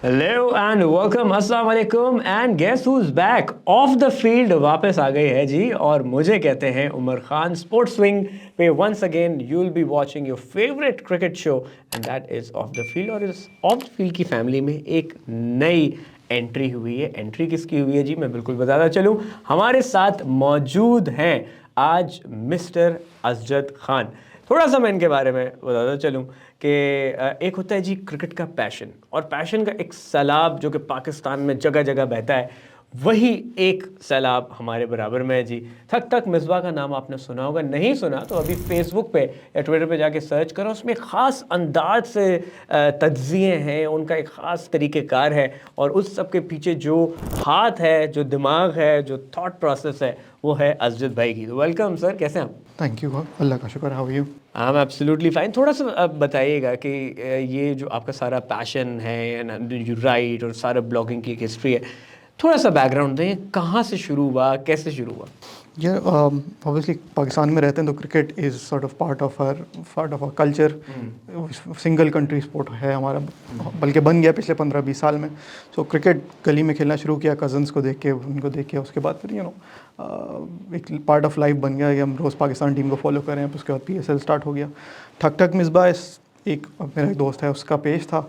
Hello and welcome, अस्सलाम वालेकुम and guess who is back off the field. वापस आ गए हैं जी, और मुझे कहते हैं उमर खान। स्पोर्ट्स विंग पे once again you will be watching your favourite cricket show and that is off the field. और इस ऑफ द फील्ड की फैमिली में एक नई एंट्री हुई है। एंट्री किसकी हुई है जी, मैं बिल्कुल बताता चलूँ। हमारे साथ मौजूद हैं आज मिस्टर अजद खान। थोड़ा सा मैं इनके बारे में बताता चलूँ कि एक होता है जी क्रिकेट का पैशन, और पैशन का एक सैलाब जो कि पाकिस्तान में जगह जगह बहता है, वही एक सैलाब हमारे बराबर में है जी। थक थक मिसबा का नाम आपने सुना होगा, नहीं सुना तो अभी फेसबुक पे या ट्विटर पे जाके सर्च करो। उसमें ख़ास अंदाज से तज्ज़िये हैं, उनका एक ख़ास तरीक़ेकार है, और उस सब के पीछे जो हाथ है, जो दिमाग है, जो थॉट प्रोसेस है, वो है अजद भाई की। तो वेलकम सर, कैसे हैं आप? थैंक यू, अल्लाह का शुक्र। How are you? I am absolutely fine. थोड़ा सा अब बताइएगा कि ये जो आपका सारा पैशन है, यू राइट, और सारा ब्लॉगिंग की एक हिस्ट्री है, थोड़ा सा बैकग्राउंड दें, कहाँ से शुरू हुआ, कैसे शुरू हुआ? ये ऑब्वियसली पाकिस्तान में रहते हैं तो cricket is sort of part of our culture. Single country sport है हमारा, बल्कि बन गया पिछले 15-20 साल में। सो क्रिकेट गली में खेलना शुरू किया कज़न्स को देख के, उनको देख के। उसके बाद फिर एक पार्ट ऑफ लाइफ बन गया कि हम रोज़ पाकिस्तान टीम को फॉलो करें। उसके बाद PSL स्टार्ट हो गया। ठक ठक मिसबा एक मेरा एक दोस्त है, उसका पेज था,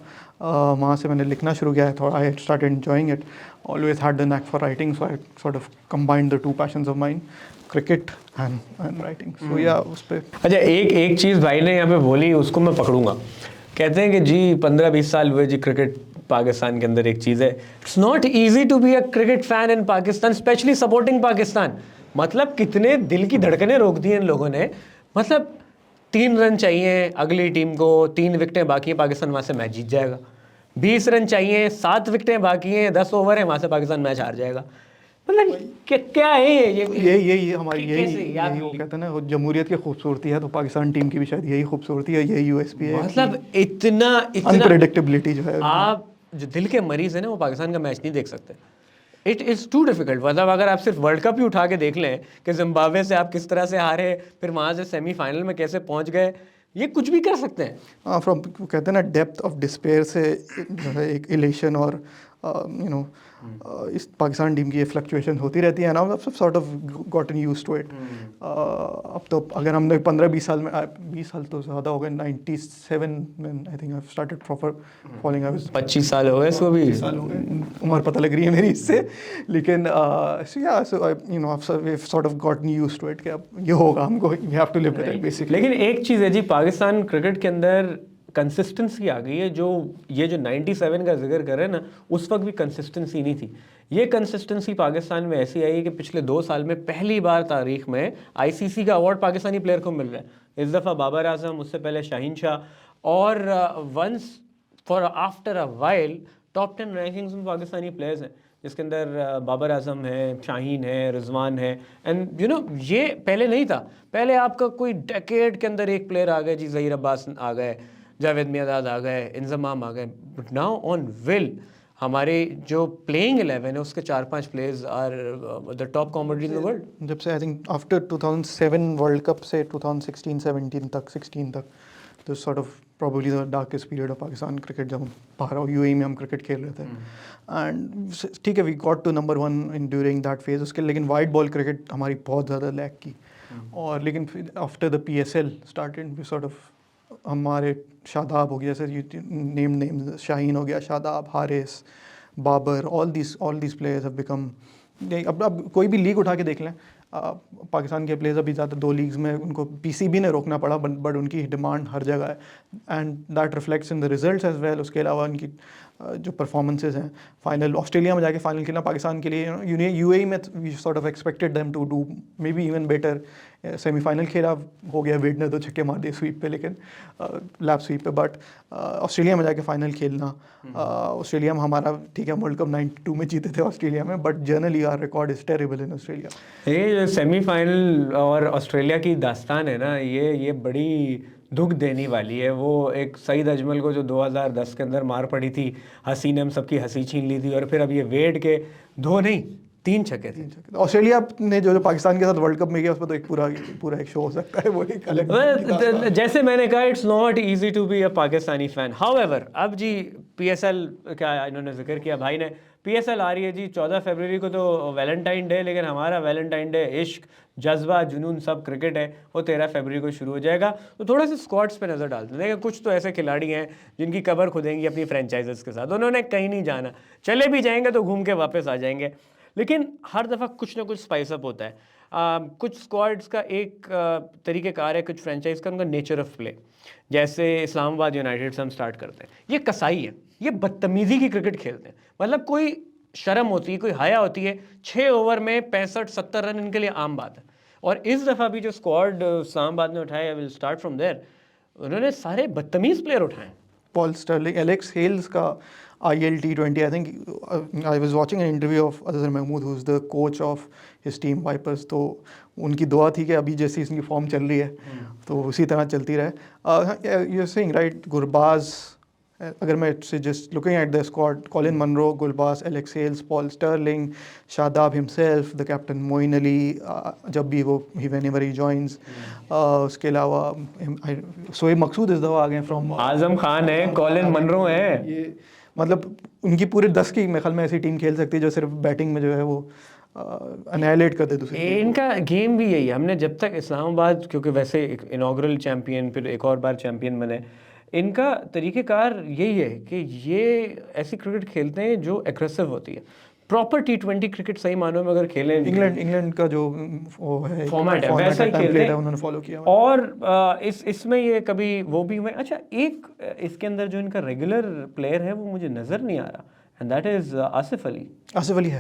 वहाँ से मैंने लिखना शुरू किया है थोड़ा। I started enjoying it, always had the knack for writing, so I sort of combined the two passions of mine, cricket and writing. So या उस पर अच्छा, एक चीज़ भाई ने यहाँ पे बोली, उसको मैं पकड़ूंगा। कहते हैं कि जी 15-20 साल हुए जी क्रिकेट पाकिस्तान के अंदर। एक चीज़ है, it's not easy to be a cricket fan in Pakistan, especially supporting Pakistan. मतलब कितने दिल की धड़कनें रोक दी इन लोगों ने। मतलब 3 रन चाहिए अगली टीम को, 3 विकेटें बाकी हैं, पाकिस्तान वहाँ से मैच जीत जाएगा। 20 रन चाहिए, 7 विकेटें बाकी हैं, 10 ओवर है, वहाँ से पाकिस्तान मैच हार जाएगा। मतलब क्या है ये हमारी यही वो ये कहते हैं ना, जमहूरियत की खूबसूरती है। तो पाकिस्तान टीम की भी शायद यही खूबसूरती है, यही USP है। मतलब इतना अनप्रेडिक्टेबिलिटी जो है, आप जो दिल के मरीज हैं ना, वो पाकिस्तान का मैच नहीं देख सकते। It is too difficult. मतलब अगर आप सिर्फ वर्ल्ड कप ही उठा के देख लें कि जिम्बाब्वे से आप किस तरह से हारे, फिर वहाँ से सेमीफाइनल में कैसे पहुँच गए, ये कुछ भी कर सकते हैं। हाँ, फ्रॉम कहते हैं ना, डेप्थ ऑफ डिस्पेयर से जो है एक इलेशन और इस पाकिस्तान टीम की ये फ्लक्चुएशन होती रहती है ना। अब सब sort of gotten used to it. अब तो अगर हमने 15-20 साल में, 20 साल तो ज़्यादा हो गए, 97 में I think I started proper following. I was 25 साल हो गए इसको भी। 25 साल हो गए, उम्र पता लग रही है मेरी इससे। लेकिन sort of gotten used to it कि अब ये होगा, हमको we have to live with it basically. लेकिन एक चीज़ है जी, पाकिस्तान क्रिकेट के अंदर कंसिस्टेंसी आ गई है। जो 97 का जिक्र कर रहे हैं ना, उस वक्त भी कंसिस्टेंसी नहीं थी। ये कंसिस्टेंसी पाकिस्तान में ऐसी आई कि पिछले 2 साल में पहली बार तारीख में ICC का अवार्ड पाकिस्तानी प्लेयर को मिल रहा है। इस दफ़ा बाबर आजम, उससे पहले शाहीन शाह, और once for after a while top 10 rankings में पाकिस्तानी प्लेयर्स हैं, जिसके अंदर बाबर आजम है, शाहीन है, रिजवान है। एंड ये पहले नहीं था। पहले आपका कोई डेकेड के अंदर एक प्लेयर आ गए जी, ज़हीर अब्बास आ गए, जावेद मियादाद आ गए, इंजमाम आ गए। बट नाउ ऑन विल हमारे जो प्लेइंग 11 है, उसके 4-5 players are the top commodity in the world. जब से I think after 2007 world cup से 2016-17 तक, 16 तक, तो sort of probably the darkest period of Pakistan cricket, जब हम बाहर UAE में हम क्रिकेट खेल रहे थे। एंड ठीक है, we got to number 1 in during that phase उसके। लेकिन वाइट बॉल क्रिकेट हमारी बहुत ज़्यादा लैक की। और लेकिन फिर after the PSL started, we sort of हमारे शादाब हो गया, जैसे नेम शाहीन हो गया, Shadab, Haris, Babar, all this players have become. अब कोई भी लीग उठा के देख लें, पाकिस्तान के प्लेयर्स अभी ज़्यादा 2 लीग्स में उनको PCB ने रोकना पड़ा, बट उनकी डिमांड हर जगह है। And that reflects in the results as well. उसके अलावा उनकी जो परफॉर्मेंसेज हैं, फाइनल ऑस्ट्रेलिया में जाके फाइनल खेलना पाकिस्तान के लिए, UAE में we sort of expected them to do maybe even better. Semifinal खेला, हो गया, वेड ने तो छक्के मार दिए स्वीप पे, लेकिन लैप स्वीप पे। बट ऑस्ट्रेलिया में जाके फाइनल खेलना, ऑस्ट्रेलिया में हमारा ठीक है, वर्ल्ड कप 92 में जीते थे ऑस्ट्रेलिया में, but generally our record is terrible in Australia. ये सेमीफाइनल और ऑस्ट्रेलिया की दास्तान है ना, ये बड़ी दुख देने वाली है। वो एक सईद अजमल को जो 2010 के अंदर मार पड़ी थी, हसी ने हम सबकी हंसी छीन ली थी, और फिर अब ये वेड के 2 नहीं 3 छक्के थे। ऑस्ट्रेलिया ने जो पाकिस्तान के साथ वर्ल्ड कप में किया, उसमें तो एक पूरा एक शो हो सकता है, वो एक अलग Well, जैसे मैंने कहा, it's not easy to be a Pakistani fan. However अब जी पीएसएल का इन्होंने जिक्र किया, भाई ने पीएसएल आ रही है जी 14 फरवरी को, तो वैलेंटाइन डे, लेकिन हमारा वैलेंटाइन डे इश्क, जज्बा, जुनून सब क्रिकेट है, वो 13 फरवरी को शुरू हो जाएगा। तो थोड़ा सा स्क्वाड्स पे नज़र डालते हैं। देखिए कुछ तो ऐसे खिलाड़ी हैं जिनकी कबर खुदेंगी अपनी फ्रेंचाइजेस के साथ, उन्होंने कहीं नहीं जाना, चले भी जाएंगे तो घूम के वापस आ जाएंगे, लेकिन हर दफ़ा कुछ ना कुछ स्पाइस अप होता है। कुछ स्क्वाड्स का एक तरीक़ेकार है, कुछ फ्रेंचाइज का उनका नेचर ऑफ प्ले। जैसे इस्लामाबाद यूनाइटेड से हम स्टार्ट करते हैं, ये कसाई है, ये बदतमीज़ी की क्रिकेट खेलते हैं, मतलब कोई शर्म होती है, कोई हया होती है। 6 ओवर में 65-70 रन इनके लिए आम बात है। और इस दफ़ा भी जो स्क्वाड इस्लामाबाद ने उठाया, विल स्टार्ट फ्रॉम देयर, उन्होंने सारे बदतमीज़ प्लेयर उठाए। Paul Sterling, Alex Hales का IL T20, I think I was watching an interview of Azhar Mahmood, who's the coach of his team Vipers, तो उनकी दुआ थी कि अभी जैसी इसकी फॉर्म चल रही है तो उसी तरह चलती रहे। You're saying right, Gurbaz, अगर मैं just looking at the squad, Colin Munro, Gurbaz, Alex Hales, Paul Sterling, Shadab himself, the captain Moeen Ali, जब भी वो whenever he joins, उसके अलावा शोएब मकसूद इस दफ़ा आ गए फ्रॉम, आजम खान है, कॉलिन मनरो है, ये मतलब उनकी पूरे 10 की मेरे ख्याल में ऐसी टीम खेल सकती है जो सिर्फ बैटिंग में जो है वो अनहाइलाइट कर दे दूसरी टीम इनका गेम भी यही है। हमने जब तक इस्लामाबाद, क्योंकि वैसे एक इनॉग्रल चैम्पियन, फिर एक और बार चैम्पियन बने, इनका तरीक़ेकार यही है कि ये ऐसी क्रिकेट खेलते हैं जो एग्रेसिव होती है, प्रॉपर T20 क्रिकेट सही मानों में अगर खेलें। इंग्लैंड का जो वो है फॉर्मेट है वैसा ही खेलते हैं, उन्होंने फॉलो किया। और इसमें ये कभी वो भी हुए। अच्छा, एक इसके अंदर जो इनका रेगुलर प्लेयर है वो मुझे नज़र नहीं आ रहा, and that is Asif Ali. Asif Ali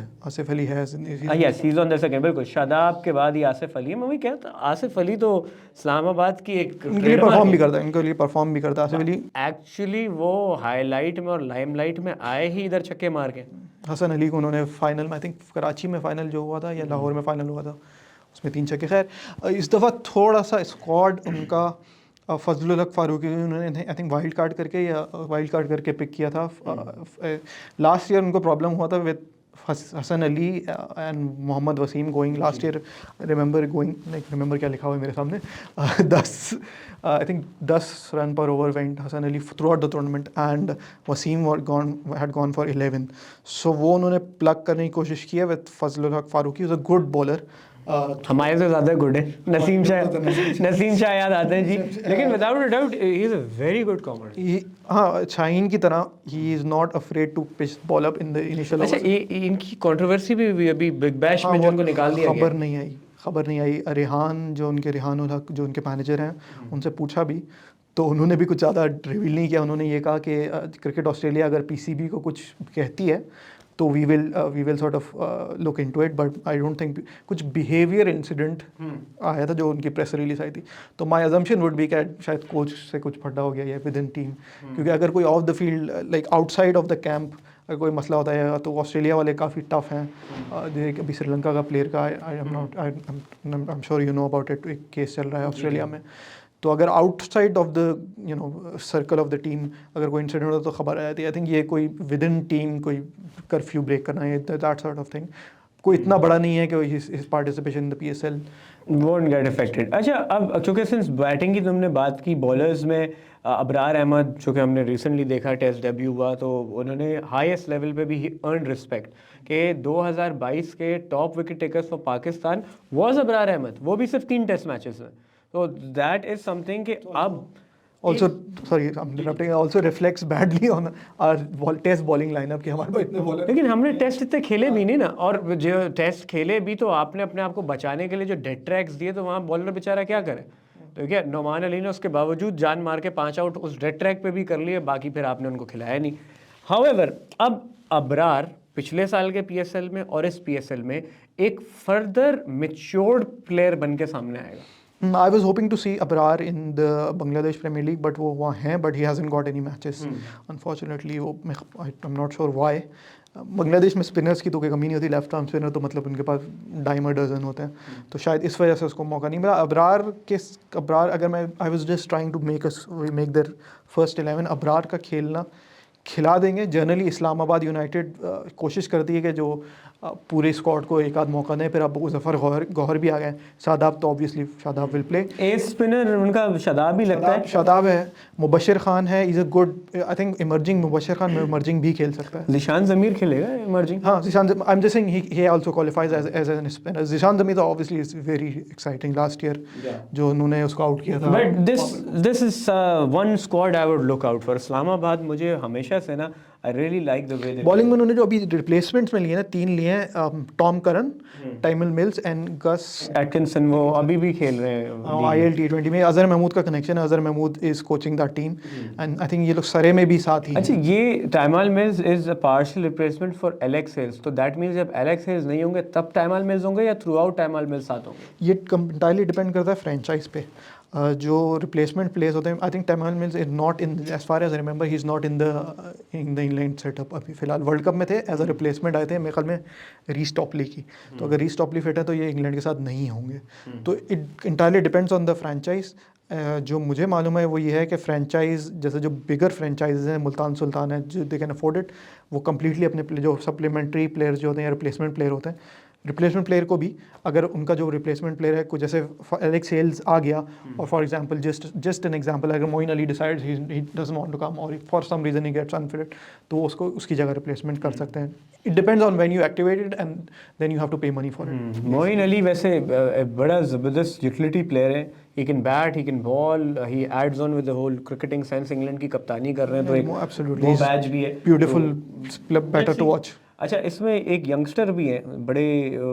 है yes, he is on the second, बिल्कुल। शादाब के बाद ही आसिफ अली है। मैं वही कहता, आसिफ अली तो इस्लामाबाद की एक इनके लिए परफॉर्म भी करता है, इनके लिए परफॉर्म भी करता है आसिफ अली। एक्चुअली वो हाईलाइट में और लाइमलाइट में आए ही इधर छक्के मार के। हसन अली को उन्होंने फाइनल में, आई थिंक कराची में फाइनल जो हुआ था या लाहौर में फाइनल हुआ था, उसमें 3 छक्के। खैर इस दफ़ा थोड़ा सा स्क्वाड उनका फजलुल हक फारूकी उन्होंने आई थिंक वाइल्ड कार्ड करके पिक किया था। लास्ट ईयर उनको प्रॉब्लम हुआ था with Hasan Ali and Mohammad Wasim going last year. Remember क्या लिखा हुआ है मेरे सामने, 10 रन पर over went Hasan Ali throughout the tournament and Wasim had gone for 11। So वो उन्होंने प्लग करने की कोशिश की है with Fazlul Haq Farooqi, is a good bowler. हमारे से ज़्यादा गुड है। नसीम शाह याद आते हैं जी, लेकिन without a doubt he is a very good comer. हाँ, शाहीन की तरह ही is not afraid to pitch ball up in the initial. अच्छा, इनकी कंट्रोवर्सी भी अभी बिग बैश में जो उनको निकाल दिया गया, खबर नहीं आई। रेहान उल हक जो उनके मैनेजर हैं, उनसे पूछा भी तो उन्होंने भी कुछ ज़्यादा रिवील नहीं किया। उन्होंने ये कहा कि क्रिकेट ऑस्ट्रेलिया अगर पीसीबी को कुछ कहती है तो we will sort of look into it, but I don't think कुछ बिहेवियर इंसिडेंट आया था जो उनकी प्रेस रिलीज आई थी। तो माय अजम्पशन वुड बी कि शायद कोच से कुछ फटा हो गया है विद इन टीम, क्योंकि अगर कोई of the field like outside of the camp अगर कोई मसला होता है तो ऑस्ट्रेलिया वाले काफ़ी टफ हैं। जैसे कि अभी श्रीलंका का प्लेयर का I am sure you know about it, एक केस चल रहा है ऑस्ट्रेलिया में। तो अगर outside of the circle of the team अगर कोई इंसिडेंट होता तो खबर आ जाती है। आई थिंक ये कोई विद इन टीम कोई कर्फ्यू ब्रेक करना है, दैट सॉर्ट ऑफ थिंग कोई इतना बड़ा नहीं है कि his participation in the PSL won't get affected. अच्छा, अब चूँकि सिंस बैटिंग की तुमने बात की, बॉलर्स में अबरार अहमद, चूँकि हमने रिसेंटली देखा टेस्ट डेब्यू हुआ, तो उन्होंने हाईएस्ट लेवल पे भी अर्न रिस्पेक्ट कि 2022 के top wicket takers for Pakistan was Abrar Ahmed, वो भी सिर्फ 3 टेस्ट मैचेस में। तो दैट इज समथिंग कि अब also I'm interrupting, also reflects badly on our test bowling lineup कि हमारे पास इतने बॉलर। लेकिन हमने टेस्ट इतने खेले भी नहीं ना, और जो टेस्ट खेले भी तो आपने अपने आप को बचाने के लिए जो डेड ट्रैक्स दिए, तो वहाँ बॉलर बेचारा क्या करे। तो क्या नोमान अली ने उसके बावजूद जान मार के 5 आउट उस डेड ट्रैक पे भी कर लिए, बाकी फिर आपने उनको खिलाया नहीं। हाउएवर अब अबरार पिछले साल के PSL में और इस PSL में एक फर्दर मेच्योर्ड प्लेयर बन के सामने आएगा। I was hoping to see Abrar in the Bangladesh Premier League, but वो वहाँ हैं, but he hasn't got any matches. Unfortunately, I'm not sure why. Bangladesh में स्पिनर्स की तो कोई कमी नहीं होती, लेफ्ट आर्म स्पिनर तो मतलब उनके पास डाइम डजन होते हैं, तो शायद इस वजह से उसको मौका नहीं मिला। अबरार अगर मैं I was just trying to make their first 11, Abrar का खेलना खिला देंगे। जनरली इस्लामाबाद यूनाइटेड कोशिश करती है कि जो पूरे स्क्वाड को एक आध मौका दें। फिर अब मुजफ्फर गौहर भी आ गए, शादाब तो obviously Shadab will play. S spinner उनका शादाब ही लगता है। शादाब है, मुबशिर खान है, is a good, I think emerging, Mubashir Khan emerging भी खेल सकता है। ज़िशान ज़मीर खेलेगा इमर्जिंग? हाँ, Zeeshan, I am just saying he also qualifies as an spinner. Zeeshan Zameer तो obviously is very exciting, last year जो उन्होंने उसको आउट किया था। But this is one squad I would look out for. Islamabad मुझे हमेशा से ना, I really like the way bowling में उन्होंने जो अभी रिप्लेसमेंट्स में लिए ना, 3 लिए हैं, Tom Curran, Tymal Mills and Gus Atkinson, वो अभी भी खेल रहे हैं IL T20 में। अजहर महमूद का कनेक्शन है, Azhar Mahmood is coaching that team and I think ये लोग सरे में भी साथ ही अच्छा, ये Tymal Mills is a partial replacement for Alex Hales, तो दैट मींस जब एलेक्स हेल्स नहीं होंगे तब टाइमल मिल्स होंगे या थ्रू आउट टाइमल मिल्स साथ होंगे? ये इंटायरली डिपेंड करता है फ्रेंचाइज पे। जो रिप्लेसमेंट प्लेयर्स होते हैं, I think Tymal Mills is not in, as far as I remember he is not in the England setup अभी फिलहाल। वर्ल्ड कप में थे, एज अ रिप्लेसमेंट आए थे मेरे ख्याल में रीस टॉपली की। तो अगर रीस टॉपली फिट है तो ये इंग्लैंड के साथ नहीं होंगे। तो it entirely depends on the franchise. जो मुझे मालूम है वो ये है कि फ्रेंचाइज, जैसे जो बिगर फ्रेंचाइज हैं, मुल्तान सुल्तान है, जो दे कैन अफोर्ड इट, वो कम्प्लीटली अपने जो सप्लीमेंट्री प्लेयर्स जो होते हैं या रिप्लेसमेंट प्लेयर होते हैं, रिप्लेसमेंट प्लेयर को भी, अगर उनका जो रिप्लेसमेंट प्लेयर है, कुछ जैसे एलेक्स हेल्स आ गया और for example just an example, अगर Moeen Ali decides he doesn't want to come और for some reason he gets unfit, तो उसको उसकी जगह रिप्लेसमेंट कर सकते हैं। It depends on when you activate it and then you have to pay money for it. Moeen Ali वैसे बड़ा ज़बरदस्त यूटिलिटी प्लेयर है। He can bat, he can bowl, he adds on with the whole cricketing sense. England की कप्तानी कर रहे हैं तो एक एब्सोल्युटली वो बैच भी है, ब्यूटीफुल, बेटर टू वॉच। अच्छा, इसमें एक यंगस्टर भी है बड़े,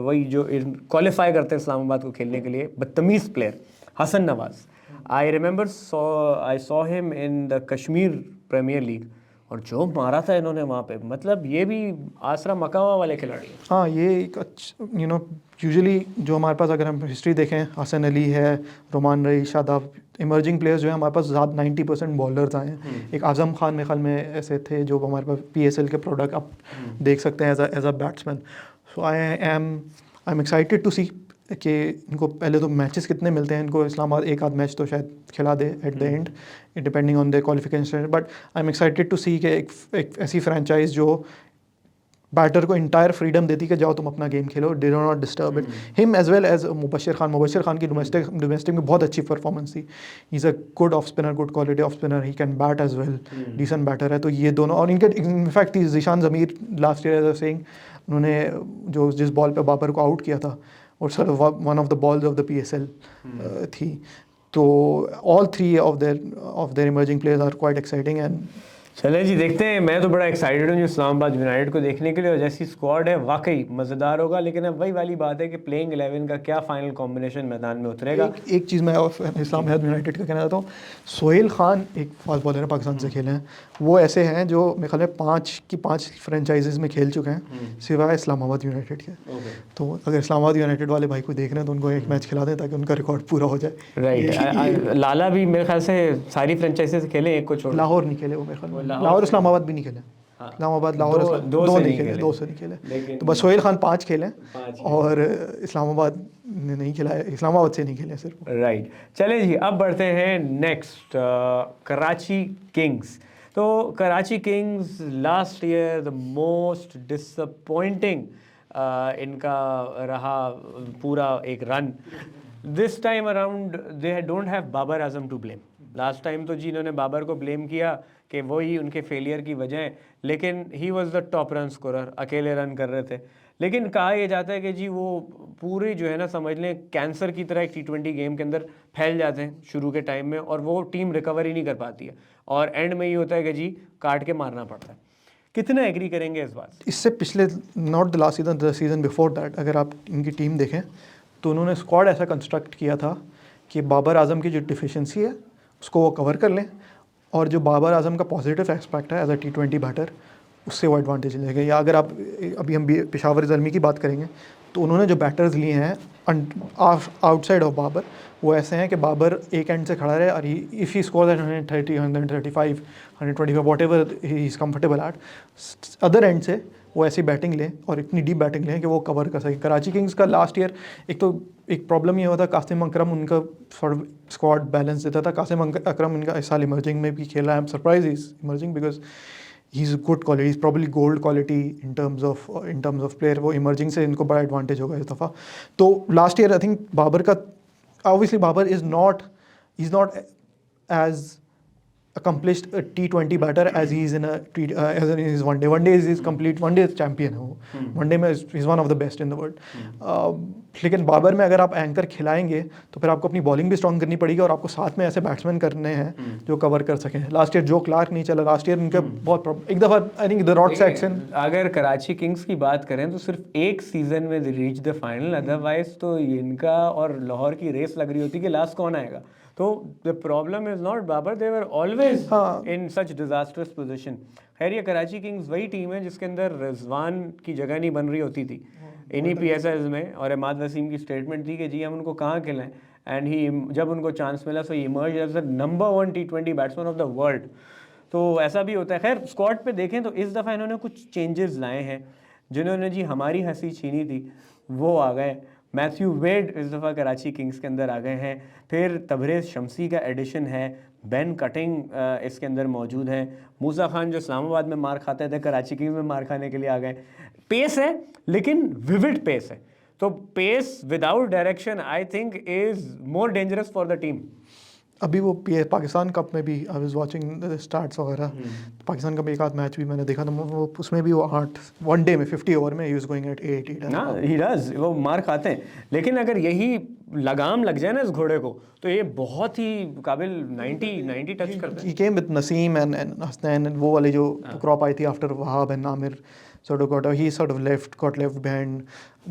वही जो क्वालिफाई करते हैं इस्लामाबाद को खेलने के लिए, बदतमीज़ player Hasan Nawaz. I remember I saw him in the Kashmir Premier League, और जो मारा था इन्होंने वहाँ पे, मतलब ये भी आसरा मकामा वाले खिलाड़ी हैं। हाँ, ये एक यूजुअली जो हमारे पास, अगर हम हिस्ट्री देखें, हसन अली है, रोमान रई, शादाब, इमर्जिंग प्लेयर्स जो है हमारे पास ज़्यादा 90% बॉलर्स आए हैं। एक आज़म खान मेरे ख्याल में ऐसे थे जो हमारे पास PSL के प्रोडक्ट आप देख सकते हैं as a batsman. So I am excited to see कि इनको पहले तो मैचेस कितने मिलते हैं इनको। इस्लामाबाद एक आध मैच तो शायद खिला दे at the end, depending on their qualification, but I am excited to see कि एक ऐसी फ्रेंचाइज जो बैटर को इंटायर फ्रीडम देती कि जाओ तुम अपना गेम खेलो, do not disturb it. Him as well as Mubashir Khan की डोमेस्टिक में बहुत अच्छी परफॉर्मेंस थी। He is a good off spinner, good quality off spinner, he can bat as well, decent batter है। तो ये दोनों, और इनके in fact Zeeshan Zameer last year as a saying, उन्होंने जो जिस बॉल पे बाबर को आउट किया था और sir one of the balls of the PSL थी। तो all three of their emerging players are quite exciting and चले जी, देखते हैं। मैं तो बड़ा एक्साइटेड हूँ इस्लामाबाद यूनाइटेड को देखने के लिए, और जैसी स्क्वाड है वाकई मज़ेदार होगा। लेकिन अब वही वाली बात है कि प्लेइंग 11 का क्या फाइनल कॉम्बिनेशन मैदान में उतरेगा। एक चीज़ मैं इस्लामाबाद यूनाइटेड का कहना चाहता हूँ, सोहेल खान एक फास्ट बॉलर है, पाकिस्तान से खेले हैं। वो ऐसे हैं जो मेरे ख्याल में 5 फ्रेंचाइजीज में खेल चुके हैं सिवाय इस्लामाबाद यूनाइटेड के। तो अगर इस्लामाबाद यूनाइटेड वाले भाई को देख रहे हैं तो उनको एक मैच खिला दें ताकि उनका रिकॉर्ड पूरा हो जाए। राइट, लाला भी मेरे ख्याल से सारी फ्रेंचाइजी से खेले, एक को छोड़। लाहौर नहीं खेले वो मेरे ख्याल में, लाहौर इस्लामाबाद भी नहीं खेले। इस्लामाबाद लाहौर दो से नहीं खेले। तो बस सोहेल खान 5 खेले और इस्लामाबाद नहीं खिला है, इस्लामाबाद से नहीं खेले सिर्फ। राइट, चले जी, अब बढ़ते हैं नेक्स्ट, कराची किंग्स। तो Karachi Kings last year the most disappointing इनका रहा पूरा एक run. This time around they don't have Babar Azam to blame. Last time तो जी इन्होंने बाबर को ब्लेम किया कि वही उनके फेलियर की वजह है, लेकिन he was the top run scorer, अकेले रन कर रहे थे। लेकिन कहा यह जाता है कि जी वो पूरी जो है ना, समझ लें कैंसर की तरह एक T20 गेम के अंदर फैल जाते हैं शुरू के टाइम में, और वो टीम रिकवर ही नहीं कर पाती है, और एंड में ये होता है कि जी काट के मारना पड़ता है। कितना एग्री करेंगे इस बात? इससे पिछले, not the last season, the season before that, अगर आप इनकी टीम देखें तो उन्होंने स्क्वाड ऐसा कंस्ट्रक्ट किया था कि बाबर आजम की जो डिफिशिएंसी है उसको वो कवर कर लें, और जो बाबर आजम का पॉजिटिव एस्पेक्ट है एज अ T20 बैटर, उससे वो एडवांटेज लेंगे। या अगर आप अभी हम पेशावर ज़ल्मी की बात करेंगे तो उन्होंने जो बैटर्स लिए हैं आउटसाइड ऑफ बाबर, वो ऐसे हैं कि बाबर एक एंड से खड़ा रहे और if he score that 130, 135, 125 whatever he is comfortable at, other end से वो ऐसी बैटिंग लें और इतनी डीप बैटिंग लें कि वो कवर कर सके। कराची किंग्स का लास्ट ईयर एक प्रॉब्लम ये होता, कासिम अकरम उनका स्क्वाड बैलेंस देता था। कासिम अकरम इनका इस साल इमर्जिंग में भी खेला है। I am surprise is emerging because he is good quality, is probably gold quality in terms of player. वो इमर्जिंग से इनको बड़ा एडवांटेज होगा इस दफ़ा. तो last year I think Babar का, obviously Babar is not as accomplished a T20 batter as he is in as in his one day. One day is his complete one day champion है वो. One day में is one of the best in the world. लेकिन बाबर में अगर आप anchor खिलाएंगे तो फिर आपको अपनी बॉलिंग भी स्ट्रॉन्ग करनी पड़ेगी और आपको साथ में ऐसे बैट्समैन करने हैं जो कवर कर सकें. लास्ट ईयर जो क्लार्क नहीं चला, लास्ट ईयर उनका बहुत एक दफ़ा I think the rod section. अगर कराची किंग्स की बात करें तो सिर्फ एक सीजन में रीच द फाइनल, अदरवाइज तो इनका और लाहौर की रेस लग रही होती कि लास्ट कौन आएगा. तो the problem is not Babar, they were always in such disastrous position. खैर ये कराची किंग्स वही टीम है जिसके अंदर रिजवान की जगह नहीं बन रही होती थी इन्हीं PSLs में, और इमाद वसीम की स्टेटमेंट थी कि जी हम उनको कहाँ खिलाएं, एंड ही जब उनको चांस मिला so he emerge as the number 1 T20 batsman of the world. तो ऐसा भी होता है. खैर स्क्वाड पे देखें तो इस दफ़ा इन्होंने कुछ चेंजेस लाए हैं. जिन्होंने जी हमारी हंसी छीनी थी वो आ गए. मैथ्यू वेड इस दफ़ा कराची किंग्स के अंदर आ गए हैं. फिर तबरेज़ शमसी का एडिशन है. बेन कटिंग इसके अंदर मौजूद है. मूसा खान जो इस्लामाबाद में मार खाते थे कराची किंग्स में मार खाने के लिए आ गए. पेस है लेकिन विविड पेस है. तो pace without direction I think is more dangerous for the team. अभी वो पाकिस्तान कप में भी I was watching the starts वगैरह. पाकिस्तान का भी एक आध मैच भी मैंने देखा था. वो उसमें भी वो 8 वनडे में 50 ओवर में ही वाज गोइंग एट 8. ना ही डज, वो मार खाते हैं. लेकिन अगर यही लगाम लग जाए ना इस घोड़े को तो ये बहुत ही काबिल 90 टच करते हैं. He came with Naseem and Hasnain, वो वाले जो क्रॉप आई थी after Wahab and Amir. Sort of got left behind.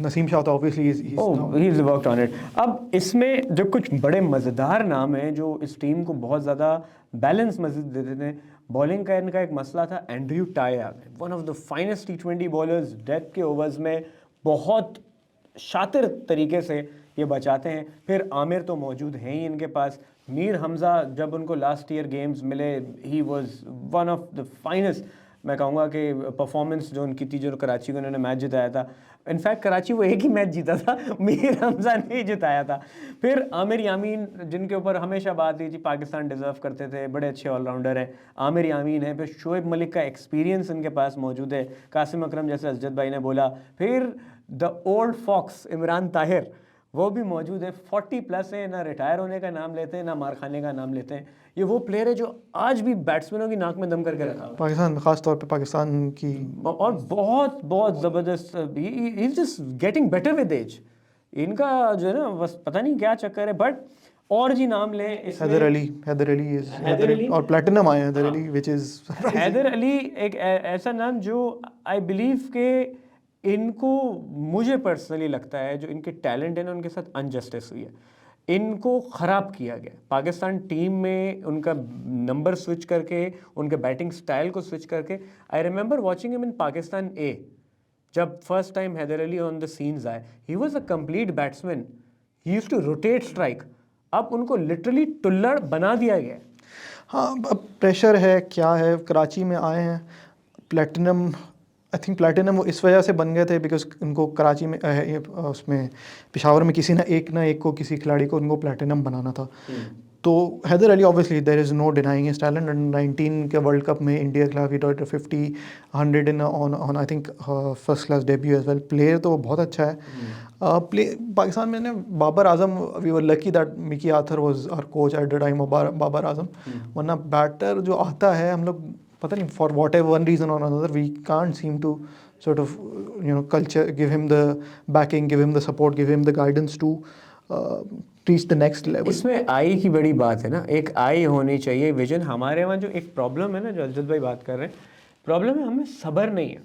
Naseem Shah तो obviously he's worked on it. अब इसमें जो कुछ बड़े मज़ेदार नाम हैं जो इस टीम को बहुत ज़्यादा बैलेंस मज़ीद दे देते हैं. बॉलिंग का इनका एक मसला था. एंड्रयू टाई आ गए, one of the finest T20 bowlers. Death के ओवर्स में बहुत शातिर तरीके से ये बचाते हैं. फिर आमिर तो मौजूद हैं ही इनके पास. मीर हमज़ा जब उनको लास्ट ईयर गेम्स मिले he was one of the finest. मैं कहूँगा कि परफॉर्मेंस जो उनकी थी, जो कराची को उन्होंने मैच जिताया था. इनफैक्ट कराची वो एक ही मैच जीता था, मीर हमज़ा ने ही जिताया था. फिर आमिर यामीन जिनके ऊपर हमेशा बात हुई थी पाकिस्तान डिज़र्व करते थे, बड़े अच्छे ऑलराउंडर हैं. आमिर यामीन है. फिर शोएब मलिक का एक्सपीरियंस इनके पास मौजूद है. कासिम अकरम जैसे असजद भाई ने बोला. फिर the old fox Imran Tahir वो भी मौजूद है. 40+ है, ना रिटायर होने का नाम लेते हैं ना मार खाने का नाम लेते हैं. ये वो प्लेयर है जो आज भी बैट्समैनों की नाक में दम करके रखा पाकिस्तान, खास तौर पे पाकिस्तान की, और बहुत बहुत ज़बरदस्त. He is just getting better with age. इनका जो है ना बस पता नहीं क्या चक्कर है. बट और जी नाम ले, हैदर अली और प्लैटिनम आए. हैदर अली विच इज हैदर अली एक ऐसा नाम जो आई बिलीव के इनको, मुझे पर्सनली लगता है जो इनके टैलेंट है ना उनके साथ अनजस्टिस हुई है. इनको ख़राब किया गया. पाकिस्तान टीम में उनका नंबर स्विच करके, उनके बैटिंग स्टाइल को स्विच करके. I remember watching him in Pakistan A. जब first time Haider Ali on the scenes आए, he was a complete batsman. He used to rotate strike. अब उनको लिटरली टुल्लड़ बना दिया गया. हाँ, अब प्रेशर है, क्या है. कराची में आए हैं. प्लैटिनम, आई थिंक प्लैटिनम इस वजह से बन गए थे बिकॉज उनको कराची में उसमें पेशावर में किसी ना एक को, किसी खिलाड़ी को उनको प्लैटिनम बनाना था. तो Haider Ali obviously there is no denying his talent. Under 19 के वर्ल्ड कप में इंडिया के खिलाफ he got 50 100 in on I think first class debut as well. Player तो बहुत अच्छा है. पाकिस्तान में ना Babar Azam, we were lucky that Mickey Arthur was our coach at the time of Babar Azam. वरना बैटर जो आता है, हम लोग पता नहीं for what ever one reason और another we can't seem to sort of culture, give him the backing, give him the support, give him the guidance to reach the next level. इसमें आई की बड़ी बात है ना. एक आई होनी चाहिए, विजन. हमारे वहाँ जो एक प्रॉब्लम है ना, जो अजद भाई बात कर रहे हैं, प्रॉब्लम है हमें सब्र नहीं है.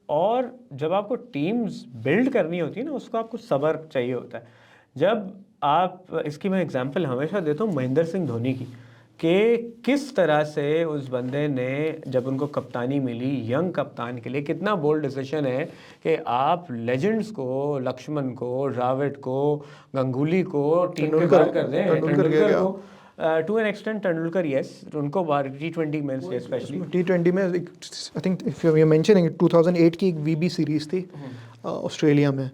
और जब आपको टीम्स बिल्ड करनी होती है ना, उसको आपको सब्र चाहिए होता है. जब आप, इसकी मैं एग्जांपल हमेशा देता हूँ महेंद्र सिंह धोनी की, कि किस तरह से उस बंदे ने जब उनको कप्तानी मिली, यंग कप्तान के लिए कितना बोल्ड डिसीजन है कि आप लेजेंड्स को, लक्ष्मण को, द्रविड़ को, गंगुली को टीम के बाहर कर दें. तेंदुलकर को to an extent, Tendulkar yes, उनको T20 में स्पेशली. T20 में I think if you mentioning 2008 की एक VB सीरीज़ थी ऑस्ट्रेलिया में.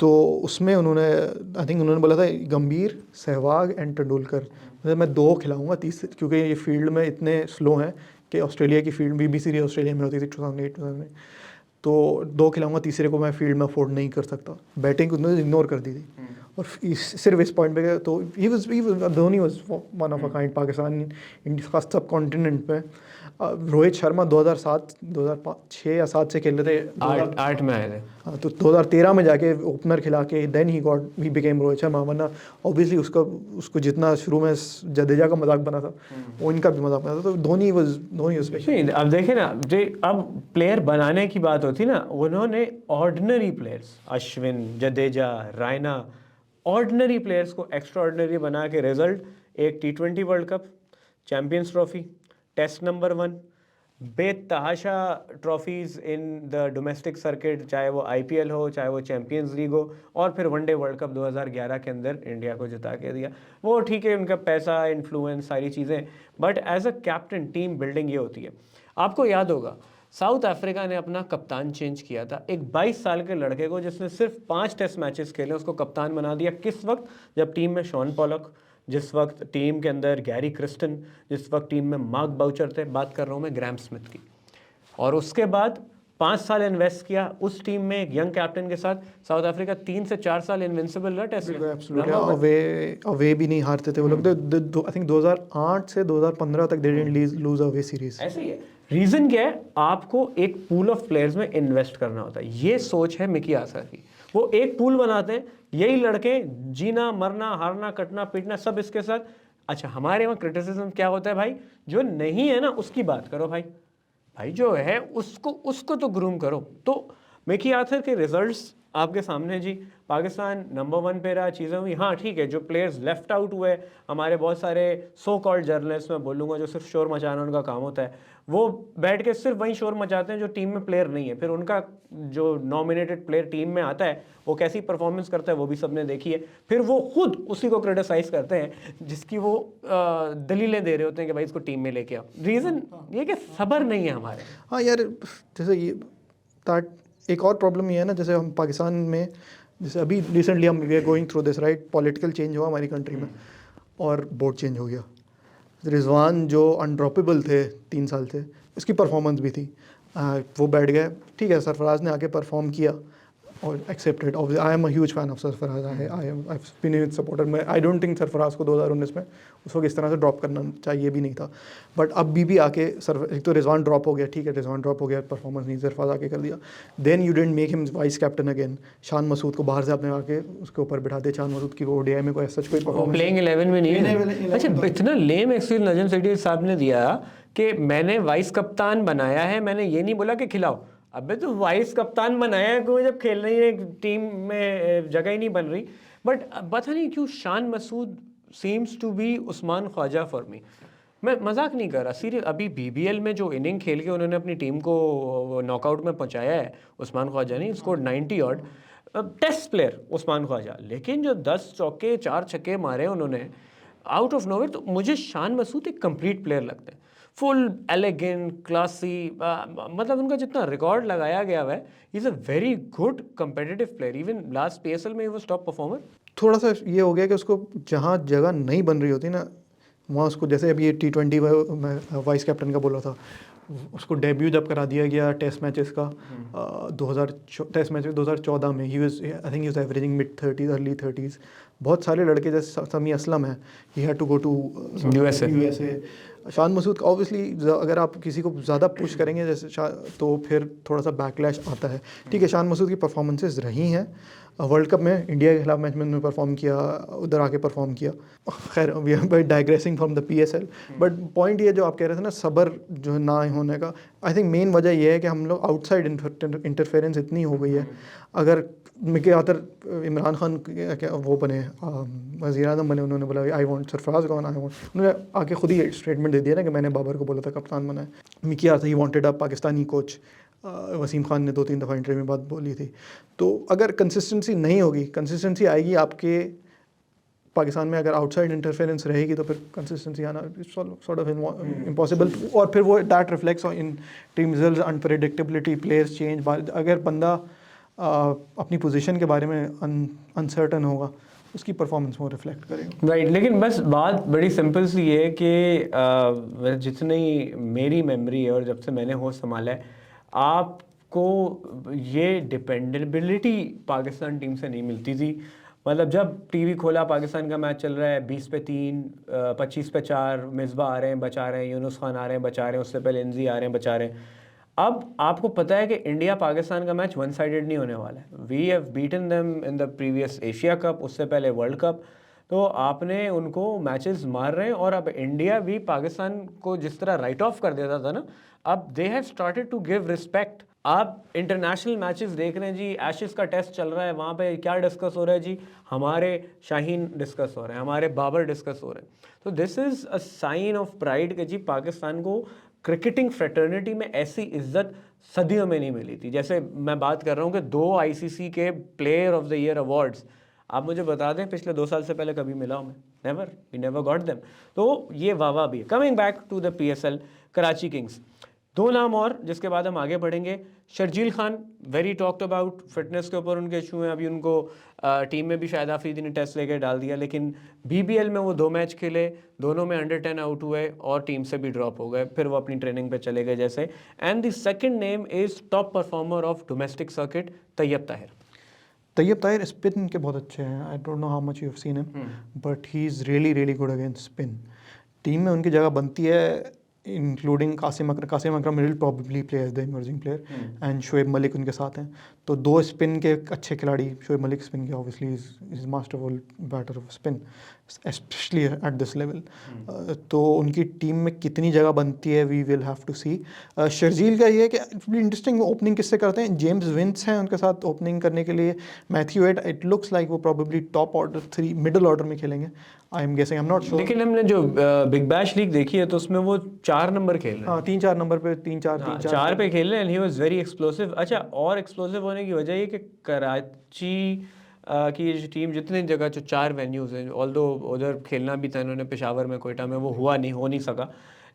तो उसमें उन्होंने बोला था गंभीर, सहवाग एंड तेंदुलकर जैसे मैं 2 खिलाऊंगा तीसरे, क्योंकि ये फील्ड में इतने स्लो हैं कि ऑस्ट्रेलिया की फील्ड बीबी सीरीज ऑस्ट्रेलिया में होती थी 2008-2009, तो 2 खिलाऊंगा, तीसरे को मैं फील्ड में अफोर्ड नहीं कर सकता। बैटिंग उन्होंने इग्नोर कर दी थी और सिर्फ इस पॉइंट पे गए तो Dhoni was one of a kind Pakistan India खास सब कॉन्टिनेंट पे। रोहित शर्मा 2007 2006 या 7 से खेल रहे थे, 8 में आए थे। हाँ, तो 2013 में जाके ओपनर खिला के then he became Rohit Sharma, वरना ऑब्वियसली उसको जितना शुरू में जडेजा का मजाक बना था वो इनका भी मजाक बना था। तो धोनी वाज नहीं, अब देखें ना, अब प्लेयर बनाने की बात होती ना, उन्होंने ordinary players Ashwin, Jadeja, Raina, ordinary players को एक्स्ट्रा ऑर्डिनरी बना के रिजल्ट एक T20 world cup, champions trophy, test number 1, बेतहाशा trophies in the domestic circuit, चाहे वो IPL हो, चाहे वो चैंपियंस लीग हो, और फिर वनडे वर्ल्ड कप 2011 के अंदर इंडिया को जिता के दिया। वो ठीक है, उनका पैसा, इन्फ्लुएंस, सारी चीज़ें, but as a captain team building ये होती है। आपको याद होगा साउथ अफ्रीका ने अपना कप्तान चेंज किया था, एक 22 साल के लड़के को जिसने सिर्फ 5 टेस्ट मैचेस खेले उसको कप्तान बना दिया। किस वक्त? जब टीम में शॉन पॉलक, जिस वक्त टीम के अंदर गैरी क्रिस्टन, जिस वक्त टीम में मार्क बाउचर थे, बात कर रहा हूँ मैं ग्रैम स्मिथ की। और उसके बाद 5 साल इन्वेस्ट किया उस टीम में एक यंग कैप्टन के साथ। साउथ अफ्रीका 3 से 4 साल इनविंसिबल रहा टेस्ट में। अवे भी नहीं हारते थे वो लोग। आई थिंक 2008 से 2015 तक they didn't loose away series. ऐसे ही है। रीजन क्या है? आपको एक पूल ऑफ प्लेयर्स में इन्वेस्ट करना होता है। ये सोच है मिकी आसर की। वो एक पूल बनाते हैं, यही लड़के जीना मरना हारना कटना पीटना सब इसके साथ। अच्छा, हमारे वहाँ क्रिटिसिज्म क्या होता है भाई? जो नहीं है ना उसकी बात करो भाई जो है उसको तो ग्रूम करो। तो मिकी आर्थर के रिजल्ट्स आपके सामने जी। पाकिस्तान नंबर 1 पे रहा, चीज़ें हुई। हाँ ठीक है, जो प्लेयर्स लेफ्ट आउट हुए, हमारे बहुत सारे सो कॉल्ड जर्नलिस्ट मैं बोलूँगा जो सिर्फ शोर मचाना उनका काम होता है, वो बैठ के सिर्फ वही शोर मचाते हैं जो टीम में प्लेयर नहीं है। फिर उनका जो नॉमिनेटेड प्लेयर टीम में आता है वो कैसी परफॉर्मेंस करता है वो भी सबने देखी है। फिर वो खुद उसी को क्रिटिसाइज करते हैं जिसकी वो दलीलें दे रहे होते हैं कि भाई इसको टीम में लेके आओ। रीज़न ये कि सब्र नहीं है हमारे। हाँ यार, जैसे ये एक और प्रॉब्लम ये है ना, जैसे हम पाकिस्तान में, जैसे अभी रिसेंटली हम we are going through this right, political change हुआ हमारी कंट्री में और बोर्ड चेंज हो गया। रिजवान जो अनड्रॉपेबल थे 3 साल से, इसकी परफॉर्मेंस भी थी, वो बैठ गए। ठीक है, सरफराज ने आके परफॉर्म किया और accepted. I am a huge fan of Sarfaraz. I been supporter में। आई डोंट थिंक सरफराज को 2019 में उस वक्त इस तरह से ड्रॉप करना चाहिए भी नहीं था। बट अब भी आके एक तो रिजवान ड्रॉप हो गया, ठीक है रिजवान ड्रॉप हो गया, परफॉर्मेंस नहीं सरफराज आके कर दिया। Then you didn't make him vice captain again. Shan Masood को बाहर से आपने आके उसके ऊपर बिठा दिया। शान मसूद की ODI में कोई सच कोई परफॉर्मेंस प्लेइंग 11 में नहीं है। अच्छा, इतना लेम एक्सक्यूज नजम सेठी साहब ने दिया कि मैंने वाइस कप्तान बनाया है, मैंने ये नहीं बोला कि खिलाओ। अबे तो वाइस कप्तान बनाया है कोई, जब खेल रही है टीम में जगह ही नहीं बन रही। बट पता नहीं क्यों Shan Masood seems to be Usman Khawaja for me. मैं मजाक नहीं कर रहा, सीरियस। अभी BBL में जो इनिंग खेल के उन्होंने अपनी टीम को नॉकआउट में पहुंचाया है, उस्मान ख्वाजा ने score 90 odd. Test player Usman Khawaja, लेकिन जो 10 चौके 4 छक्के मारे उन्होंने आउट ऑफ नोवेयर, तो मुझे शान मसूद एक कंप्लीट प्लेयर लगते हैं। फुल एलिगेंट, क्लासी, मतलब उनका जितना रिकॉर्ड लगाया गया है, is a very good competitive player. Even last PSL में ही वो टॉप परफॉर्मर। थोड़ा सा ये हो गया कि उसको जहाँ जगह नहीं बन रही होती ना, वहाँ उसको, जैसे अभी ये T20 में वाइस कैप्टन का बोला था, उसको डेब्यू जब करा दिया गया टेस्ट मैचेस का 2014 में, he was I think he was averaging mid 30s early 30s। बहुत सारे लड़के जैसे समी असलम है, he had to go to USA। Shan Masood obviously अगर आप किसी को ज़्यादा पुश करेंगे जैसे तो फिर थोड़ा सा बैकलैश आता है। ठीक है, शान मसूद की परफॉर्मेंसेस रही हैं वर्ल्ड कप में, इंडिया के खिलाफ मैच में उन्होंने परफॉर्म किया, उधर आके परफॉर्म किया। खैर we are by digressing from the PSL, but point ये जो आप कह रहे थे ना, सब्र जो ना होने का, आई थिंक मेन वजह ये है कि हम लोग आउटसाइड इंटरफेरेंस इतनी हो गई है। अगर मिकी आर्थर इमरान खान क्या वो बने वज़ीर आज़म बने, उन्होंने बोला I want Sarfaraz gone, I want, उन्होंने आके खुद ही स्टेटमेंट दे दिया ना कि मैंने बाबर को बोला था कप्तान बनाए। Mickey Arthur he wanted a Pakistani coach. Wasim Khan ने 2-3 दफ़ा इंटरव्यू में बात बोली थी। तो अगर कंसिस्टेंसी नहीं होगी, कंसिस्टेंसी आएगी आपके पाकिस्तान में, अगर आउटसाइड इंटरफेरेंस रहेगी तो फिर कंसिस्टेंसी आना सॉर्ट ऑफ इम्पॉसिबल। और फिर वो that reflects in team results, unpredictability, players change. अगर बंदा अपनी पोजीशन के बारे में अनसर्टन होगा, उसकी परफॉर्मेंस में रिफ्लेक्ट करेगा। राइट, लेकिन बस बात बड़ी सिंपल सी है कि जितनी मेरी मेमोरी है और जब से मैंने होश संभाला है, आपको ये डिपेंडेबिलिटी पाकिस्तान टीम से नहीं मिलती थी। मतलब जब टीवी खोला पाकिस्तान का मैच चल रहा है, 20-3, 25-4, मिसबा आ रहे हैं बचा रहे हैं, यूनुस खान आ रहे हैं बचा रहे हैं, उससे पहले इंजी आ रहे हैं बचा रहे हैं। अब आपको पता है कि इंडिया पाकिस्तान का मैच वन साइडेड नहीं होने वाला है। We have beaten them in the previous Asia cup, उससे पहले वर्ल्ड कप। तो आपने उनको मैचेस मार रहे हैं, और अब इंडिया भी पाकिस्तान को जिस तरह राइट ऑफ कर देता था ना, अब they have started to give respect. आप इंटरनेशनल मैचेस देख रहे हैं जी, एशेस का टेस्ट चल रहा है, वहाँ पे क्या डिस्कस हो रहा है जी, हमारे शाहीन डिस्कस हो रहे हैं, हमारे बाबर डिस्कस हो रहे हैं। तो this is a sign of pride कि जी पाकिस्तान को क्रिकेटिंग फ्रेटर्निटी में ऐसी इज्जत सदियों में नहीं मिली थी। जैसे मैं बात कर रहा हूँ कि 2 आईसीसी के player of the year awards, आप मुझे बता दें पिछले 2 साल से पहले कभी मिला हूँ मैं? Never, we never got them. तो ये वाह भी है। Coming back to the PSL, Karachi Kings, 2 नाम और जिसके बाद हम आगे बढ़ेंगे। Sharjeel Khan, very talked about, fitness के ऊपर उनके इशू हैं, अभी उनको टीम में भी शाहिद आफरीदी ने टेस्ट लेकर डाल दिया, लेकिन BBL में वो 2 मैच खेले, दोनों में अंडर 10 आउट हुए और टीम से भी ड्रॉप हो गए, फिर वो अपनी ट्रेनिंग पे चले गए जैसे। And the second name is top performer of domestic circuit, Tayyab Tahir. Tayyab Tahir spin के बहुत अच्छे हैं। I don't know how much you have seen him, but he is really really good against spin. Team में उनकी जगह बनती है, including Qasim Akram will probably play as the emerging player, and Shoaib Malik उनके साथ हैं। तो 2 स्पिन के अच्छे खिलाड़ी, शोएब मलिक स्पिन के obviously is masterful batter of spin specially at this level. तो उनकी टीम में कितनी जगह बनती है, we will have to see. Sharjeel का ये है कि इट्स बी इंटरेस्टिंग, वो ओपनिंग किससे करते हैं। जेम्स विंस हैं उनके साथ ओपनिंग करने के लिए, Matthew Wade, it looks like वो probably top order 3 middle order में खेलेंगे, I am guessing, I am not sure. लेकिन हमने जो बिग बैश लीग देखी है तो उसमें वो 4 नंबर खेल रहे हैं। हाँ, 3-4 नंबर पे, 4 पे खेल रहे हैं, ही वाज वेरी एक्सप्लोसिव। अच्छा, और एक्सप्लोसिव होने की वजह ये कि कराची की टीम जितनी जगह जो 4 वेन्यूज़ हैं, ऑल्दो उधर खेलना भी था इन्होंने, पेशावर में, कोयटा में, वो हो नहीं सका,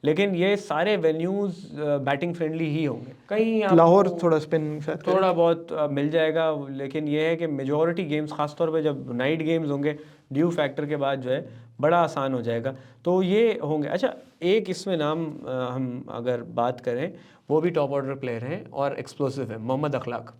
लेकिन ये सारे वेन्यूज़ बैटिंग फ्रेंडली ही होंगे। कहीं लाहौर थोड़ा स्पिन शायद थोड़ा बहुत मिल जाएगा, लेकिन ये है कि मेजॉरिटी गेम्स, खासतौर पे जब नाइट गेम्स होंगे ड्यू फैक्टर के बाद, जो है बड़ा आसान हो जाएगा, तो ये होंगे। अच्छा, एक इसमें नाम हम अगर बात करें, वो भी टॉप ऑर्डर प्लेयर हैं और एक्सप्लोसिव है, मोहम्मद अखलाक।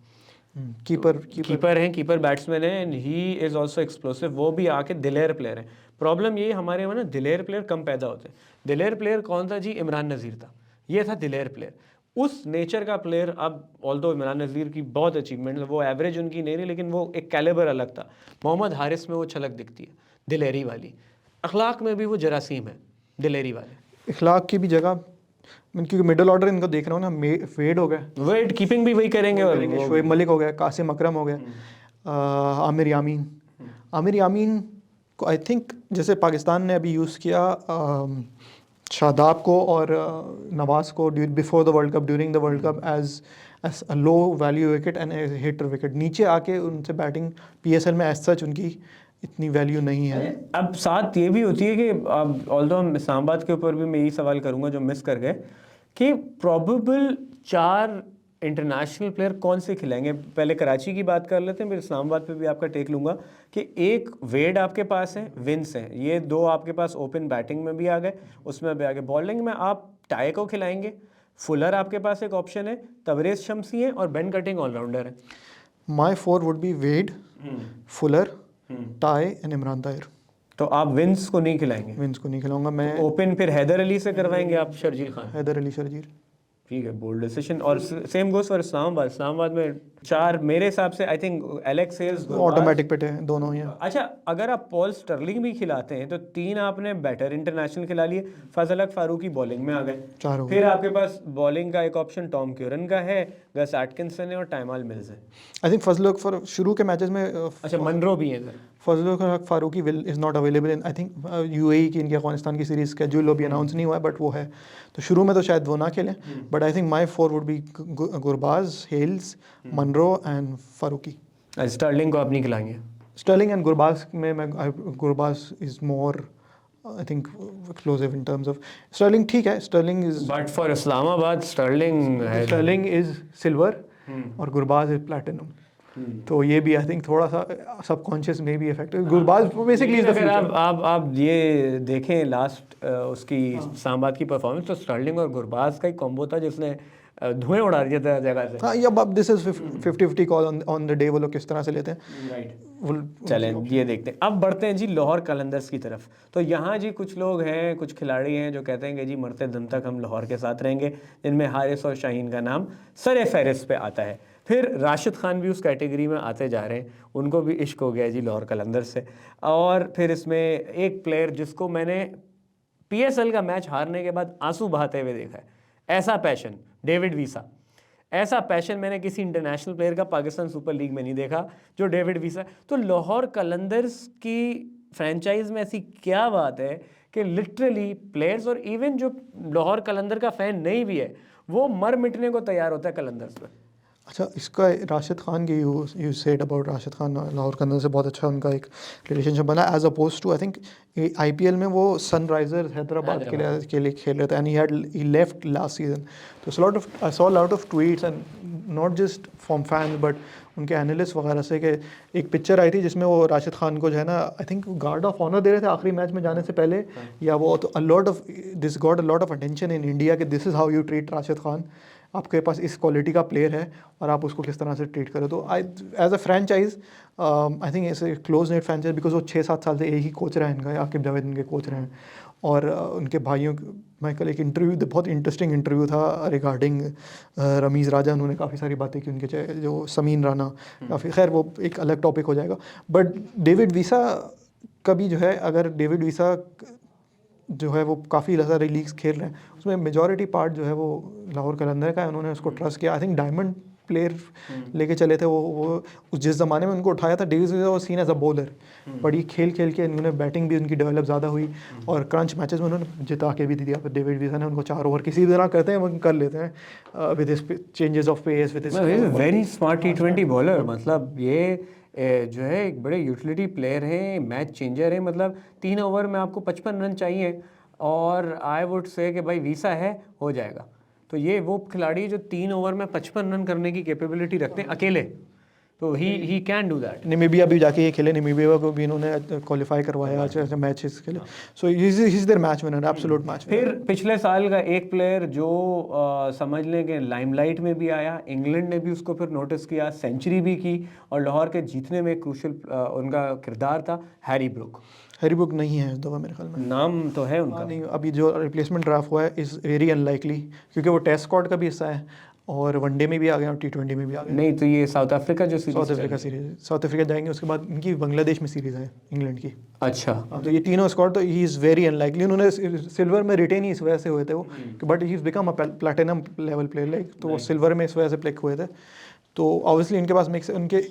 कीपर हैं, कीपर बैट्समैन है, and he is also explosive. वो भी आके दिलेर प्लेयर हैं। प्रॉब्लम ये हमारे यहाँ ना, दिलेर प्लेयर कम पैदा होते हैं। दिलेर प्लेयर कौन था जी? इमरान नज़ीर था, ये था दिलेर प्लेयर। उस नेचर का प्लेयर, अब ऑल्दो इमरान नज़ीर की बहुत अचीवमेंट है, वो एवरेज उनकी नहीं रही, लेकिन वो एक कैलिबर अलग था। मोहम्मद हारिस में वो छलक दिखती है दिलेरी वाली, अखलाक में भी वो जरासीम है दिलेरी वाले। अखलाक की भी जगह, क्योंकि मिडल ऑर्डर इनको देख रहा हूँ ना, फेड हो गया, वेट कीपिंग भी वही करेंगे, और शोएब मलिक हो गया, कासिम अकरम हो गया, आमिर यामीन को आई थिंक, जैसे पाकिस्तान ने अभी यूज़ किया शादाब को और नवाज़ को before the world cup, during the world cup, as a low value wicket and as hitter wicket, नीचे आके उनसे बैटिंग PSL में एज सच उनकी इतनी वैल्यू नहीं है। अब साथ ये भी होती है कि अब ऑल्दो हम इस्लामाबाद के ऊपर भी मैं यही सवाल करूंगा जो मिस कर गए, कि प्रोबेबल 4 इंटरनेशनल प्लेयर कौन से खिलाएंगे। पहले कराची की बात कर लेते हैं, फिर इस्लामाबाद पे भी आपका टेक लूँगा। कि एक वेड आपके पास है, विंस हैं, ये 2 आपके पास ओपन बैटिंग में भी आ गए, उसमें भी आ गए। बॉलिंग में आप टाई को खिलाएंगे, फुलर आपके पास एक ऑप्शन है, तबरेज शम्सी है, और बेन कटिंग ऑलराउंडर है। My 4 would be Wade, Fuller, Tye and Imran Tahir. तो आप विंस को नहीं खिलाएंगे? विंस को नहीं खिलाऊंगा मैं। ओपन फिर हैदर अली से करवाएंगे आप? शर्जील खान, हैदर अली, शर्जील, ठीक है, बोल्ड डिसीजन। और सेम गोस फॉर इस्लामाबाद में 4 मेरे हिसाब से, I think Alex Hales automatic पे थे दोनों ही। अच्छा, अगर आप पॉल स्टर्लिंग भी खिलाते हैं तो 3 आपने बैटर इंटरनेशनल खिला लिए, फजल हक फारूकी बॉलिंग में आ गए, 4 फिर आपके पास बॉलिंग का एक ऑप्शन टॉम क्यूरन का है, गस एटकिंसन है, और टाइमाल मिल्स है। आई थिंक फजल हक शुरू के मैचेस में, अच्छा, मनरो भी है। Fazal Haq Farooqi is not available in, I think UAE की, इनकी अफगानिस्तान की सीरीज़ स्केड्यूल अभी अनाउंस नहीं हुआ है, बट वो है, तो शुरू में तो शायद वो ना खेलें, but I think my 4 would be Gurbaz, Hales, Munro and Farooqi. Sterling को आप नहीं खिलाएंगे? स्टर्लिंग एंड गुरबाज में मैं, Gurbaz is more I think explosive in terms of, Sterling ठीक है, Sterling is, but for Islamabad Sterling is silver और गुरबाज इज प्लैटिनम। तो ये भी आई थिंक थोड़ा सा सबकॉन्शियस में भी इफेक्ट है। गुरबाज बेसिकली इज द अगर फ्यूचर। आप ये देखें लास्ट उसकी इस्लामाबाद की परफॉर्मेंस, तो स्टर्लिंग और गुरबाज का ही कॉम्बो था जिसने धुएं उड़ा दिया था जगह से। हाँ, या अब this is 50-50 call on the day, वो लोग किस तरह से लेते हैं। राइट, चलें ये देखते हैं। अब बढ़ते हैं जी लाहौर कलंदर्स की तरफ। तो यहाँ जी कुछ लोग हैं, कुछ खिलाड़ी हैं जो कहते हैं कि जी मरते दम तक हम लाहौर के साथ रहेंगे, जिनमें हारिस और शाहीन का नाम सरे फहरिस्त पे आता है। फिर राशिद खान भी उस कैटेगरी में आते जा रहे हैं, उनको भी इश्क हो गया जी लाहौर कलंदर्स से। और फिर इसमें एक प्लेयर जिसको मैंने PSL का मैच हारने के बाद आंसू बहाते हुए देखा है, ऐसा पैशन, डेविड वीसा। ऐसा पैशन मैंने किसी इंटरनेशनल प्लेयर का पाकिस्तान सुपर लीग में नहीं देखा जो डेविड वीसा। तो लाहौर कलंदर्स की फ्रेंचाइज में ऐसी क्या बात है कि लिटरली प्लेयर्स और इवन जो लाहौर कलंदर का फैन नहीं भी है वो मर मिटने को तैयार होता है कलंदर्स पर। अच्छा, इसका राशिद खान की you said about Rashid Khan, Lahore Qalandar से बहुत अच्छा उनका एक रिलेशनशिप बना, as oppose to I think IPL में वो सनराइजर्स हैदराबाद के लिए खेल रहे थे, and he left last season. तो I saw lot of tweets and not just from fans but उनके एनालिस्ट वगैरह से, कि एक पिक्चर आई थी जिसमें वो राशिद खान को जो है ना, I think guard of honour दे रहे थे आखिरी मैच में जाने से पहले, या वो तो this got a lot of attention in India कि this is how you treat Rashid Khan. आपके पास इस क्वालिटी का प्लेयर है और आप उसको किस तरह से ट्रीट करो। तो I as a franchise I think ऐसे क्लोज नेट फ्रेंचाइज, बिकॉज वो 6-7 साल से यही कोच रहे हैं, इनका आकिब जावेद इनके कोच रहे हैं। और उनके भाइयों, मैं कल एक इंटरव्यू, बहुत इंटरेस्टिंग इंटरव्यू था रिगार्डिंग रमीज़ राजा, उन्होंने काफ़ी सारी बातें की उनके, जो समीन राना, काफ़ी, खैर वो एक अलग टॉपिक हो जाएगा। बट डेविड वीसा कभी जो है, अगर डेविड वीसा जो है वो काफ़ी सारे लीग्स खेल रहे हैं, उसमें मेजॉरिटी पार्ट जो है वो लाहौर कलंदर का है। उन्होंने उसको ट्रस्ट किया। आई थिंक डायमंड प्लेयर लेके चले थे वो जिस ज़माने में उनको उठाया था, David Wiese was seen as a bowler, but ये खेल के इन्होंने बैटिंग भी उनकी डेवलप ज़्यादा हुई और क्रंच मैचेस में उन्होंने जिता के भी दिया। फिर डेविड वीसा ने उनको 4 ओवर किसी तरह करते हैं वो कर लेते हैं with his changes of pace, with his very smart T20 bowler. मतलब ये जो है एक बड़े यूटिलिटी प्लेयर हैं, मैच चेंजर है। मतलब 3 ओवर में आपको 55 रन चाहिए और आई वुड से कि भाई वीसा है, हो जाएगा। तो ये वो खिलाड़ी जो 3 ओवर में 55 रन करने की कैपेबिलिटी रखते हैं अकेले, तो he can do that. Namibia भी जाके ये खेले, नमीबिया को भी इन्होंने क्वालिफाई करवाया अच्छा मैचेस के लिए। So he is their match winner, absolute match. फिर पिछले साल का एक प्लेयर जो समझ लें कि लाइमलाइट में भी आया, इंग्लैंड ने भी उसको फिर नोटिस किया, सेंचुरी भी की और लाहौर के जीतने में क्रूशल उनका किरदार था, हैरी ब्रूक। हैरी ब्रूक नहीं है इस दफ़ा मेरे ख्याल में, नाम तो है उनका। नहीं, अभी जो रिप्लेसमेंट ड्राफ्ट हुआ है इज़ वेरी अनलाइकली, क्योंकि वो टेस्ट स्क्वाड का भी हिस्सा है और वनडे में भी आ गया और T20 में भी आ गया। नहीं तो ये साउथ अफ्रीका जो सीरीज, साउथ अफ्रीका जाएंगे, उसके बाद इनकी बांग्लादेश में सीरीज़ है इंग्लैंड की। अच्छा, तो ये तीनों स्क्वाड, तो ही इज़ वेरी अनलाइकली। उन्होंने सिल्वर में रिटेन ही इस वजह से हुए थे वो, but he is become a platinum level player, like, तो वो सिल्वर में इस वजह से प्लेक हुए थे। तो ऑब्वियसली इनके पास मिक्स, उनके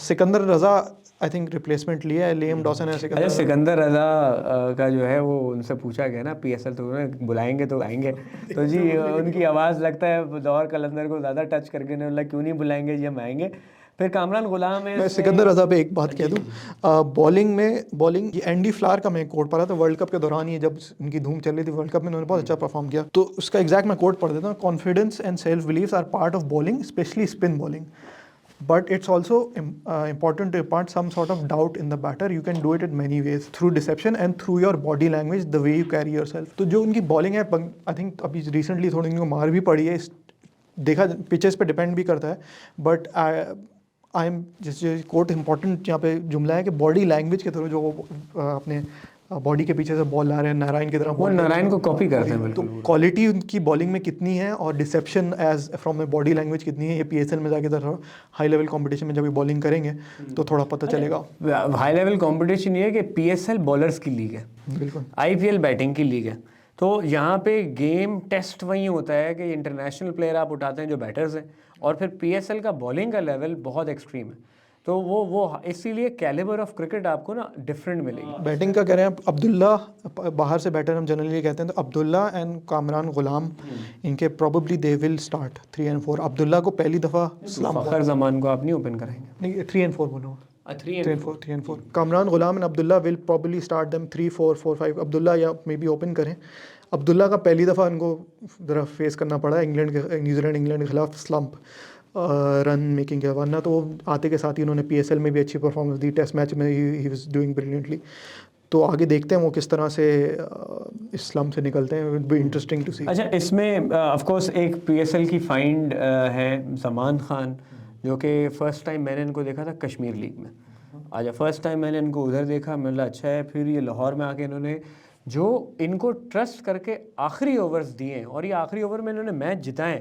सिकंदर रज़ा आई थिंक रिप्लेसमेंट लिया है, लियम डॉसन है। सिकंदर रज़ा का जो है वो उनसे पूछा गया ना PSL, तो उन्हें बुलाएंगे तो आएंगे। तो जी उनकी आवाज़ लगता है लाहौर कलंदर को ज़्यादा टच करके, ने बोला क्यों नहीं बुलाएंगे जी, हम आएंगे। फिर कामरान गुलाम है। मैं सिकंदर रज़ा पे एक बात कह दूँ, बॉलिंग एंडी फ्लावर का मैं कोट पढ़ा था वर्ल्ड कप के दौरान, ही जब इनकी धूम चल रही थी वर्ल्ड कप में, उन्होंने बहुत अच्छा परफॉर्म किया। तो उसका एग्जैक्ट मैं कोट पढ़ देता हूँ, confidence and self believes are part of bowling, specially spin bowling, but it's also important to impart some sort of doubt in the batter. You can do it in many ways, through deception and through your body language, the way you carry yourself. तो जो उनकी bowling है, I think अभी recently थोड़ी उनको मार भी पड़ी है, देखा पिचेस पे डिपेंड भी करता है, बट आई एम जैसे कोट इंपॉर्टेंट यहाँ पे जुमला है कि बॉडी लैंग्वेज के थ्रू जो अपने बॉडी के पीछे से बॉल ला रहे हैं नारायण की तरह, वो नारायण को कॉपी करते हैं तो बिल्कुल। क्वालिटी उनकी बॉलिंग में कितनी है और deception as from a body language कितनी है, ये PSL में जाके थोड़ा हाई लेवल कंपटीशन में जब ये बॉलिंग करेंगे तो थोड़ा पता चलेगा। हाई लेवल कंपटीशन ये है कि PSL बॉलर्स की लीग है, बिल्कुल, IPL बैटिंग की लीग है। तो यहाँ पे गेम टेस्ट वही होता है कि इंटरनेशनल प्लेयर आप उठाते हैं जो बैटर्स हैं, और फिर PSL का बॉलिंग का लेवल बहुत एक्सट्रीम है। तो वो इसीलिए कैलिबर ऑफ क्रिकेट आपको ना डिफरेंट मिलेगी। बैटिंग का कह रहे हैं अब्दुल्ला, बाहर से बैटर हम जनरली कहते हैं, तो अब्दुल्ला एंड कामरान गुलाम, इनके probably they will start 3 and 4। Abdullah को पहली दफ़ा फखर जमान को आप नहीं ओपन करेंगे? नहीं, 3 and 4 बोलो, 3 and 4। Kamran Ghulam and Abdullah will probably start them 3, 4, 4, 5। Abdullah या मे बी ओपन करें। अब्दुल्ला का पहली दफ़ा इनको ज़रा फेस करना पड़ा न्यूजीलैंड इंग्लैंड के खिलाफ स्लम्प, रन मेकिंग है, वरना तो वो आते के साथ ही उन्होंने PSL में भी अच्छी परफॉर्मेंस दी, टेस्ट मैच में ही वाज डूइंग ब्रिलियंटली। तो आगे देखते हैं वो किस तरह से इस स्लम से निकलते हैं, इट बी इंटरेस्टिंग टू सी। अच्छा, इसमें ऑफ कोर्स एक PSL की फाइंड है ज़मान खान, जो कि फ़र्स्ट टाइम मैंने इनको देखा था कश्मीर लीग में। अच्छा, फ़र्स्ट टाइम मैंने इनको उधर देखा, मतलब अच्छा है। फिर ये लाहौर में आके इन्होंने जो इनको ट्रस्ट करके आखिरी ओवर्स दिए हैं, और ये आखिरी ओवर में इन्होंने मैच जिताएं,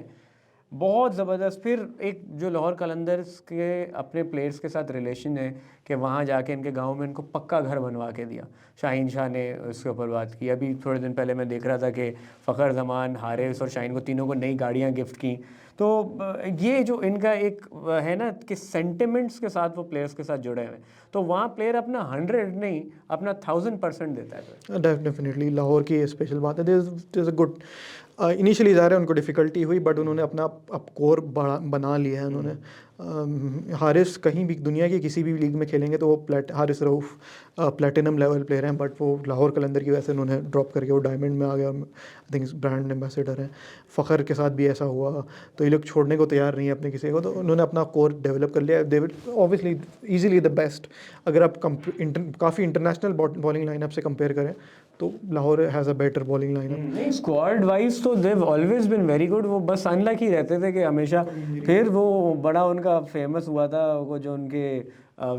बहुत ज़बरदस्त। फिर एक जो लाहौर कलंदर्स के अपने प्लेयर्स के साथ रिलेशन है कि वहाँ जाके इनके गांव में इनको पक्का घर बनवा के दिया। शाहीन शाह ने उसके ऊपर बात की। अभी थोड़े दिन पहले मैं देख रहा था कि फ़खर जमान, हारिस और शाहीन को तीनों को नई गाड़ियाँ गिफ्ट की। तो ये जो इनका एक है ना कि सेंटिमेंट्स के साथ वो प्लेयर्स के साथ जुड़े हुए हैं, तो वहाँ प्लेयर अपना 100 नहीं, अपना 1000% देता है। डेफिनेटली लाहौर की स्पेशल बात है। There is a good, initially ज़ाहिर है उनको डिफ़िकल्टी हुई, बट उन्होंने अपना अब कोर बना लिया है उन्होंने। हारिस कहीं भी दुनिया की किसी भी लीग में खेलेंगे तो वो Haris Rauf platinum level player हैं, बट वो लाहौर कलंदर की वजह से उन्होंने ड्रॉप करके वो डायमंड में आ गया। आई थिंक ब्रांड एम्बेसडर हैं। फ़खर के साथ भी ऐसा हुआ, तो ये लोग छोड़ने को तैयार नहीं है अपने किसी को, तो उन्होंने अपना कोर डेवलप कर लिया। They will obviously easily the best. अगर आप काफ़ी इंटरनेशनल बॉलिंग लाइनअप से कंपेयर करें तो Lahore has a better bowling lineup. नहीं, स्क्वाड वाइज तो देव ऑलवेज बिन वेरी गुड। वो बस अनलकी रहते थे कि हमेशा। फिर वो बड़ा उनका फेमस हुआ था वो जो उनके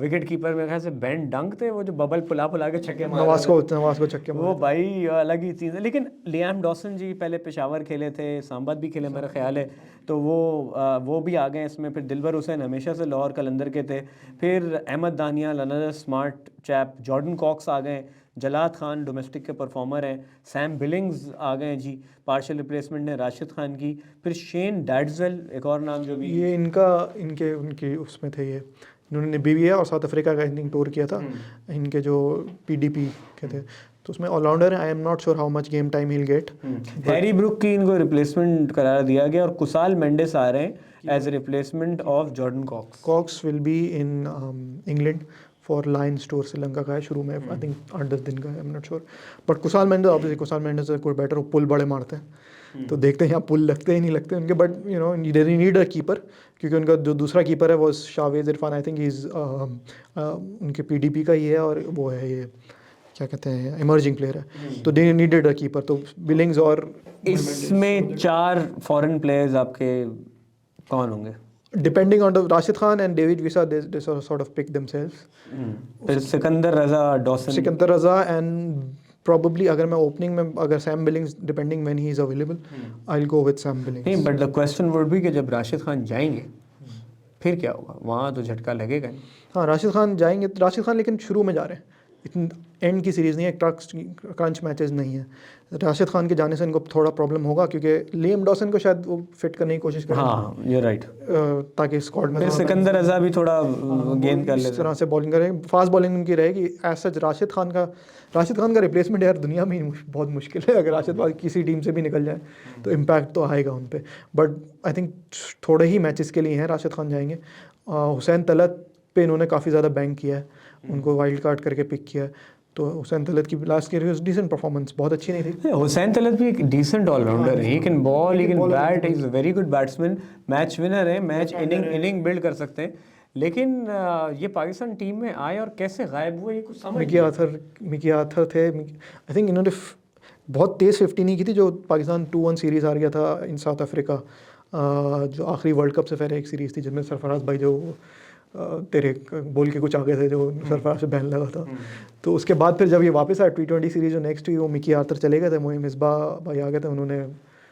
विकेट कीपर में ख्याल से बेन डंक थे, वो जो बबल फुला के छक्के मार नवाज को छक्के वो भाई अलग ही चीज़ है। लेकिन लियाम डॉसन जी पहले पेशावर खेले थे, सांबत भी खेले मेरा ख्याल है, तो वो भी आ गए इसमें। फिर दिलबर हुसैन हमेशा से लाहौर कलंदर के थे। फिर Ahmed Daniyal, another smart chap. Jordan Cox आ गए। जलाद खान डोमेस्टिक के परफॉर्मर हैं। सैम बिलिंग्स आ गए जी, पार्शियल रिप्लेसमेंट ने राशिद खान की। फिर शेन डैड्सवेल एक और नाम जो भी ये उनके उसमें थे, ये इन्होंने BBA और साउथ अफ्रीका का इनिंग टूर किया था, इनके जो PDP के थे, तो उसमें ऑलराउंडर है। I am not sure how much game time he will get. Harry Brook की इनको रिप्लेसमेंट करार दिया गया, और कुसाल मेंडिस आ रहे हैं as a replacement of Jordan Cox. Cox will be in England for Lions tour, Sri Lanka का है शुरू में, आई थिंक 8-10 दिन का है, I am not sure. But Kusal Mendis कोई बेटर, पुल बड़े मारते हैं, तो देखते हैं यहाँ पुल लगते ही नहीं लगते उनके। But you know they need a keeper, क्योंकि उनका जो दूसरा कीपर है वो Shahwaiz Irfan, I think is उनके PDP का ही है, और वो है ये क्या कहते हैं इमर्जिंग प्लेयर है, तो दे नीडेड अ कीपर। तो बिलिंग्स और इसमें 4 फॉरेन प्लेयर्स आपके कौन होंगे? Depending on the Rashid Khan and David Wiese, they sort of pick themselves. फिर Sikandar Raza, Dawson, Sikandar Raza and probably अगर मैं ओपनिंग में, अगर Sam Billings depending when he is available, I will go with Sam Billings. नहीं, but the question would be कि जब राशिद खान जाएंगे फिर क्या होगा? वहाँ तो झटका लगेगा नहीं। हाँ, राशिद खान जाएंगे, राशिद खान लेकिन शुरू में जा रहे हैं, इतनी एंड की सीरीज़ नहीं है, क्रंच मैचेस नहीं है। राशिद खान के जाने से इनको थोड़ा प्रॉब्लम होगा, क्योंकि लियाम डॉसन को शायद वो फिट करने की कोशिश करेंगे। हाँ, ये राइट। ताकि स्क्वाड में फिर सिकंदर रजा भी थोड़ा गेंद कर इस लेते। तरह से बॉलिंग करेंगे, फास्ट बॉलिंग उनकी रहेगी। एज सच राशिद खान का रिप्लेसमेंट यार दुनिया में बहुत मुश्किल है। अगर राशिद खान किसी टीम से भी निकल जाए तो इम्पैक्ट तो आएगा उन पर, बट आई थिंक थोड़े ही मैचेस के लिए हैं राशिद खान जाएंगे। हुसैन तलत पे इन्होंने काफ़ी ज़्यादा बैंक किया है, उनको वाइल्ड कार्ड करके पिक किया है, तो हुसैन तलत की लास्ट की डिसेंट परफॉर्मेंस, बहुत अच्छी नहीं थी। हुसैन तलत भी एक डिसेंट ऑलराउंडर है, he can bowl, he can bat, is a very good batsman, match winner है, मैच इनिंग बिल्ड कर सकते हैं। लेकिन ये पाकिस्तान टीम में आए और कैसे गायब हुए, ये कुछ समझ मिकी आर्थर थे। आई थिंक इन्होंने बहुत तेज़ 50 नहीं की थी, जो पाकिस्तान 2-1 सीरीज़ हार गया था इन साउथ अफ्रीका, जो आखिरी वर्ल्ड कप से पहले एक सीरीज़ थी, जिसमें सरफराज भाई जो तेरे बोल के कुछ आगे थे, जो सरफराज से बैन लगा था। तो उसके बाद फिर जब ये वापस आया T20 सीरीज़ जो नेक्स्ट हुई, वो मिकी आर्थर चले गए थे, मोइन मिसबा भाई आ गए थे, उन्होंने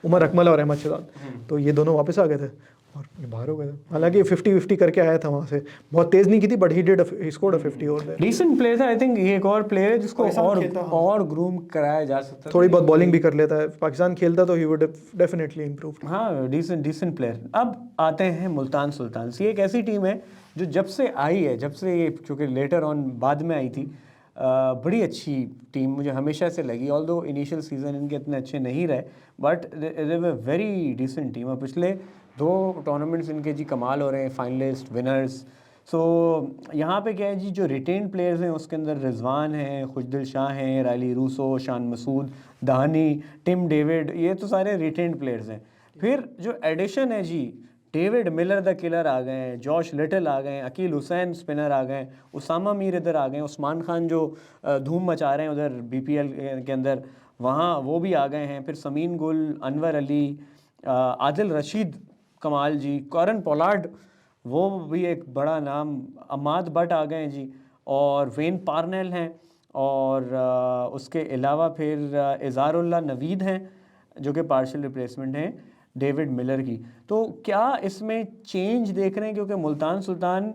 उमर अकमल और अहमद शहजाद, तो ये दोनों वापस आ गए थे और ये बाहर हो गए थे। हालांकि 50-50 करके आया था वहाँ से, बहुत तेज़ नहीं की थी, but he scored a 50 over. Decent player था। आई थिंक ये एक और प्लेयर है जिसको और ग्रूम कराया जा सकता है। थोड़ी बहुत बॉलिंग भी कर लेता है, पाकिस्तान खेलता तो ही वुड डेफिनेटली इम्प्रूव। हाँ, डिसेंट प्लेयर। अब आते हैं मुल्तान सुल्तान्स। ये एक ऐसी टीम है जो जब से आई है, जब से ये चूँकि लेटर ऑन बाद में आई थी, बड़ी अच्छी टीम मुझे हमेशा से लगी। ऑल्दो इनिशियल सीजन इनके इतने अच्छे नहीं रहे, but they were very decent team. और पिछले 2 टूर्नामेंट्स इनके जी कमाल हो रहे हैं, फाइनलिस्ट, विनर्स। सो यहाँ पे क्या है जी, जो रिटेन प्लेयर्स हैं उसके अंदर रिजवान हैं, खुशदिल शाह हैं, रायली रूसो, शान मसूद, दानी, टिम डेविड, ये तो सारे रिटेन प्लेयर्स हैं। फिर जो एडिशन है जी डेविड मिलर द किलर आ गए हैं, जॉश लिटिल आ गए हैं, अकील हुसैन स्पिनर आ गए हैं, उसामा मीर इधर आ गए हैं, उस्मान खान जो धूम मचा रहे हैं उधर बीपीएल के अंदर, वहाँ वो भी आ गए हैं। फिर समीन गुल, अनवर अली, आदिल रशीद कमाल जी, कॉरन पोलार्ड वो भी एक बड़ा नाम, अमाद बट आ गए हैं जी, और वेन पार्नेल हैं, और उसके अलावा फिर इज़ारुल्लाह नवीद हैं जो कि पार्शियल रिप्लेसमेंट हैं डेविड मिलर की। तो क्या इसमें चेंज देख रहे हैं, क्योंकि मुल्तान सुल्तान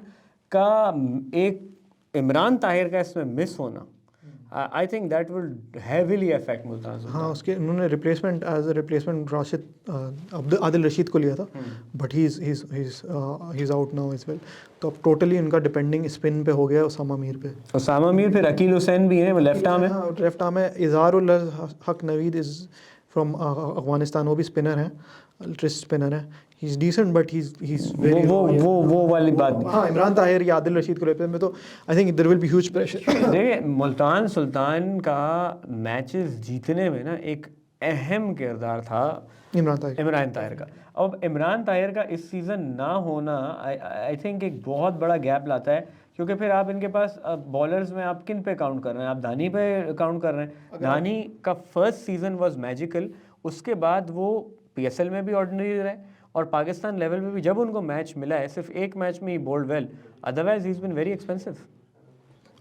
का एक इमरान ताहिर का इसमें मिस होना, I think that will heavily affect Multan Sultan. हाँ, उसके उन्होंने replacement as a replacement Rashid Adil Rashid को लिया था, but he is out now as well. तो अब टोटली उनका डिपेंडिंग स्पिन पे हो गया उसामा मीर पे। उसामा मीर, फिर अकील हुसैन भी हैं, वो लेफ्ट आर्म है। हाँ, लेफ्ट आर्म है। इज़हारुल हक नवीद इज़ फ्रॉम अफगानिस्तान, वो भी स्पिनर है, ट्रिस्ट स्पिनर है। He is decent but he is very वो वाली बात। हाँ, इमरान ताहिर या आदिल रशीद को लेते में तो I think there will be huge pressure. देखिए, मुल्तान सुल्तान का मैचेस जीतने में ना एक अहम किरदार था इमरान ताहिर का। अब इमरान ताहिर का इस सीज़न ना होना आई थिंक एक बहुत बड़ा गैप लाता है, क्योंकि फिर आप इनके पास बॉलर्स में आप किन पे काउंट कर रहे हैं? आप दानी पे काउंट कर रहे हैं। दानी का फर्स्ट सीज़न वाज मैजिकल, उसके बाद वो पीएसएल में भी ऑर्डिनरी रहे और पाकिस्तान लेवल पे भी जब उनको मैच मिला है सिर्फ एक मैच में he bowled well, otherwise he is been very expensive.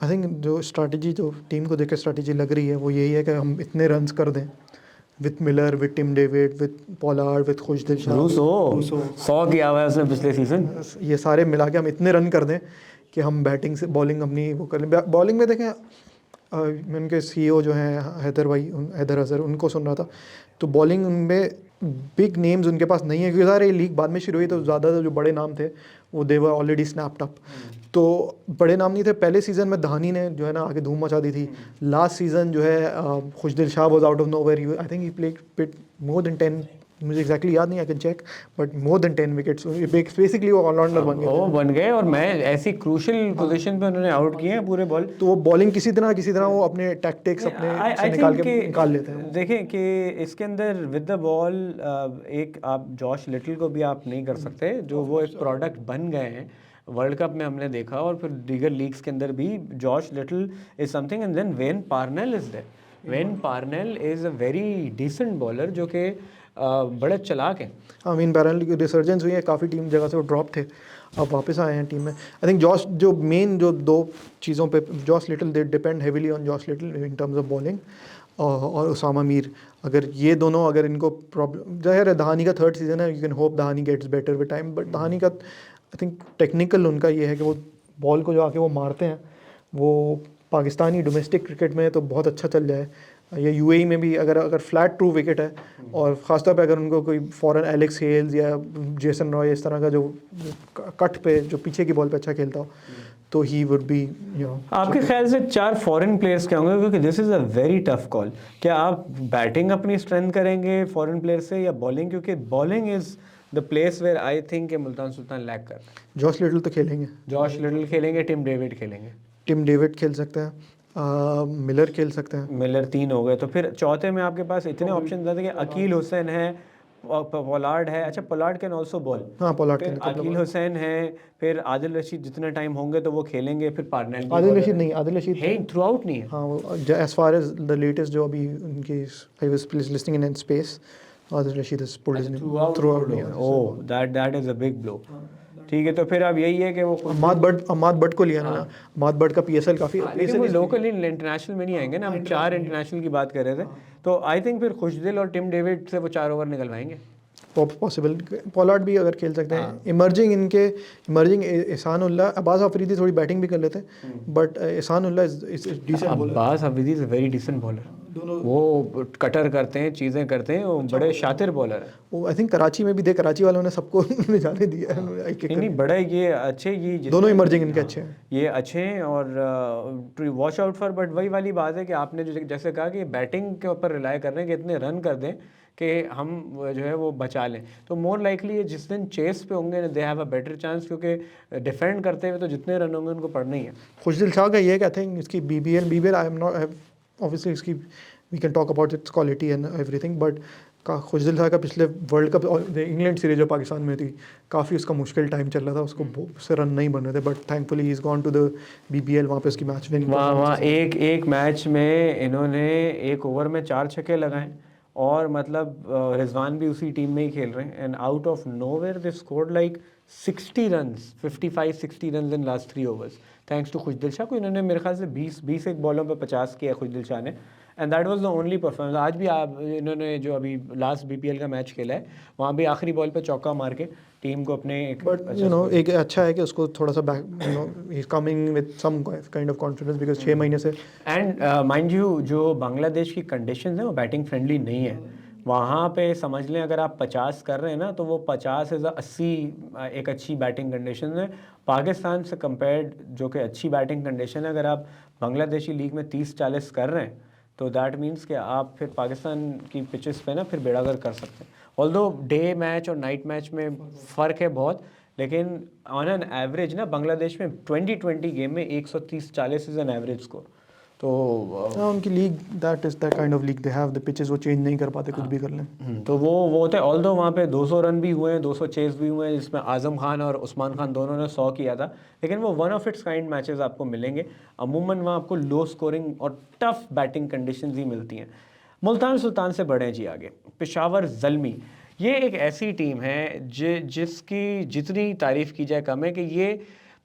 I think जो स्ट्रैटेजी जो टीम को देख के स्ट्रैटेजी लग रही है वो यही है कि हम इतने रन्स कर दें with Miller, with Tim David, with Pollard, with Khushdil Shah, Rossouw 100 किया हुआ है उसने पिछले सीजन। ये सारे मिला के हम इतने रन कर दें कि हम बैटिंग से बॉलिंग अपनी वो कर लें। बॉलिंग में देखें, मैं उनके सीईओ जो हैं हैदर अजहर, उनको सुन रहा था, तो बॉलिंग उनमें बिग नेम्स उनके पास नहीं है, क्योंकि सारे लीग बाद में शुरू हुई तो ज़्यादा जो बड़े नाम थे वो दे वर ऑलरेडी स्नैप्ड अप। तो बड़े नाम नहीं थे। पहले सीज़न में धानी ने जो है ना आगे धूम मचा दी थी। लास्ट सीज़न जो है Khushdil Shah was out of nowhere, I think he played more than 10, मुझे एग्जैक्टली याद नहीं, I can check, but more than 10 wickets. Basically वो ऑलराउंडर बन गए और मैं ऐसी क्रूशियल पोजीशन पे उन्होंने आउट किए हैं पूरे बॉल। तो वो बॉलिंग किसी तरह वो अपने टैक्टिक्स अपने से निकाल लेते हैं। देखें कि इसके अंदर विद द बॉल एक आप जॉश लिटिल को भी आप नहीं कर सकते, जो वो एक प्रोडक्ट बन गए हैं वर्ल्ड कप में हमने देखा, और फिर दीगर लीग्स के अंदर भी Josh Little is something. And then Wayne Parnell is there. Wayne Parnell is a very decent bowler जो कि बड़े चलाक हैं। हाँ, मीन पार्नेल की रिसर्जेंस हुई है, काफ़ी टीम जगह से वो ड्रॉप थे, अब वापस आए हैं टीम में। आई थिंक जॉश जो मेन जो दो चीज़ों पे Josh little they depend heavily on Josh little in terms of bowling, और उसामा मीर। अगर ये दोनों अगर इनको प्रॉब्लम, जाहिर है दहानी का थर्ड सीजन है, you can hope Dahani gets better with time, but Dahani का आई थिंक टेक्निकल उनका ये है कि वो बॉल को जो आके वो मारते हैं, वो पाकिस्तानी डोमेस्टिक क्रिकेट में तो बहुत अच्छा चल जाए, या यूएई में भी अगर फ्लैट ट्रू विकेट है, और ख़ासतौर पे अगर उनको कोई फॉरेन एलेक्स हेल्स या जेसन रॉय इस तरह का जो कट पे जो पीछे की बॉल पे अच्छा खेलता हो, तो ही वुड बी आपके ख्याल से 4 फॉरेन प्लेयर्स क्या होंगे? क्योंकि this is a very tough call. क्या आप बैटिंग अपनी स्ट्रेंथ करेंगे फॉरेन प्लेयर से, या बॉलिंग? क्योंकि bowling is the place where I think Multan Sultan lack कर रहा है। जॉश लिटिल तो खेलेंगे, जॉश लिटिल खेलेंगे, टिम डेविड खेलेंगे, टिम डेविड खेल सकते हैं, मिलर खेल सकते हैं। मिलर 3 हो गए, तो फिर चौथे में आपके पास इतने ऑप्शन थे कि अकील हुसैन है, पोलार्ड है। अच्छा, पोलार्ड कैन ऑल्सो बॉल। हाँ, पोलार्ड फिर अकील हुसैन है, फिर आदिल रशीद जितने टाइम होंगे तो वो खेलेंगे, फिर पार्नेल। आदिल रशीद है थ्रू आउट नहीं है। हाँ, वो as far as the latest जो अभी उनकी I was listening in space, Adil Rashid is pulled in throughout नहीं है। Oh, that is a big blow. ठीक है, तो फिर अब यही है कि वो अमाद बट को लिया ना। अमाद बट का पीएसएल काफ़ी, लेकिन वो लोकल इंटरनेशनल में नहीं आएंगे ना। हम 4 इंटरनेशनल की बात कर रहे थे, तो आई थिंक फिर खुशदिल और टिम डेविड से वो 4 ओवर निकलवाएंगे। पॉसिबल। पोलार्ड भी अगर खेल सकते हैं। इमर्जिंग एहसानुल्लाह, अब्बास अफरीदी थोड़ी बैटिंग भी कर लेते हैं, but Ehsanullah is decent bowler. Abbas Afridi is a very decent bowler. वो कटर करते हैं, चीज़ें करते हैं, वो बड़े शातिर बॉलर है। वो आई थिंक कराची में भी कराची वालों ने सबको जाने दिया है। नहीं, बड़े ये अच्छे, ये दोनों इमर्जिंग इनके अच्छे हैं, ये अच्छे हैं, और वॉच आउट फॉर। बट वही वाली बात है कि आपने जो जैसे कहा कि बैटिंग के ऊपर रिलाई कर रहे हैं कि इतने रन कर दें कि हम जो है वो बचा लें, तो मोर लाइकली जिस दिन चेस पे होंगे they have a better chance, क्योंकि डिफेंड करते हुए तो जितने रन होंगे उनको पढ़ना ही है। खुशदिल शाह का ये है कि आई थिंक इसकी BBL I am not obviously इसकी we can talk about its quality and everything, but Khushdil Shah का पिछले वर्ल्ड कप और इंग्लैंड सीरीज जो पाकिस्तान में थी, काफ़ी उसका मुश्किल टाइम चल रहा था, उसको उससे रन नहीं बन रहे थे, but thankfully he is gone to the BBL, वहाँ पे उसकी मैच विनिंग वहाँ एक मैच में इन्होंने एक ओवर में 4 छक्के लगाए और मतलब रिजवान भी उसी टीम में ही खेल रहे हैं and out of nowhere they scored like 60 runs 55-60 runs in last 3 overs thanks to Khushdil Shah को। इन्होंने मेरे ख्याल से 20 एक बॉलों पे 50 किया खुशदिल शाह ने and that was the only performance. आज भी आप इन्होंने जो अभी लास्ट BPL का मैच खेला है वहाँ भी आखिरी बॉल पे चौका मार के टीम को अपने एक बट यू नो एक अच्छा है कि उसको थोड़ा सा back, you know he is coming with some kind of confidence because 6 महीने से। एंड माइंड यू जो बांग्लादेश की कंडीशंस हैं वो बैटिंग फ्रेंडली नहीं है। वहाँ पे समझ लें अगर आप 50 कर रहे हैं ना तो वो 50 से 80 एक अच्छी बैटिंग कंडीशन है। पाकिस्तान से कंपेयर्ड जो कि अच्छी बैटिंग कंडीशन है, अगर आप बांग्लादेशी लीग में 30-40 कर रहे हैं तो दैट मीन्स कि आप फिर पाकिस्तान की पिचेस पे ना फिर बेड़ागर कर सकते हैं। ऑल्दो डे मैच और नाइट मैच में फ़र्क है बहुत, लेकिन ऑन एन एवरेज ना बांग्लादेश में 2020 गेम में 130-40 इज़ एन एवरेज स्कोर। तो उनकी league that is that kind of league they have, the pitches वो चेंज नहीं कर पाते, कुछ भी कर लें। तो वो होते हैं। ऑल्दो वहाँ पे 200 रन भी हुए हैं, 200 चेस भी हुए हैं, जिसमें आज़म खान और उस्मान खान दोनों ने 100 किया था, लेकिन वो one of its kind matches आपको मिलेंगे। अमूमन वहाँ आपको लो स्कोरिंग और टफ बैटिंग कंडीशंस ही मिलती हैं। मुल्तान सुल्तान से बढ़े जी आगे, पेशावर ज़ल्मी। ये एक ऐसी टीम है जिसकी जितनी तारीफ़ की जाए कम है कि ये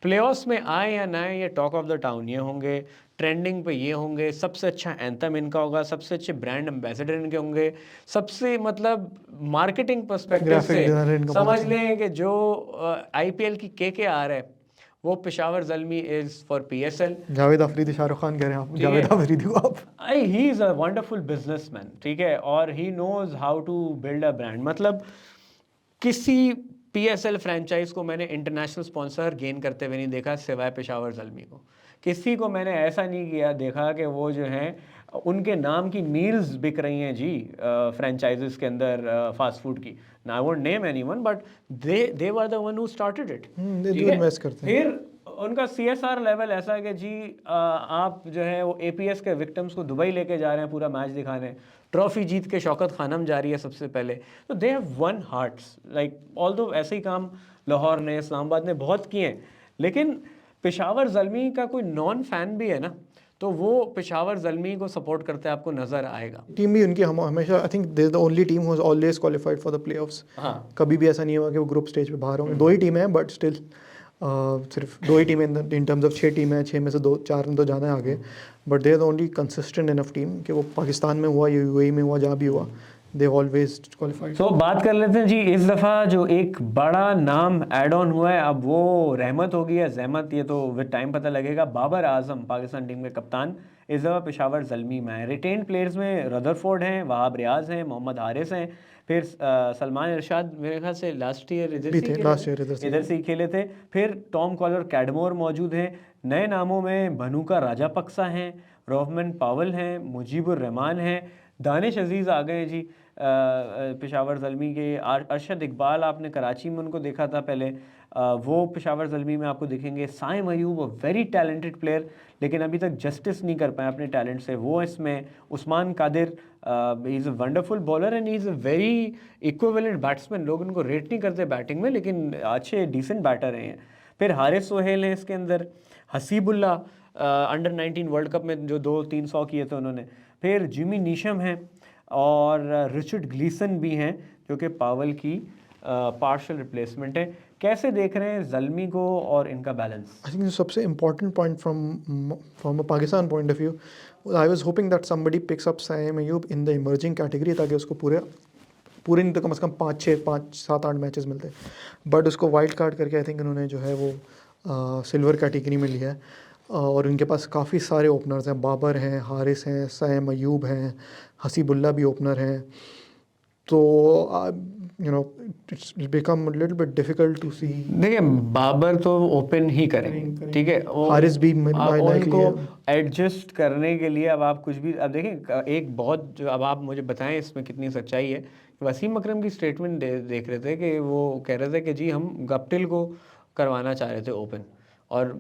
प्लेऑफ्स में आए या ना आए, ये टॉक ऑफ द टाउन ये होंगे, ट्रेंडिंग पे ये होंगे, सबसे अच्छा एंथम इनका होगा, सबसे अच्छे ब्रांड एम्बेसडर इनके होंगे, सबसे मतलब मार्केटिंग पर्सपेक्टिव ग्राफिक से डिजाइनर इनका समझ लें कि जो IPL की KKR है वो Peshawar Zalmi is for PSL। Javed Afridi, Shahrukh Khan कह रहे हैं आप, जावेद अफरीदी को आप। He is a wonderful businessman, ठीक है, और he knows how to build a brand. मतलब किसी PSL फ्रेंचाइज को मैंने इंटरनेशनल स्पॉन्सर गेन करते हुए नहीं देखा सिवाय पेशावर ज़ल्मी को। किसी को मैंने ऐसा नहीं किया देखा कि वो जो हैं उनके नाम की मील्स बिक रही हैं जी फ्रेंचाइजेस के अंदर फास्ट फूड की। ना I won't name anyone but they were the one who started it. They ठीक डू है, इन्वेस्ट करते हैं। फिर उनका CSR लेवल ऐसा है कि जी आप जो है वो APS के विक्टिम्स को दुबई लेके जा रहे हैं पूरा मैच दिखाने, ट्रॉफी जीत के शौकत खानम जा रही है सबसे पहले। तो they have one hearts like although ऐसे ही काम लाहौर ने इस्लामाबाद ने बहुत किए हैं, लेकिन पेशावर ज़ल्मी का कोई नॉन फैन भी है ना तो वो पेशावर ज़ल्मी को सपोर्ट करते आपको नज़र आएगा। टीम भी उनकी हमेशा, I think they is the only team who has always qualified for the playoffs. हाँ, कभी भी ऐसा नहीं हुआ कि वो ग्रुप स्टेज पे बाहर होंगे। 2 ही टीमें हैं बट स्टिल सिर्फ 2 ही टीमें इन टर्म्स ऑफ 6 टीमें हैं, 6 में से 2-4 ने तो जाना है आगे, but they are the only consistent enough team कि वो पाकिस्तान में हुआ या UAE में हुआ, जहाँ भी हुआ दे ऑलवेज क्वालिफाइड। तो बात कर लेते हैं जी इस दफ़ा जो एक बड़ा नाम ऐड ऑन हुआ है, अब वो रहमत होगी या जहमत ये तो विद टाइम पता लगेगा। बाबर आजम पाकिस्तान टीम के कप्तान इस दफ़ा पेशावर ज़ल्मी में है। रिटेन प्लेयर्स में रदरफोर्ड हैं, वहाब रियाज हैं, मोहम्मद हारिस हैं, फिर सलमान इरशाद मेरे ख्याल से लास्ट ईयर इधर से ही खेले थे। फिर टॉम कॉलर कैडमोर मौजूद हैं। नए नामों में बनूका राजापक्सा हैं, रोहमन पावल हैं, मुजीबुर रहमान हैं, दानिश अजीज़ आ गए जी पेशावर ज़ल्मी के। अरशद इकबाल आपने कराची में उनको देखा था पहले, वो पेशावर ज़ल्मी में आपको दिखेंगे। Saim Ayub a very talented player, लेकिन अभी तक जस्टिस नहीं कर पाए अपने टैलेंट से, वो इसमें। Usman Qadir he is a wonderful bowler and he is a very equivalent batsman. लोग उनको रेट नहीं करते बैटिंग में, लेकिन अच्छे डिसेंट बैटर हैं। फिर हारिस सोहेल हैं इसके अंदर, हसीबुल्ला अंडर 19 वर्ल्ड कप में जो 200-300 किए थे उन्होंने। फिर जिमी नीशम हैं और रिचर्ड ग्लीसन भी हैं जो कि पावल की पार्शल रिप्लेसमेंट है। कैसे देख रहे हैं ज़ल्मी को और इनका बैलेंस? आई थिंक सबसे important point from a Pakistan point of view, I was hoping that somebody picks up Saim Ayub in the emerging category, ताकि उसको पूरे नहीं तो कम से कम 5-7-8 मैचेस मिलते, बट उसको वाइल्ड कार्ड करके आई थिंक उन्होंने जो है वो सिल्वर कैटेगरी में लिया है। और उनके पास काफ़ी सारे ओपनर्स हैं, बाबर हैं, हारिस हैं, साइम अयूब हैं, हसीबुल्ला भी ओपनर हैं। तो you know it's become a little bit difficult to see. देखिए बाबर तो ओपन ही करेंगे, ठीक है, हारिस भी उनको एडजस्ट करने के लिए अब आप कुछ भी, अब देखें एक बहुत जो, अब आप मुझे बताएं इसमें कितनी सच्चाई है। वसीम अकरम की स्टेटमेंट देख रहे थे कि वो कह रहे थे कि जी हम गप्टिल को करवाना चाह रहे थे ओपन, और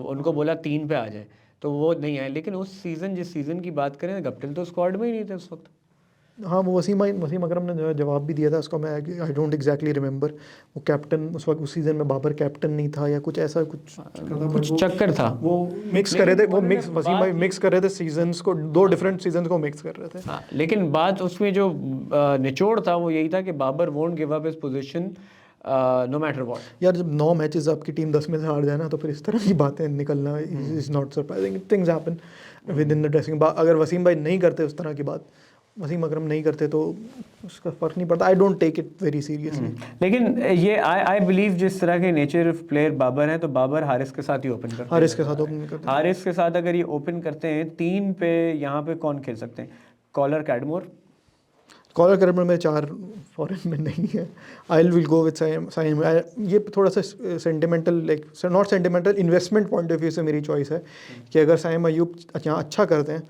उनको बोला 3 पे आ जाए, तो वो नहीं आए। लेकिन उस सीज़न जिस सीज़न की बात करें गप्टिल तो स्क्वाड में ही नहीं थे उस वक्त। हाँ वो वसीम अकरम ने जवाब भी दिया था उसको, मैं आई डोंट एग्जैक्टली रिमेंबर, वो कैप्टन उस वक्त उस सीज़न में बाबर कैप्टन नहीं था या कुछ ऐसा कुछ चक्कर था। वो मिक्स कर रहे थे, वो मिक्स वसीम भाई मिक्स कर रहे थे सीजन्स को, 2 डिफरेंट सीजन्स को मिक्स कर रहे थे। हाँ, लेकिन बात उसमें जो निचोड़ था वो यही था कि Babar won't give up his position no matter what. यार जब 9 मैचेस आपकी टीम 10 में से हार जाए ना, तो फिर इस तरह की बातें निकलना is not surprising, things happen with in the dressing. अगर वसीम भाई नहीं करते उस तरह की बात, वसीम अकरम नहीं करते, तो उसका फ़र्क नहीं पड़ता। I don't take it very seriously. लेकिन ये आई बिलीव जिस तरह के नेचर ऑफ प्लेयर बाबर हैं, तो बाबर हारिस के साथ ही ओपन करते हैं। हारिस के साथ ओपन करते हैं। हारिस के साथ अगर ये ओपन करते हैं 3 पे, यहाँ पे कौन खेल सकते हैं? Collar, Cadmore. कॉलर कैरेक्टर में 4 फॉरेन में नहीं है। I will go with Saim. ये थोड़ा सा sentimental, like not sentimental, investment point of view से मेरी चॉइस है कि अगर साइम अयूब अच्छा करते हैं,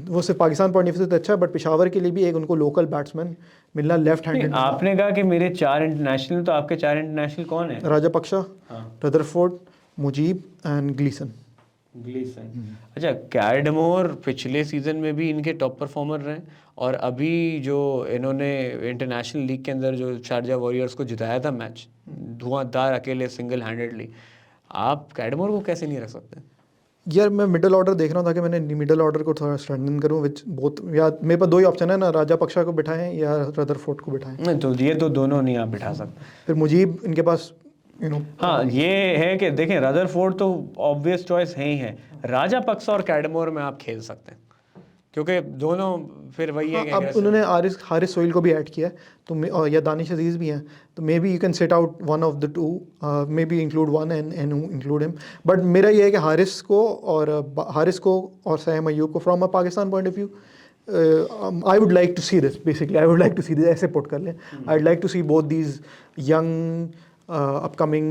वो सिर्फ पाकिस्तान पॉइंट ऑफ व्यू से तो अच्छा है, बट पेशावर के लिए भी एक उनको लोकल बैट्समैन मिलना लेफ्ट हैंडेड। आपने कहा कि मेरे 4 इंटरनेशनल, तो आपके 4 इंटरनेशनल कौन है? Rajapaksa, Rutherford, Mujeeb and Gleeson. अच्छा, कैडमोर पिछले सीजन में भी इनके टॉप परफॉर्मर रहे, और अभी जो इन्होंने इंटरनेशनल लीग के अंदर जो शारजा वॉरियर्स को जिताया था मैच, धुआंधार अकेले सिंगल हैंडेडली, आप कैडमोर को कैसे नहीं रख सकते? यार मैं मिडिल ऑर्डर देख रहा हूँ, ताकि मैंने मिडिल ऑर्डर को थोड़ा स्ट्रेंथन करूँ, विच बोथ, या मेरे पास 2 ही ऑप्शन है ना, राजापक्षा को बिठाएं या रदरफोर्ड को बिठाएं। नहीं, तो ये तो दोनों नहीं आप बिठा सकते। फिर मुजीब इनके पास हाँ, ये है कि देखें, रदरफोर्ड तो ऑब्वियस चॉइस है ही है, राजापक्सा और कैडमोर में आप खेल सकते हैं, क्योंकि दोनों फिर वही है कि अब उन्होंने हारिस सोहेल को भी ऐड किया है, तो या दानिश अजीज़ भी हैं, तो may be you can set out one of the two, may be include one and include him. But मेरा ये है कि हारिस को और साइम अयूब को from a Pakistan point of view, I would like to see this, basically I would like to see this, ऐसे put कर लें, I would like to see both these young upcoming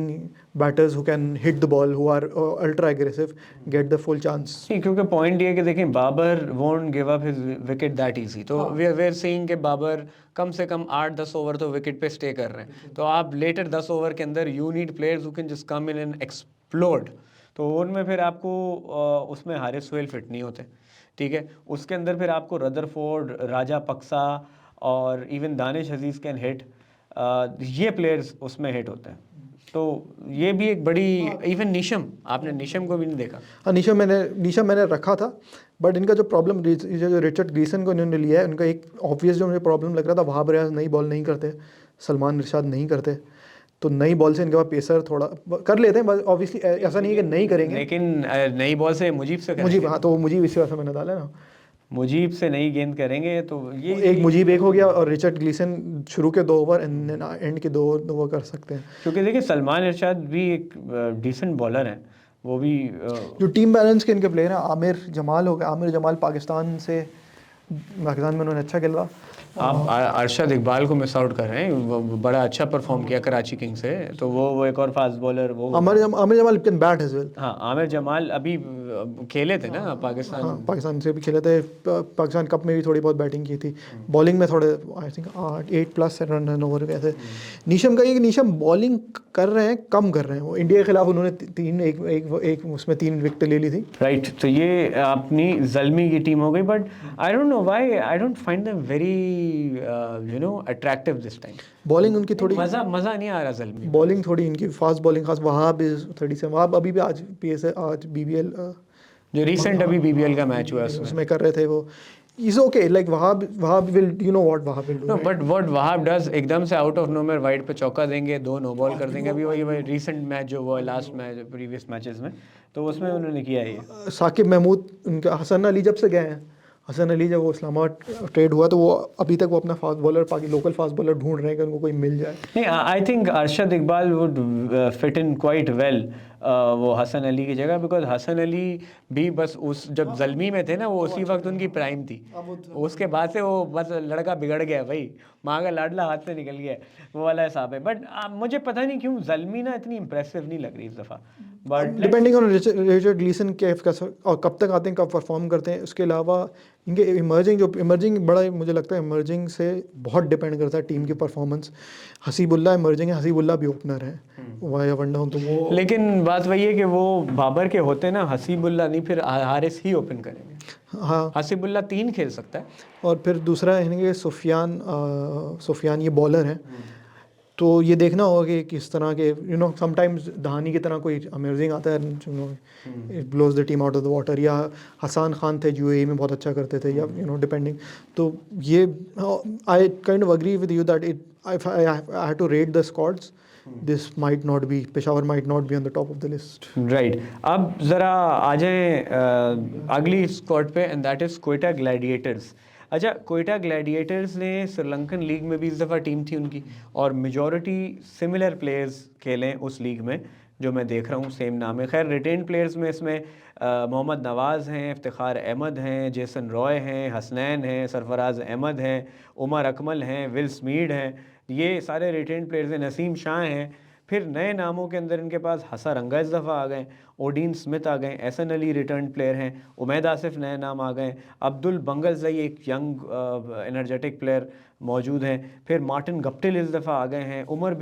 batters who can hit the ball, who are ultra aggressive, get the full chance. क्योंकि point ये है कि देखें, Babar won't give up his wicket that easy, तो we are seeing कि बाबर कम से कम 8-10 over तो wicket पे स्टे कर रहे हैं, तो आप लेटर 10 ओवर के अंदर you need players who can just come in and explode, तो उनमें फिर आपको उसमें हारिस सोहेल फिट नहीं होते, ठीक है। उसके अंदर फिर आपको रदरफोर्ड, राजापक्सा और even Danish Aziz can hit, ये प्लेयर्स उसमें हिट होते हैं, तो ये भी एक बड़ी, इवन नीशम, आपने नीशम को भी नहीं देखा। हाँ, नीशम मैंने रखा था, बट इनका जो प्रॉब्लम, जो रिचर्ड ग्लीसन को इन्होंने लिया है, उनका एक ऑब्वियस जो मुझे प्रॉब्लम लग रहा था, वहाब रियाज नई बॉल नहीं करते, सलमान इरशाद नहीं करते, तो नई बॉल से इनके पास पेसर थोड़ा कर लेते हैं, ऑब्वियसली ऐसा नहीं है कि नहीं करेंगे, लेकिन नई बॉल से मुजीब से मुजीब, हाँ तो मुजीब इसी वजह से मैंने डाला ना, मुजीब से नहीं गेंद करेंगे, तो ये एक मुजीब एक हो गया, और रिचर्ड ग्लीसन शुरू के 2 ओवर एंड के 2 ओवर कर सकते हैं, क्योंकि देखिए सलमान इरशाद भी एक डिसेंट बॉलर हैं, वो भी जो टीम बैलेंस के इनके प्लेयर हैं। आमिर जमाल हो गया, आमिर जमाल पाकिस्तान में उन्होंने अच्छा खेला। आप अरशद इकबाल को मिस आउट कर रहे हैं, वो बड़ा अच्छा परफॉर्म किया कराची किंग्स से, तो वो एक और फास्ट बॉलर, वो Aamir Jamal can bat as well. हाँ, आमिर जमाल अभी खेले थे ना पाकिस्तान, हाँ, पाकिस्तान से भी खेले थे, पाकिस्तान कप में भी थोड़ी बहुत बैटिंग की थी, बॉलिंग में थोड़े आई थिंक 8+ रन ओवर गए थे। नीशम का ये कि नीशम बॉलिंग कर रहे हैं, कम कर रहे हैं, वो इंडिया के खिलाफ उन्होंने एक उसमें 3 विकेट ले ली थी, राइट। तो ये अपनी ज़ल्मी की टीम हो गई, but I don't know why I don't find them very attractive this time. Bowling उनकी थोड़ी मज़ा नहीं आ रहा ज़ल्मी, बॉलिंग थोड़ी इनकी फास्ट बॉलिंग, खास वहाब 37, वहाब अभी भी आज BBL जो रिसेंट अभी BBL का मैच हुआ उसमें कर रहे थे, वो is okay, like Wahab will, you know what Wahab will do, but what Wahab does, एकदम से आउट ऑफ नोवेयर वाइड पे चौका देंगे, 2 नो बॉल कर देंगे, अभी वही रिसेंट मैच जो हुआ लास्ट मैच, प्रीवियस मैचेस में, तो उसमें उन्होंने किया ये। साकिब महमूद, उनका हसन अली जब से गए हैं, हसन अली जब वो इस्लामाबाद ट्रेड हुआ, तो वो अभी तक वो अपना fast bowler, local fast bowler ढूंढ रहे हैं कि उनको कोई मिल जाए। नहीं, I think Arshad Iqbal would fit in quite well वो हसन अली की जगह, बिकॉज हसन अली भी बस उस जब ज़ल्मी में थे ना, वो उसी वक्त उनकी प्राइम थी, उसके बाद से वो बस लड़का बिगड़ गया भाई, माँ का लाडला हाथ से निकल गया, वो वाला हिसाब है। बट मुझे पता नहीं क्यों ज़ल्मी ना इतनी इंप्रेसिव नहीं लग रही इस दफ़ा, but depending on Richard Gleeson के और कब तक आते हैं, कब परफॉर्म करते हैं, उसके अलावा इनके इमर्जिंग बड़ा मुझे लगता है इमर्जिंग से बहुत डिपेंड करता है टीम की परफॉर्मेंस। हसीबुल्ला इमर्जिंग है, हसीबुल्ला भी ओपनर है वाया वनडाउन, तो वो लेकिन बात वही है कि वो बाबर के होते ना, हसीबुल्ला नहीं, फिर हारिस ही ओपन करेंगे। हाँ। हसीबुल्ला 3 खेल सकता है। और फिर दूसरा इनके सुफियान ये बॉलर हैं, तो ये देखना होगा कि किस तरह के समटाइम्स दहानी की तरह कोई अमेजिंग आता है, it blows the team out of the water, या हसान खान थे यूएई में बहुत अच्छा करते थे, या डिपेंडिंग। तो ये I kind of agree with you that I have to rate the squads, this might not be, Peshawar might not be on the top of the list. Right, अब ज़रा आ जाएँ अगली स्क्वाड पे, and that is Quetta Gladiators. अच्छा, Quetta Gladiators ने Sri Lankan league में भी इस दफ़ा टीम थी उनकी, और मेजॉरिटी सिमिलर प्लेयर्स खेलें उस लीग में जो मैं देख रहा हूँ, सेम नाम है। खैर रिटेन प्लेयर्स में इसमें मोहम्मद नवाज़ हैं, इफ्तिखार अहमद हैं, जेसन रॉय हैं, हसनैन हैं, सरफराज अहमद हैं, उमर अकमल हैं, विल स्मीड हैं, ये सारे रिटेन प्लेयर्स हैं। नसीम शाह हैं। फिर नए नामों के अंदर इनके पास हसरंगा इस दफ़ा आ गए, ओडीन स्मिथ आ गए, एहसन अली रिटर्न प्लेयर हैं, उमैद आसिफ नए नाम आ गए, अब्दुल बंगलज़ई एक यंग एनर्जेटिक प्लेयर मौजूद हैं, फिर मार्टिन गप्टिल इस दफ़ा आ गए हैं, उमैर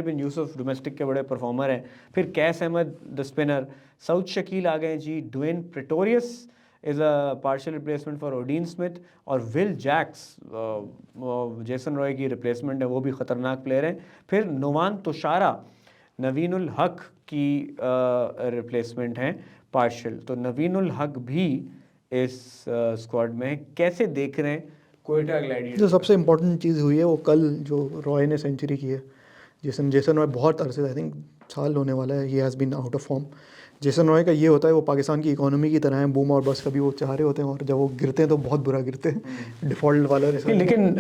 बिन यूसुफ डोमेस्टिक के बड़े परफॉर्मर हैं, फिर कैस अहमद द स्पिनर, सऊद शकील आ गए जी, Dwaine Pretorius is a partial replacement for Odean Smith, और विल जैक्स जेसन रॉय की रिप्लेसमेंट है, वो भी ख़तरनाक प्लेयर हैं। फिर नुमान तुषारा नवीनुल हक की रिप्लेसमेंट हैं पार्शियल, तो नवीनुल हक भी इस स्क्वाड में है। कैसे देख रहे हैं क्वेटा ग्लैडिएटर्स? जो सबसे इम्पोर्टेंट चीज़ हुई है वो कल जो रॉय ने सेंचुरी की है, जेसन रॉय बहुत अरसे, आई थिंक साल होने वाला है, ये has been out of form. Jason Roy का ये होता है, वो पाकिस्तान की इकोनॉमी की तरह है, बूम और बस, कभी वो चाह रहे होते हैं और जब वो गिरते हैं तो बहुत बुरा गिरते हैं, डिफ़ॉल्ट वाला नहीं, लेकिन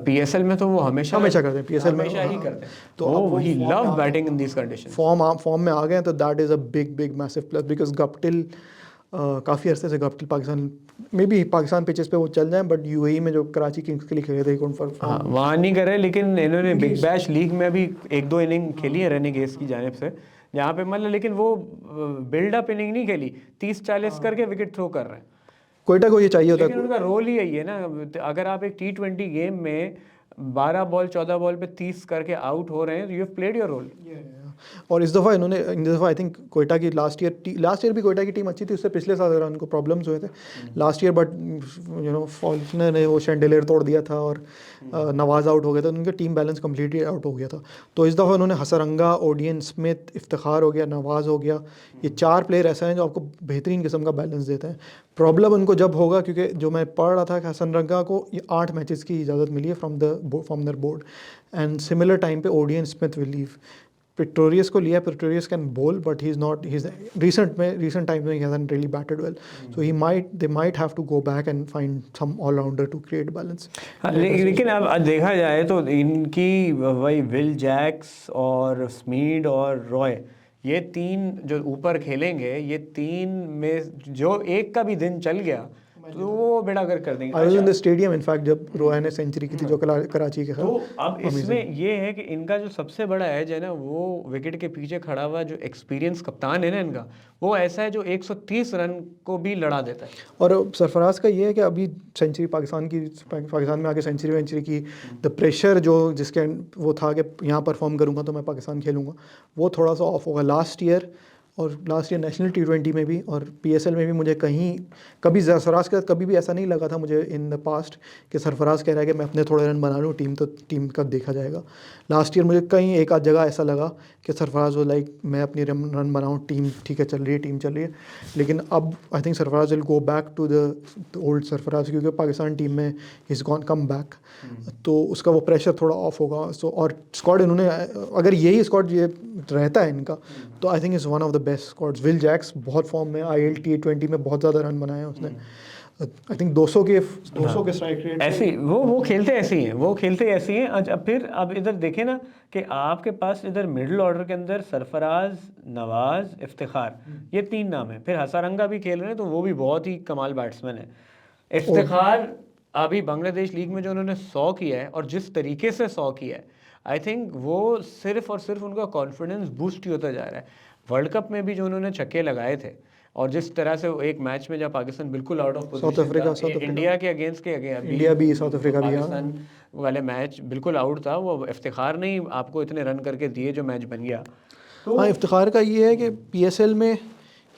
पीएसएल में तो वो हमेशा करते हैं, पीएसएल में हमेशा ही करते हैं, तो वो he love batting in this condition. Form में आ गए हैं, तो that is a big massive plus, because Guptill काफ़ी अरसे से गप्टिल पाकिस्तान में भी, पाकिस्तान पिचेस पे वो चल जाए, बट यूएई में जो कराची किंग्स के लिए खेले थे वहाँ नहीं करे, लेकिन इन्होंने बिग बैश लीग में भी 1-2 इनिंग खेली है रेनेगेड्स की जानिब से, जहाँ पे मतलब, लेकिन वो बिल्डअप इनिंग नहीं खेली, 30-40 करके विकेट थ्रो कर रहे हैं। क्वेटा को ये चाहिए होता है, लेकिन उनका रोल ही यही है ना, अगर आप एक T20 गेम में 12 बॉल 14 बॉल पे 30 करके आउट हो रहे हैं, तो you have played your role. और इस दफ़ा आई थिंक क्वेटा की लास्ट ईयर भी क्वेटा की टीम अच्छी थी, उससे पिछले साल अगर उनको प्रॉब्लम्स हुए थे लास्ट ईयर, बट फॉल्कनर ने वो शैंडेलियर तोड़ दिया था और नवाज आउट हो गया था, उनका टीम बैलेंस कम्प्लीटली आउट हो गया था। तो इस दफ़ा उन्होंने हसरंगा, ओडियन स्मिथ, इफ्तिखार हो गया, नवाज हो गया, ये 4 प्लेयर ऐसे हैं जो आपको बेहतरीन किस्म का बैलेंस देते हैं। प्रॉब्लम उनको जब होगा, क्योंकि जो मैं पढ़ रहा था कि हसरंगा को ये 8 मैचेस की इजाज़त मिली है from the board, and similar time पे Odean Smith will leave. Pretorius को लिया, Pretorius can bowl, but he is not, he is recent times में he hasn't really batted well, so they might have to go back and find some all-rounder to create balance. लेकिन अब देखा जाए तो इनकी वही विल जैक्स और Smith और रॉय, ये 3 जो ऊपर खेलेंगे, ये 3 में जो एक का भी दिन चल गया तो वो बेड़ा गर्क कर देंगे। I was in the stadium in fact जब रोय ने सेंचुरी की थी जो कराची के तो अब इसमें ये है कि इनका जो सबसे बड़ा एज है ना, वो विकेट के पीछे खड़ा हुआ जो एक्सपीरियंस कप्तान है ना इनका, वो ऐसा है जो 130 रन को भी लड़ा देता है। और सरफराज का ये है कि अभी सेंचुरी पाकिस्तान में आके सेंचुरी की, द प्रेशर जो जिसके वो था कि यहाँ परफॉर्म करूँगा तो मैं पाकिस्तान खेलूँगा, वो थोड़ा सा ऑफ होगा। लास्ट ईयर नेशनल T20 में भी और PSL में भी मुझे कभी सरफराज के साथ कभी भी ऐसा नहीं लगा था मुझे इन द पास्ट कि सरफराज कह रहा है कि मैं अपने थोड़े रन बना लूँ, टीम का देखा जाएगा। लास्ट ईयर मुझे कहीं एक आध जगह ऐसा लगा कि सरफराज वो मैं अपनी रन बनाऊँ, टीम ठीक है चल रही है, लेकिन अब I think Sarfaraz will go back to the old Sarfaraz, क्योंकि पाकिस्तान टीम में इज़ गॉन कम बैक, तो उसका वो प्रेशर थोड़ा ऑफ होगा। सो और स्क्वाड इन्होंने, अगर यही स्क्वाड ये रहता है इनका, तो I think is one of the best squads. Will Jacks बहुत फॉर्म में, IL T20 में बहुत ज़्यादा रन बनाए हैं उसने, आई थिंक 200 के स्ट्राइक रेट ऐसी वो खेलते ऐसी हैं। अब इधर देखें ना कि आपके पास इधर मिडिल ऑर्डर के अंदर सरफराज, नवाज, इफ्तिखार, ये 3 नाम है। फिर हसरंगा भी खेल रहे हैं, तो वो भी बहुत ही कमाल बैट्समैन है। इफ्तिखार अभी बांग्लादेश लीग में जो उन्होंने 100 किया है और जिस तरीके से 100 किया है, आई थिंक वो सिर्फ और सिर्फ उनका कॉन्फिडेंस बूस्ट ही होता जा रहा है। वर्ल्ड कप में भी जो उन्होंने छक्के लगाए थे और जिस तरह से वो एक मैच में जब पाकिस्तान बिल्कुल out of south Africa India के अगेंस्ट के इंडिया भी साउथ अफ्रीका भी, पाकिस्तान वाले मैच बिल्कुल आउट था, वो इफ्तिखार ने ही आपको इतने रन करके दिए जो मैच बन गया। तो हाँ, इफ्तिखार का ये है कि PSL में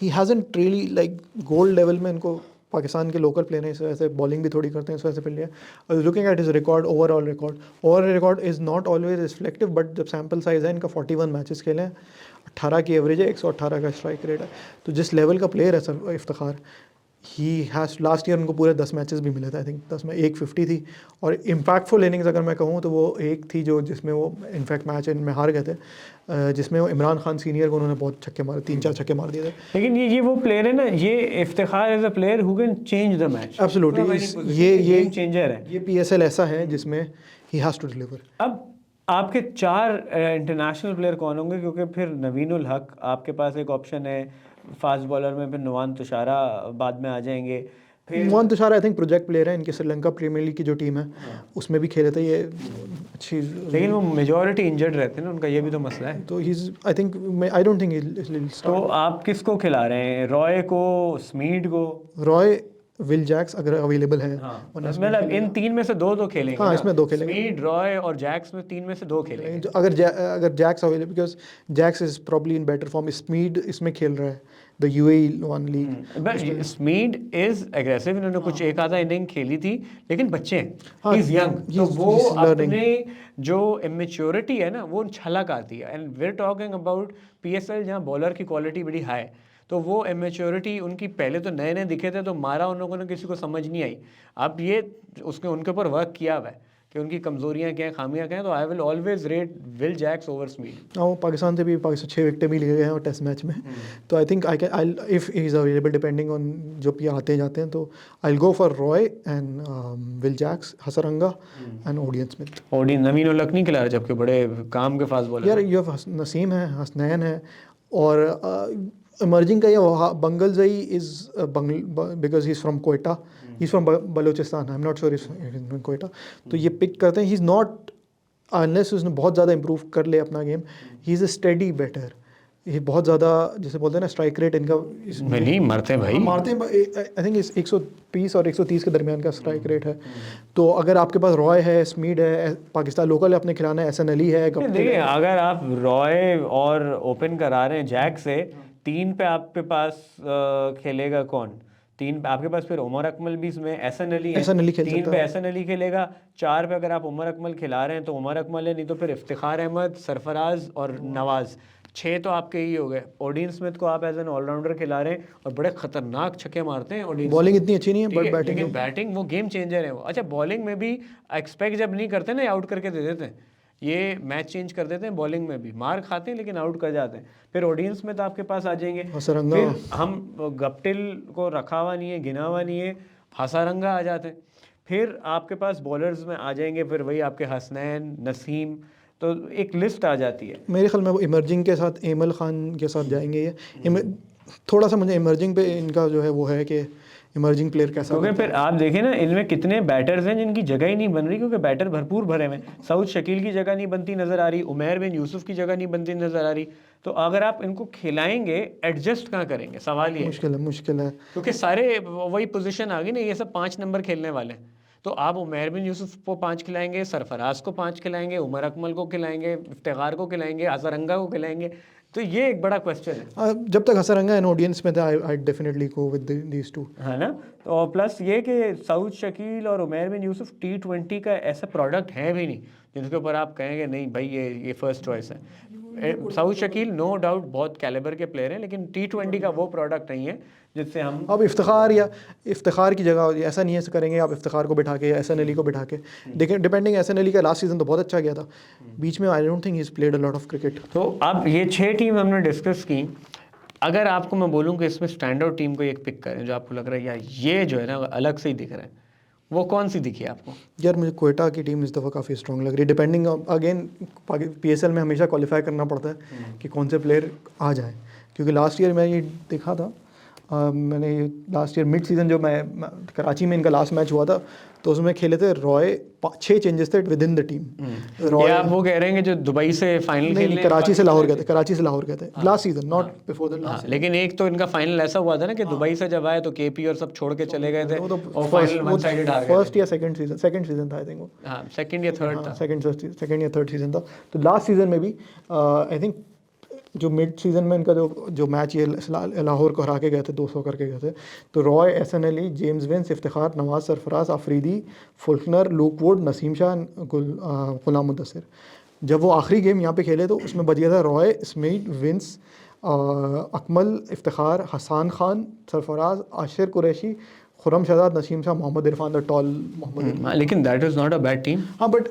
he hasn't really like gold level में इनको पाकिस्तान के लोकल प्लेयर हैं, इस वजह से बॉलिंग भी थोड़ी करते हैं, इस वजह से प्लेयर और looking at his record overall record is not always reflective, but जब सैम्पल साइज़ है इनका 41 मैचेस खेले हैं, 18 की एवरेज है, 118 का स्ट्राइक रेट है, तो जिस लेवल का प्लेयर है sir Iftikhar, he has last year उनको पूरे 10 मैचेस भी मिले थे, आई थिंक 10 में 150 थी, और इम्पैक्टफुल इनिंग्स अगर मैं कहूँ तो वो एक थी जो जिसमें वो इनफैक्ट मैच इनमें हार गए थे, जिसमें वो इमरान खान सीनियर को उन्होंने बहुत छक्के मारे, 3-4 छक्के मार दिए थे। लेकिन ये वो प्लेयर है ना, ये Iftikhar as a player who can change the match, absolutely ये चेंजर है। ये PSL ऐसा है जिसमें ही हैज़ टू डिलीवर। अब आपके 4 इंटरनेशनल प्लेयर कौन होंगे, क्योंकि फिर नवीनुल हक आपके पास एक ऑप्शन है फास्ट बॉलर में, फिर नुवान तुषारा बाद में आ जाएंगे, फिर Nuwan Thushara I think project player है, इनके श्रीलंका प्रीमियर लीग की जो टीम है उसमें भी खेले थे ये अच्छी, लेकिन वो मेजॉरिटी इंजर्ड रहते हैं ना, उनका ये भी तो मसला है। तो he I think I don't think तो आप किसको खिला रहे हैं, रॉय को, स्मीड को? रॉय, विल जैक्स अगर अवेलेबल है, मतलब इन 3 में से 2 तो खेलेंगे। हाँ, ना? इसमें 2 खेलेंगे, स्मीड, रॉय और जैक्स में 3 में से 2 खेलेंगे। अगर Jacks available, because Jacks is probably in better form, Smeed इसमें खेल रहा है the UAE one league. Smeed is aggressive, इन्होंने कुछ एक आधा इनिंग खेली थी, लेकिन बच्चे हैं, हाँ, ही इज यंग, तो वो he's learning. अपने जो इमेच्योरिटी है ना वो छलक आती है, and we are talking about PSL जहाँ बॉलर की क्वालिटी बड़ी हाई, तो वो इमेच्योरिटी उनकी पहले तो नए नए दिखे थे तो मारा उन लोगों ने, किसी को समझ नहीं आई। अब ये उसके उनके ऊपर वर्क किया हुआ है कि उनकी कमजोरियां क्या हैं, खामियां क्या हैं, तो I will always rate Will Jacks over Smith. हाँ, वो पाकिस्तान से भी 6 विकेटें भी लिए गए हैं और टेस्ट मैच में, तो I think I if he is available depending on जो भी आते जाते हैं, तो I go for Roy and Will Jacks, Hasaranga and Odean Smith. Odean Naveen ul Haq नहीं खिला रहे, जबकि बड़े काम के फास्ट बॉलर यार ये नसीम है, हसनैन है, और इमर्जिंग का ये Bangalzai is because he is from Quetta, he is from Balochistan, I am not sure is Quetta, तो ये पिक करते हैं, ही इज़ नॉट अनलेस उसने बहुत ज़्यादा इंप्रूव कर ले अपना game, he is a steady batter, ये बहुत ज़्यादा जैसे बोलते हैं ना स्ट्राइक रेट इनका नहीं मरते भाई, मारते हैं, आई थिंक 120 और 130 के दरमियान का स्ट्राइक रेट है। तो अगर आपके पास रॉय है, स्मीड है, पाकिस्तान लोकल है अपने खिलाना, एहसन अली है, देखिए अगर आप रॉय और ओपन करा रहे हैं जैक से, 3 पे आपके पास खेलेगा कौन? 3 पे आपके पास फिर उमर अकमल भी इसमें, एहसन अली है, 3 पे एहसन अली खेलेगा, 4 पे अगर आप उमर अकमल खिला रहे हैं तो उमर अकमल है, नहीं तो फिर इफ्तिखार अहमद, सरफराज और नवाज, 6 तो आपके ही हो गए। ओडियन स्मिथ को आप एज एन ऑलराउंडर खिला रहे हैं और बड़े खतरनाक छक्के मारते हैं ओडियन, बॉलिंग इतनी अच्छी नहीं है बट बैटिंग, लेकिन बैटिंग वो गेम चेंजर है वो। अच्छा बॉलिंग में भी एक्सपेक्ट जब नहीं करते ना, आउट करके दे देते हैं, ये मैच चेंज कर देते हैं, बॉलिंग में भी मार खाते हैं लेकिन आउट कर जाते हैं। फिर ऑडियंस में तो आपके पास आ जाएंगे, फिर हम गप्टिल को रखा हुआ नहीं है, गिना हुआ नहीं है, हसारंगा आ जाते हैं, फिर आपके पास बॉलर्स में आ जाएंगे, फिर वही आपके हसनैन, नसीम, तो एक लिस्ट आ जाती है। मेरे ख्याल में वो इमर्जिंग के साथ एमल खान के साथ जाएंगे ये, थोड़ा सा मुझे इमर्जिंग पे इनका जो है वो है कि इमर्जिंग प्लेयर कैसा, क्योंकि फिर आप देखें ना इनमें कितने बैटर्स हैं जिनकी जगह ही नहीं बन रही, क्योंकि बैटर भरपूर भरे हुए हैं। सऊद शकील की जगह नहीं बनती नज़र आ रही, उमैर बिन यूसुफ की जगह नहीं बनती नज़र आ रही, तो अगर आप इनको खिलाएंगे एडजस्ट कहाँ करेंगे, सवाल ये मुश्किल है, क्योंकि सारे वही पोजीशन आ गई ना, ये सब 5 नंबर खेलने वाले हैं, तो आप उमैर बिन यूसुफ को 5 खिलाएंगे, सरफराज को 5 खिलाएंगे, उमर अकमल को खिलाएंगे, इफ्तिखार को खिलाएंगे, हसरंगा को खिलाएंगे, तो ये एक बड़ा क्वेश्चन है। जब तक हसरंगा एंड ऑडियंस में था I definitely go with these two, है ना। और प्लस ये कि सऊद शकील और उमैर बिन यूसुफ T20 का ऐसा प्रोडक्ट है भी नहीं जिसके ऊपर आप कहेंगे नहीं भाई ये फर्स्ट चॉइस है। सऊद शकील नो डाउट बहुत कैलिबर के प्लेयर हैं, लेकिन T20 का वो प्रोडक्ट नहीं है जिससे हम अब इफ्तिखार की जगह ऐसा नहीं है करेंगे आप इफ्तिखार को बिठा के या एहसन अली को बिठा के, देखें डिपेंडिंग, एहसन अली का लास्ट सीजन तो बहुत अच्छा गया था, बीच में I don't think he is played a lot of cricket. तो अब ये 6 टीम हमने डिस्कस की, अगर आपको मैं बोलूँ कि इसमें स्टैंड आउट टीम को एक पिक करें जो आपको लग रहा है यार ये जो है ना अलग से ही दिख रहा है, वो कौन सी दिखी आपको? यार मुझे कोयटा की टीम इस दफ़ा काफ़ी स्ट्रॉन्ग लग रही है, डिपेंडिंग अगेन PSL में हमेशा क्वालिफाई करना पड़ता है कि कौन से प्लेयर आ जाए, क्योंकि लास्ट ईयर मैं ये देखा था, मैंने लास्ट ईयर मिड सीज़न जो मैं कराची में इनका लास्ट मैच हुआ था, तो उसमें खेले थे रॉय, 6 चेंजेस थे विद इन द टीम। या आप वो कह रहे हैं कि जो दुबई से फाइनल नहीं, खेलने कराची से लाहौर गए थे, कराची से लाहौर गए थे लास्ट सीजन, नॉट हाँ। बिफोर द हाँ, लास्ट। लेकिन एक तो इनका फाइनल ऐसा हुआ था ना कि दुबई से जब आए तो केपी और सब छोड़ के चले गए थे वो तो और फाइनल वन साइडेड हार गए फर्स्ट या सेकंड सीजन था आई थिंक वो। थे। हाँ, सेकंड या थर्ड था। सेकंड या थर्ड सीजन था। तो लास्ट सीजन में भी आई थिंक जो मिड सीजन में इनका जो मैच ये लाहौर को हरा के गए थे, 200 करके गए थे। तो Roy, Ehsan Ali, James Vince, Iftikhar, Nawaz Sarfaraz, Afridi, Faulkner, Luke Wood, Naseem Shah, Ghulam Mudassir. जब वो आखिरी गेम यहाँ पे खेले तो उसमें बच गया था Roy, Smith, Vince, Akmal, Iftikhar, Hasan Khan, Sarfaraz, Ashir Qureshi, Khurram Shahzad, Naseem Shah, Mohammad Irfan, the tall Mohammad Irfan. लेकिन that is not a bad team. हाँ बट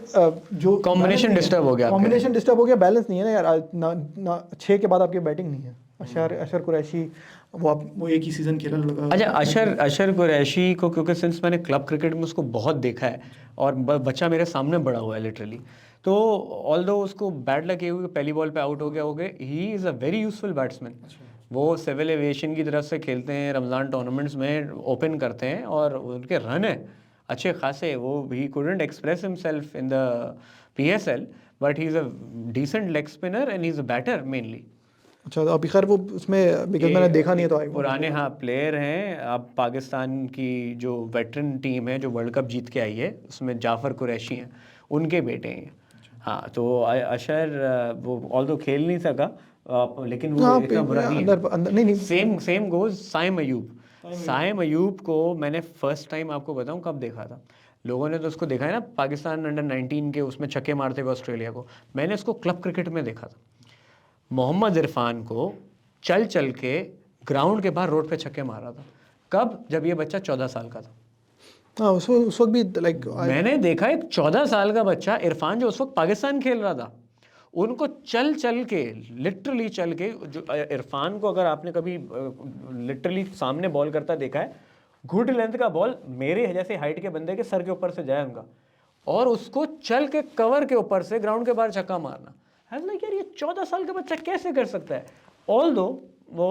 जो कॉम्बिनेशन डिस्टर्ब हो गया आपका। कॉम्बिनेशन डिस्टर्ब हो गया, बैलेंस नहीं है ना यार। ना 6 के बाद आपकी बैटिंग नहीं है। अशर कुरैशी वो एक ही सीजन खेला लड़का। अच्छा, अशर कुरैशी को क्योंकि सिंस मैंने क्लब क्रिकेट में उसको बहुत देखा है और बच्चा मेरे सामने बड़ा हुआ है लिटरली, तो ऑल्दो उसको बैड लग हुई, पहली बॉल पे आउट हो गया, ही is a very useful batsman. वो सिविल एविएशन की तरफ से खेलते हैं, रमज़ान टूर्नामेंट्स में ओपन करते हैं और उनके रन है अच्छे खासे। वो he couldn't express himself in the PSL but he is a decent leg spinner and he is a batter mainly. अच्छा, तो अभी खैर वो उसमें बिकॉज मैंने देखा नहीं है तो पुराने हाँ प्लेयर हैं। अब पाकिस्तान की जो वेटरन टीम है जो वर्ल्ड कप जीत के आई है उसमें जाफ़र कुरैशी हैं, उनके बेटे हैं। हाँ, तो अशर वो ऑल्दो खेल नहीं सका लेकिन वो इतना बुरा नहीं है। नहीं सेम गोज साइम अयूब को मैंने फर्स्ट टाइम आपको बताऊं कब देखा था। लोगों ने तो उसको देखा है ना पाकिस्तान अंडर 19 के उसमें छक्के मारते हुए ऑस्ट्रेलिया को। मैंने उसको क्लब क्रिकेट में देखा था, मोहम्मद इरफान को चल चल के ग्राउंड के बाहर रोड पे छक्के मार रहा था। कब? जब ये बच्चा 14 साल का था। हाँ, उस वक्त भी लाइक मैंने देखा एक 14 साल का बच्चा इरफान जो उस वक्त पाकिस्तान खेल रहा था, उनको चल चल के लिटरली चल के, जो इरफान को अगर आपने कभी लिटरली सामने बॉल करता देखा है, गुड लेंथ का बॉल मेरे जैसे हाइट के बंदे के सर के ऊपर से जाए उनका, और उसको चल के कवर के ऊपर से ग्राउंड के बाहर छक्का मारना। है लाइक यार ये 14 साल का बच्चा कैसे कर सकता है? ऑल्दो वो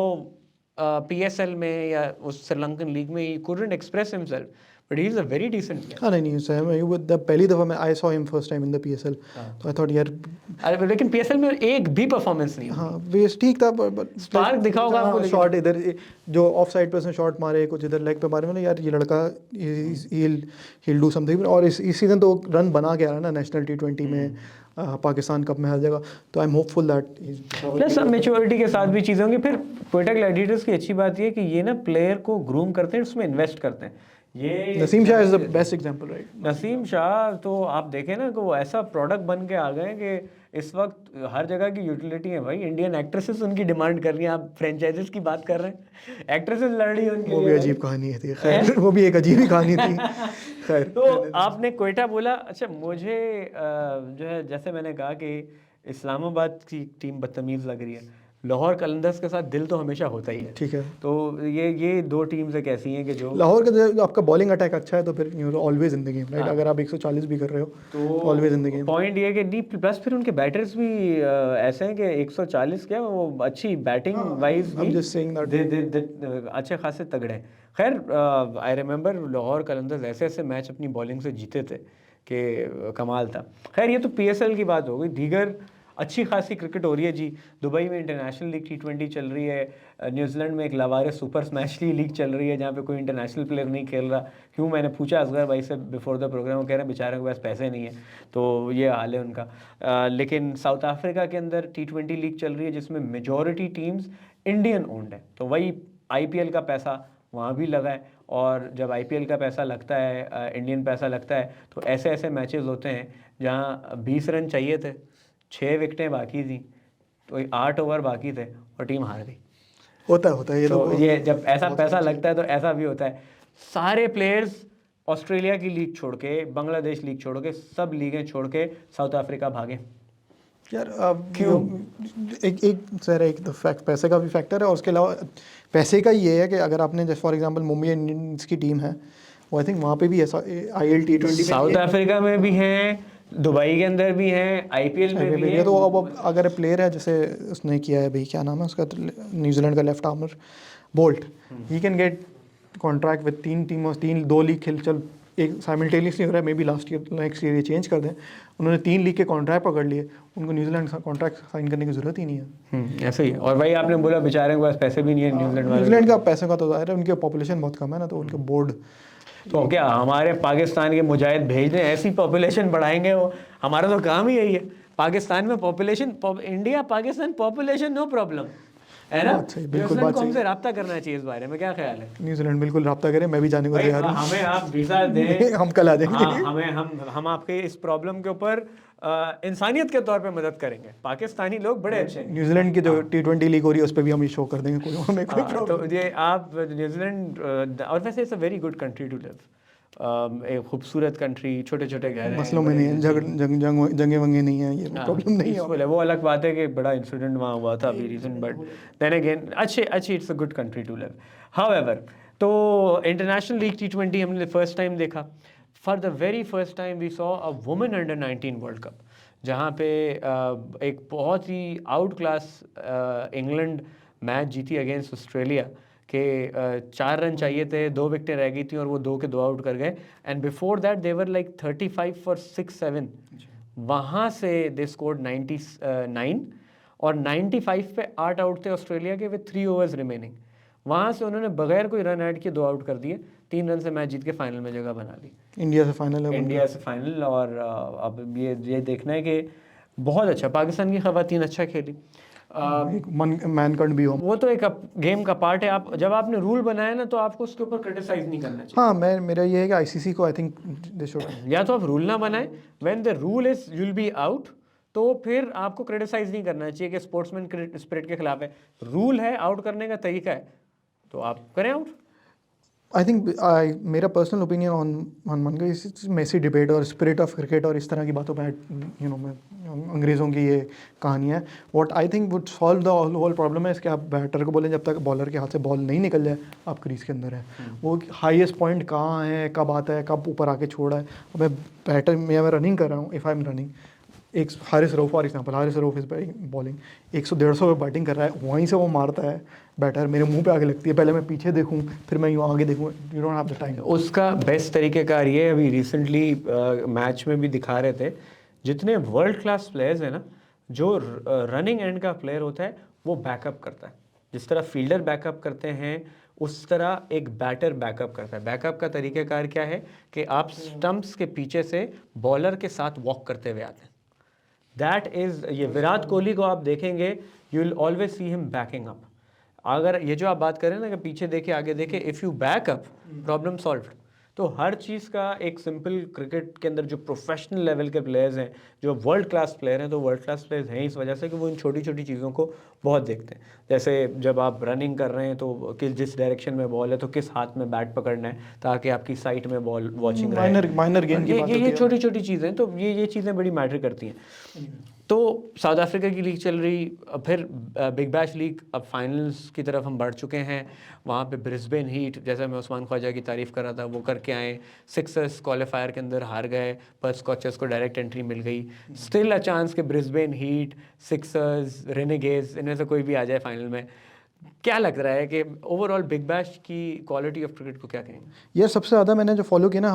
PSL में या उस श्रीलंकन लीग में ही couldn't express himself, but he is a very decent player. हाँ नहीं सैम अयूब द पहली दफ़ा मैं आई saw him first time in the PSL, तो आई थॉट यार अरे लेकिन PSL में एक भी परफॉर्मेंस नहीं। हाँ वेस्ट ठीक था, बट स्पार्क दिखा होगा आपको। शॉट इधर जो ऑफ साइड पे उसने शॉट मारे, कुछ इधर लेग पे मारे, मतलब यार ये लड़का he'll do something। और इस सीज़न तो रन बना के आ रहा है ना नेशनल T20 में, पाकिस्तान कप में हर जगह, तो I am hopeful that plus अब मेच्योरिटी के साथ भी चीज़ें होंगी। फिर क्वेटा ग्लैडिएटर्स की अच्छी बात ये है कि ये ना प्लेयर को ग्रूम करते हैं, उसमें इन्वेस्ट करते हैं। ये Naseem Shah is the best example, right? Naseem Shah तो आप देखें ना कि वो ऐसा प्रोडक्ट बन के आ गए कि इस वक्त हर जगह की यूटिलिटी है भाई। इंडियन एक्ट्रेसेस उनकी डिमांड कर रही हैं। आप फ्रेंचाइजीज की बात कर रहे हैं, एक्ट्रेसेस लड़ रही हैं उनके वो भी अजीब कहानी थी, खैर वो भी एक अजीब ही कहानी थी। खैर तो आपने क्वेटा बोला। अच्छा, मुझे जो है जैसे मैंने कहा कि इस्लामाबाद की टीम बदतमीज़ लग रही है, लाहौर कलंदर्स के साथ दिल तो हमेशा होता ही है। ठीक है, तो ये दो टीम्स एक ऐसी हैं कि जो लाहौर का जो आपका बॉलिंग अटैक अच्छा है तो फिर you always in the game, right? अगर आप 140 भी कर रहे हो तो always in the game. Point ये है कि नहीं, प्लस फिर उनके बैटर्स भी ऐसे हैं कि 140 क्या वो अच्छी batting wise I'm just saying that अच्छे खासे तगड़े हैं। खैर आई रिमेंबर लाहौर कलंदर्स ऐसे ऐसे मैच अपनी बॉलिंग से जीते थे कि कमाल था। खैर ये तो PSL की बात हो गई। दीगर अच्छी खासी क्रिकेट हो रही है जी। दुबई में इंटरनेशनल लीग T20 चल रही है, न्यूजीलैंड में एक लावारिस सुपर स्मैशली लीग चल रही है जहाँ पे कोई इंटरनेशनल प्लेयर नहीं खेल रहा। क्यों? मैंने पूछा असगर भाई से बिफोर द प्रोग्राम, वो कह रहे हैं बेचारे के पास पैसे नहीं है, तो ये हाल है उनका। लेकिन साउथ अफ्रीका के अंदर T20 लीग चल रही है जिसमें मेजॉरिटी टीम्स इंडियन ओन्ड है, तो वही IPL का पैसा वहाँ भी लगा है। और जब IPL का पैसा लगता है, इंडियन पैसा लगता है, तो ऐसे ऐसे मैचेस होते हैं जहाँ 20 रन चाहिए थे, 6 विकेटें बाकी थी, तो 8 ओवर बाकी थे और टीम हार गई। होता है ये तो ये जब ऐसा पैसा लगता है तो ऐसा भी होता है। सारे प्लेयर्स ऑस्ट्रेलिया की लीग छोड़ के, बांग्लादेश लीग छोड़ के, सब लीगें छोड़ के साउथ अफ्रीका भागे। यार क्यों? एक सर एक तो फैक्ट, पैसे का भी फैक्टर है, और उसके अलावा पैसे का ये है कि अगर आपने जैसे फॉर एग्जांपल मुंबई इंडियंस की टीम है, वो आई थिंक वहाँ पे भी ऐसा IL T20 साउथ अफ्रीका में भी हैं, दुबई के अंदर भी हैं, IPL में भी हैं। तो अब अगर प्लेयर है जैसे उसने किया है भाई, क्या नाम है उसका, न्यूजीलैंड का left armour bolt, he can get contract with 3 टीमों, 2 लीग खेल, चल एक साइमल्टेनियसली हो रहा है, मे बी नेक्स्ट ईयर ये चेंज कर दें। उन्होंने 3 लीग के कॉन्ट्रैक्ट पकड़ लिए, उनको न्यूजीलैंड कॉन्ट्रैक्ट साइन करने की ज़रूरत ही नहीं है। ऐसे ही। और भाई आपने बोला बेचारे के पास पैसे भी नहीं है न्यूजीलैंड का पैसे का तो ज़ाहिर है, उनके पॉपुलेशन बहुत कम है ना, तो उनके बोर्ड तो क्या हमारे पाकिस्तान के मुजाहिद भेज दें, ऐसी पॉपुलेशन बढ़ाएंगे वो। हमारा तो काम ही यही है। पाकिस्तान में population, India Pakistan population no problem है ना। न्यूजीलैंड को हमसे रब्ता करना चाहिए इस बारे में, क्या ख्याल है? न्यूजीलैंड बिल्कुल रब्ता करें, मैं भी जाने को तैयार हूँ। हमें आप वीज़ा दें हम कल आ जाएंगे। हाँ, हम आपके इस प्रॉब्लम के ऊपर इंसानियत के तौर पे मदद करेंगे। पाकिस्तानी लोग बड़े अच्छे हैं। न्यूजीलैंड की जो T20 लीग हो रही है उस पर भी हम शो कर देंगे, कोई हमें कोई प्रॉब्लम। तो ये आप न्यूजीलैंड, और वैसे it's a very good country to live, एक खूबसूरत कंट्री, छोटे छोटे घर हैं, मसलों में नहीं है, जंगे वंगे नहीं है, ये प्रॉब्लम नहीं है। वो अलग बात है कि बड़ा इंसिडेंट वहाँ हुआ था अभी रिसेंट, बट देन अगेन अच्छी it's a good country to live. However, तो इंटरनेशनल लीग T20 हमने फर्स्ट टाइम देखा। For the very first time we saw a women under 19 world cup, जहाँ पे एक बहुत ही आउट क्लास इंग्लैंड मैच जीती अगेंस्ट ऑस्ट्रेलिया के 4 रन चाहिए थे, 2 विकेटें रह गई थी और वो 2 के 2 आउट कर गए। And before that they were like 35 for 6-7। वहाँ से दे स्कोर्ड 99 और 95 पे 8 आउट थे ऑस्ट्रेलिया के विद 3 ओवर्स रिमेनिंग। वहाँ से उन्होंने बगैर कोई रन ऐड किए 2 आउट कर दिए, 3 रन से मैच जीत के फाइनल में जगह बना ली। इंडिया से फाइनल है, इंडिया से फाइनल। और अब ये देखना है कि बहुत अच्छा पाकिस्तान की खवातीन अच्छा खेली। मैन कट भी हो, वो तो एक गेम का पार्ट है। आप जब आपने रूल बनाया ना, तो आपको उसके ऊपर क्रिटिसाइज नहीं करना चाहिए। हाँ, मेरा ये है कि आईसीसी को आई थिंक दे शुड, या तो आप रूल ना बनाएं, when the rule is you will be out, तो फिर आपको क्रिटिसाइज नहीं करना चाहिए कि स्पोर्ट्समैन स्पिरिट के खिलाफ है। रूल है, आउट करने का तरीका है, तो आप करें आउट। आई थिंक मेरा पर्सनल ओपिनियन ऑन मन का इस मेसी डिबेट और स्पिरिट ऑफ क्रिकेट और इस तरह की बातों पर मैं अंग्रेज़ों की ये कहानी है। What I think would solve the whole problem है इसके, आप बैटर को बोलें जब तक बॉलर के हाथ से बॉल नहीं निकल जाए आप क्रीज के अंदर है, वो हाईएस्ट पॉइंट कहाँ है, कब आता है, कब ऊपर आके छोड़ा है। अब मैं बैटर मैं रनिंग कर रहा हूँ, इफ़ आई एम रनिंग, एक Haris Rauf for example, Haris Rauf is bowling 100-150 पे बैटिंग कर रहा है, वहीं से वो मारता है बैटर मेरे मुंह पे आगे लगती है, पहले मैं पीछे देखूं फिर मैं यूँ आगे देखूं, you don't have the time. उसका बेस्ट तरीक़ेकार ये अभी रिसेंटली मैच में भी दिखा रहे थे, जितने वर्ल्ड क्लास प्लेयर्स हैं ना, जो रनिंग एंड का प्लेयर होता है वो बैकअप करता है। जिस तरह फील्डर बैकअप करते हैं उस तरह एक बैटर बैकअप करता है। बैकअप का तरीक़ेकार क्या है कि आप स्टंप्स के पीछे से बॉलर के साथ वॉक करते हुए आते हैं। दैट इज़, ये विराट कोहली को आप देखेंगे, you will always see him banking up. अगर ये जो आप बात करें ना कि पीछे देखे आगे देखे, if you back up problem solved. तो हर चीज़ का एक सिंपल, क्रिकेट के अंदर जो प्रोफेशनल लेवल के प्लेयर्स हैं, जो वर्ल्ड क्लास प्लेयर हैं, तो वर्ल्ड क्लास प्लेयर्स हैं इस वजह से कि वो इन छोटी छोटी चीज़ों को बहुत देखते हैं। जैसे जब आप रनिंग कर रहे हैं तो किस जिस डायरेक्शन में बॉल है तो किस हाथ में बैट पकड़ना है ताकि आपकी साइट में बॉल वॉचिंग रहे। माइनर गेम की बात होती है। ये छोटी छोटी चीज़ें, तो ये चीज़ें बड़ी मैटर करती हैं। तो साउथ अफ्रीका की लीग चल रही, फिर बिग बैश लीग, अब फाइनल्स की तरफ हम बढ़ चुके हैं। वहाँ पे ब्रिस्बेन हीट, जैसा मैं उस्मान ख्वाजा की तारीफ़ कर रहा था, वो करके आए। सिक्सर्स क्वालिफायर के अंदर हार गए, पर स्कॉचर्स को डायरेक्ट एंट्री मिल गई। स्टिल अ चांस कि ब्रिस्बेन हीट, सिक्सर्स, रेनेगेड्स, इनमें से कोई भी आ जाए फाइनल में। क्या लग रहा है कि ओवरऑल बिग बैश की क्वालिटी ऑफ क्रिकेट को क्या कहेंगे? यार सबसे ज़्यादा मैंने जो फॉलो किया ना,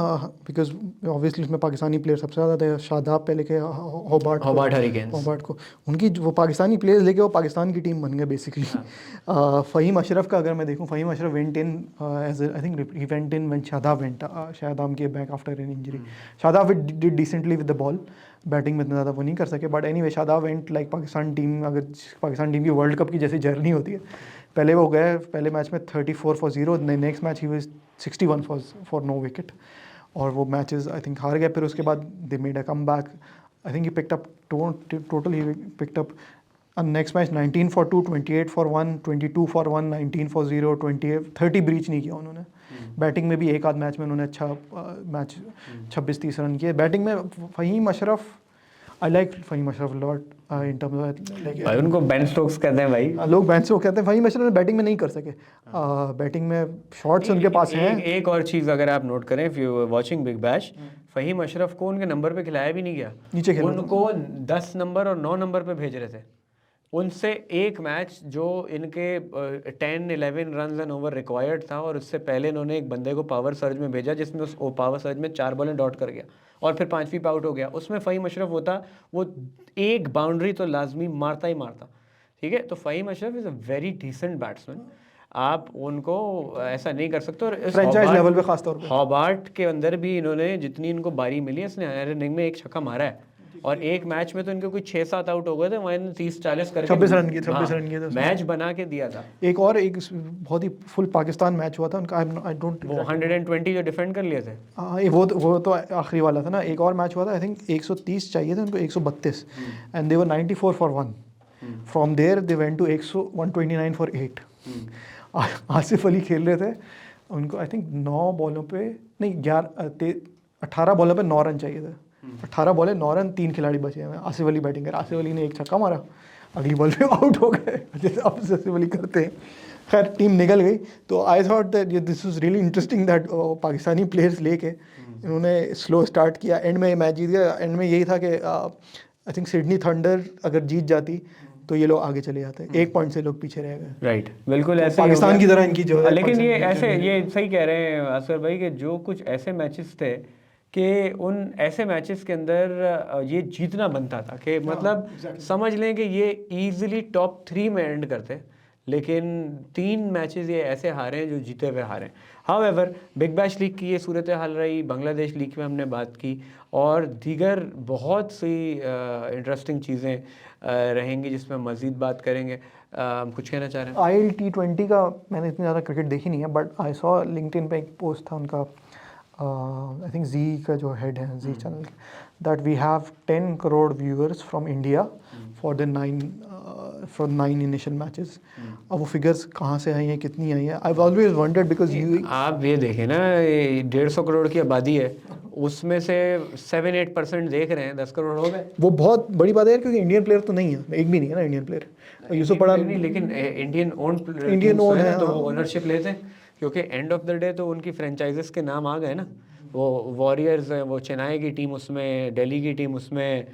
बिकॉज ऑब्वियसली उसमें पाकिस्तानी प्लेयर सबसे ज़्यादा थे। शादाब पे लेके होबार्ट हरिकेन्स, होबार्ट को, उनकी वो पाकिस्तानी प्लेयर्स लेके वो पाकिस्तान की टीम बन गए बेसिकली। फ़हीम अशरफ का अगर मैं देखूँ, Faheem Ashraf went in as I think he went in when Shadab went, Shadab के back after an injury. Shadab did decently with the ball, batting में इतना ज़्यादा वो नहीं कर सके, but anyway Shadab went like Pakistan team, अगर पाकिस्तान टीम की वर्ल्ड कप की जैसी जर्नी होती है, पहले वो गए, पहले मैच में 34 for 0, next match he was 61 for no wicket, और वो मैचेस आई थिंक हार गए। फिर उसके बाद they made a come back, I think he picked up total he picked up next match 19 for 2, 28 for 1, 22 for 1, 19 for 0, 30 breach नहीं किया उन्होंने। बैटिंग में भी एक आध मैच में उन्होंने अच्छा मैच 26-30 रन किए। बैटिंग में Faheem Ashraf, I like Faheem Ashraf lot in terms of like, भाई उनको बेन स्टोक्स कहते हैं भाई, लोग बेन स्टोक्स कहते हैं। फ़हीम अशरफ बैटिंग में नहीं कर सके, बैटिंग में शॉट्स उनके पास हैं। एक और चीज़ अगर आप नोट करें, if you watching Big Bash, Faheem Ashraf को उनके नंबर पे खिलाया भी नहीं गया, नीचे खेला उनको 10 नंबर और 9 नंबर पे भेज रहे थे। उनसे एक मैच जो इनके 10-11 रन एंड ओवर रिक्वायर्ड था, और उससे पहले इन्होंने एक बंदे को पावर सर्ज में भेजा जिसमें उस पावर सर्ज में 4 बॉलें डॉट कर गया और फिर 5वीं पे आउट हो गया। उसमें फ़हीम अशरफ होता, वो एक बाउंड्री तो लाजमी मारता ही मारता, ठीक है। तो Faheem Ashraf is a very decent batsman, आप उनको ऐसा नहीं कर सकते। और फ्रेंचाइज लेवल पे खास तौर पे हॉबार्ट के अंदर भी इन्होंने जितनी इनको बारी मिली है, इसने हर इनिंग में एक छक्का मारा है, और एक मैच में तो इनके कोई 6-7 आउट हो गए थे, वहाँ 30-40 करके 26 रन किए, 26 हाँ, रन किए थे मैच बना के दिया था। एक बहुत ही फुल पाकिस्तान मैच हुआ था उनका, आई डोंट, वो 120 जो डिफेंड कर लिए थे। वो तो आखिरी वाला था ना। एक और मैच हुआ था, आई थिंक 130 चाहिए थे उनको, 132, and they were 94 for 1। From there they went to 129 for 8। Asif Ali खेल रहे थे, उनको आई थिंक 9 बॉलों पे नहीं 18 बॉलों पे 9 रन चाहिए थे। 18 बॉले 9 रन, 3 खिलाड़ी बचे हैं। आसिफ अली बैटिंग कर, आसिफ अली ने एक छक्का मारा, अगली बॉल पे आउट हो गए, जैसे अब आसिफ अली करते हैं। खैर टीम निकल गई। तो I thought that this was really interesting that Pakistani players लेके इन्होंने स्लो स्टार्ट किया, एंड में मैच जीत गया। एंड में यही था कि आई थिंक सिडनी थंडर अगर जीत जाती तो ये लोग आगे चले जाते, 1 पॉइंट से लोग पीछे रह गए। राइट, बिल्कुल ऐसे पाकिस्तान की तरह इनकी जो है, लेकिन ये ऐसे, ये सही कह रहे हैं असर भाई कि जो कुछ ऐसे मैचेस थे कि उन ऐसे मैचेस के अंदर ये जीतना बनता था कि मतलब समझ लें कि ये इजीली टॉप 3 में एंड करते, लेकिन 3 मैचेस ये ऐसे हारे हैं जो जीते हुए हारे। हाउएवर बिग बैश लीग की ये सूरत हाल रही, बांग्लादेश लीग में हमने बात की, और दीगर बहुत सी इंटरेस्टिंग चीज़ें रहेंगी जिसमें मज़ीद बात करेंगे। कुछ कहना चाह रहे हैं? IL T20 का मैंने इतनी ज़्यादा क्रिकेट देखी नहीं है, बट आई सॉ लिंक्डइन पे एक पोस्ट था उनका, आई थिंक जी का जो हेड है जी चैनल के, that we have 10 crore viewers from India for the 9 initial matches. अब वो फिगर्स कहाँ से आई हैं, कितनी आई हैं, आई ऑलवेज वंडर्ड बिकॉज आप ये देखें ना, 150 करोड़ की आबादी है, उसमें से 7-8% देख रहे हैं, 10 करोड़ हो गए। वो बहुत बड़ी बात है क्योंकि इंडियन प्लेयर तो नहीं है, एक भी नहीं है ना इंडियन प्लेयर। यूसुफ पठान नहीं, लेकिन इंडियन ओन है तो ओनरशिप लेते हैं, क्योंकि एंड ऑफ द डे तो उनकी फ्रेंचाइजेस के नाम आ गए ना। वो वॉरियर्स है, वो चेन्नई की टीम उसमें, दिल्ली की टीम उसमें,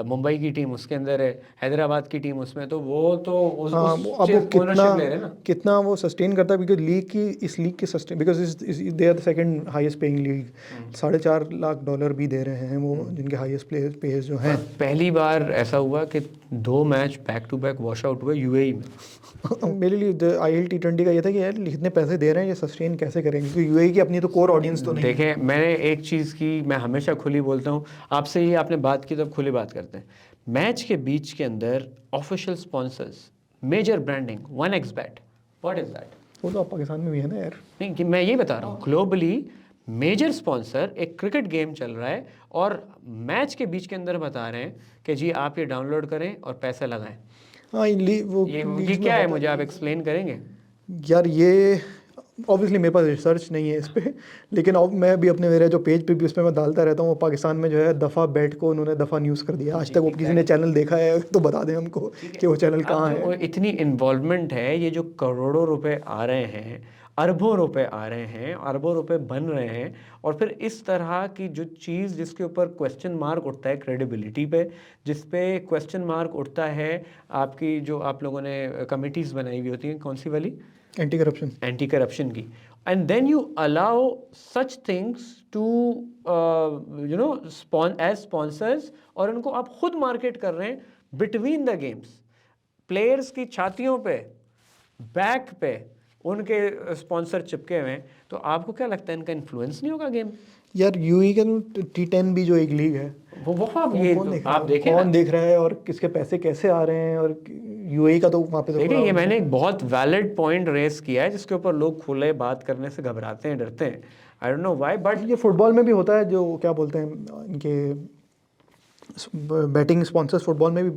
मुंबई की टीम उसके अंदर है, हैदराबाद की टीम उसमें, तो वो तो उस अब वो कितना वो सस्टेन करता है, बिकॉज इस लीग की sustain, because they are the second highest paying league. $4.5 lakh भी दे रहे हैं वो, जिनके हाईएस्ट प्लेयर्स जो हैं। पहली बार ऐसा हुआ कि 2 match back to back wash out UAE यूएई में। मेरे लिए IL T20 का ये था कि यार इतने पैसे दे रहे हैं, ये सस्टेन कैसे करेंगे, क्योंकि यूएई की अपनी तो कोर ऑडियंस तो नहीं। देखें, मैंने एक चीज़ की, मैं हमेशा खुली बोलता हूँ आपसे, ये आपने बात की तो अब खुली बात करते हैं। मैच के बीच के अंदर official sponsors, major branding, 1xBet, what is that? वो तो पाकिस्तान में भी है ना यार। नहीं, कि मैं ये बता रहा हूँ, ग्लोबली मेजर स्पॉन्सर, एक क्रिकेट गेम चल रहा है और मैच के बीच के अंदर बता रहे हैं कि जी आप ये डाउनलोड करें और पैसे लगाएं। हाँ, ये क्या है, मुझे आप एक्सप्लेन करेंगे? यार ये ऑब्वियसली मेरे पास रिसर्च नहीं है इस पे, लेकिन अब मैं भी मेरे जो पेज पे भी उस पर मैं डालता रहता हूँ। पाकिस्तान में जो है दफ़ा बैट को उन्होंने दफ़ा न्यूज़ कर दिया। आज तक वो किसी ने चैनल देखा है तो बता दें हमको कि वो चैनल कहाँ है। इतनी इन्वॉल्वमेंट है, ये जो करोड़ों रुपए आ रहे हैं, अरबों रुपए आ रहे हैं, अरबों रुपए बन रहे हैं, और फिर इस तरह की जो चीज़ जिसके ऊपर क्वेश्चन मार्क उठता है क्रेडिबिलिटी पे, जिस पे क्वेश्चन मार्क उठता है आपकी जो आप लोगों ने कमिटीज़ बनाई हुई होती हैं, कौन सी वाली? एंटी करप्शन की। And then you allow such things to as sponsors, और उनको आप खुद मार्केट कर रहे हैं बिटवीन द गेम्स। प्लेयर्स की छातियों पे, बैक पे उनके स्पॉन्सर चिपके हुए हैं। तो आपको क्या लगता है, इनका इन्फ्लुएंस नहीं होगा गेम? यार यूएई का T10 भी जो एक लीग है, वो आप ये आप देखें, कौन देख रहा है और किसके पैसे कैसे आ रहे हैं, और यूएई का तो वहाँ पे तो देखिए, ये मैंने एक बहुत वैलिड पॉइंट रेस किया है जिसके ऊपर लोग खुले बात करने से घबराते हैं, डरते हैं। I don't know why, but ये फुटबॉल में भी होता है, जो क्या बोलते हैं इनके बैटिंग स्पॉन्सर्स फुटबॉल में भी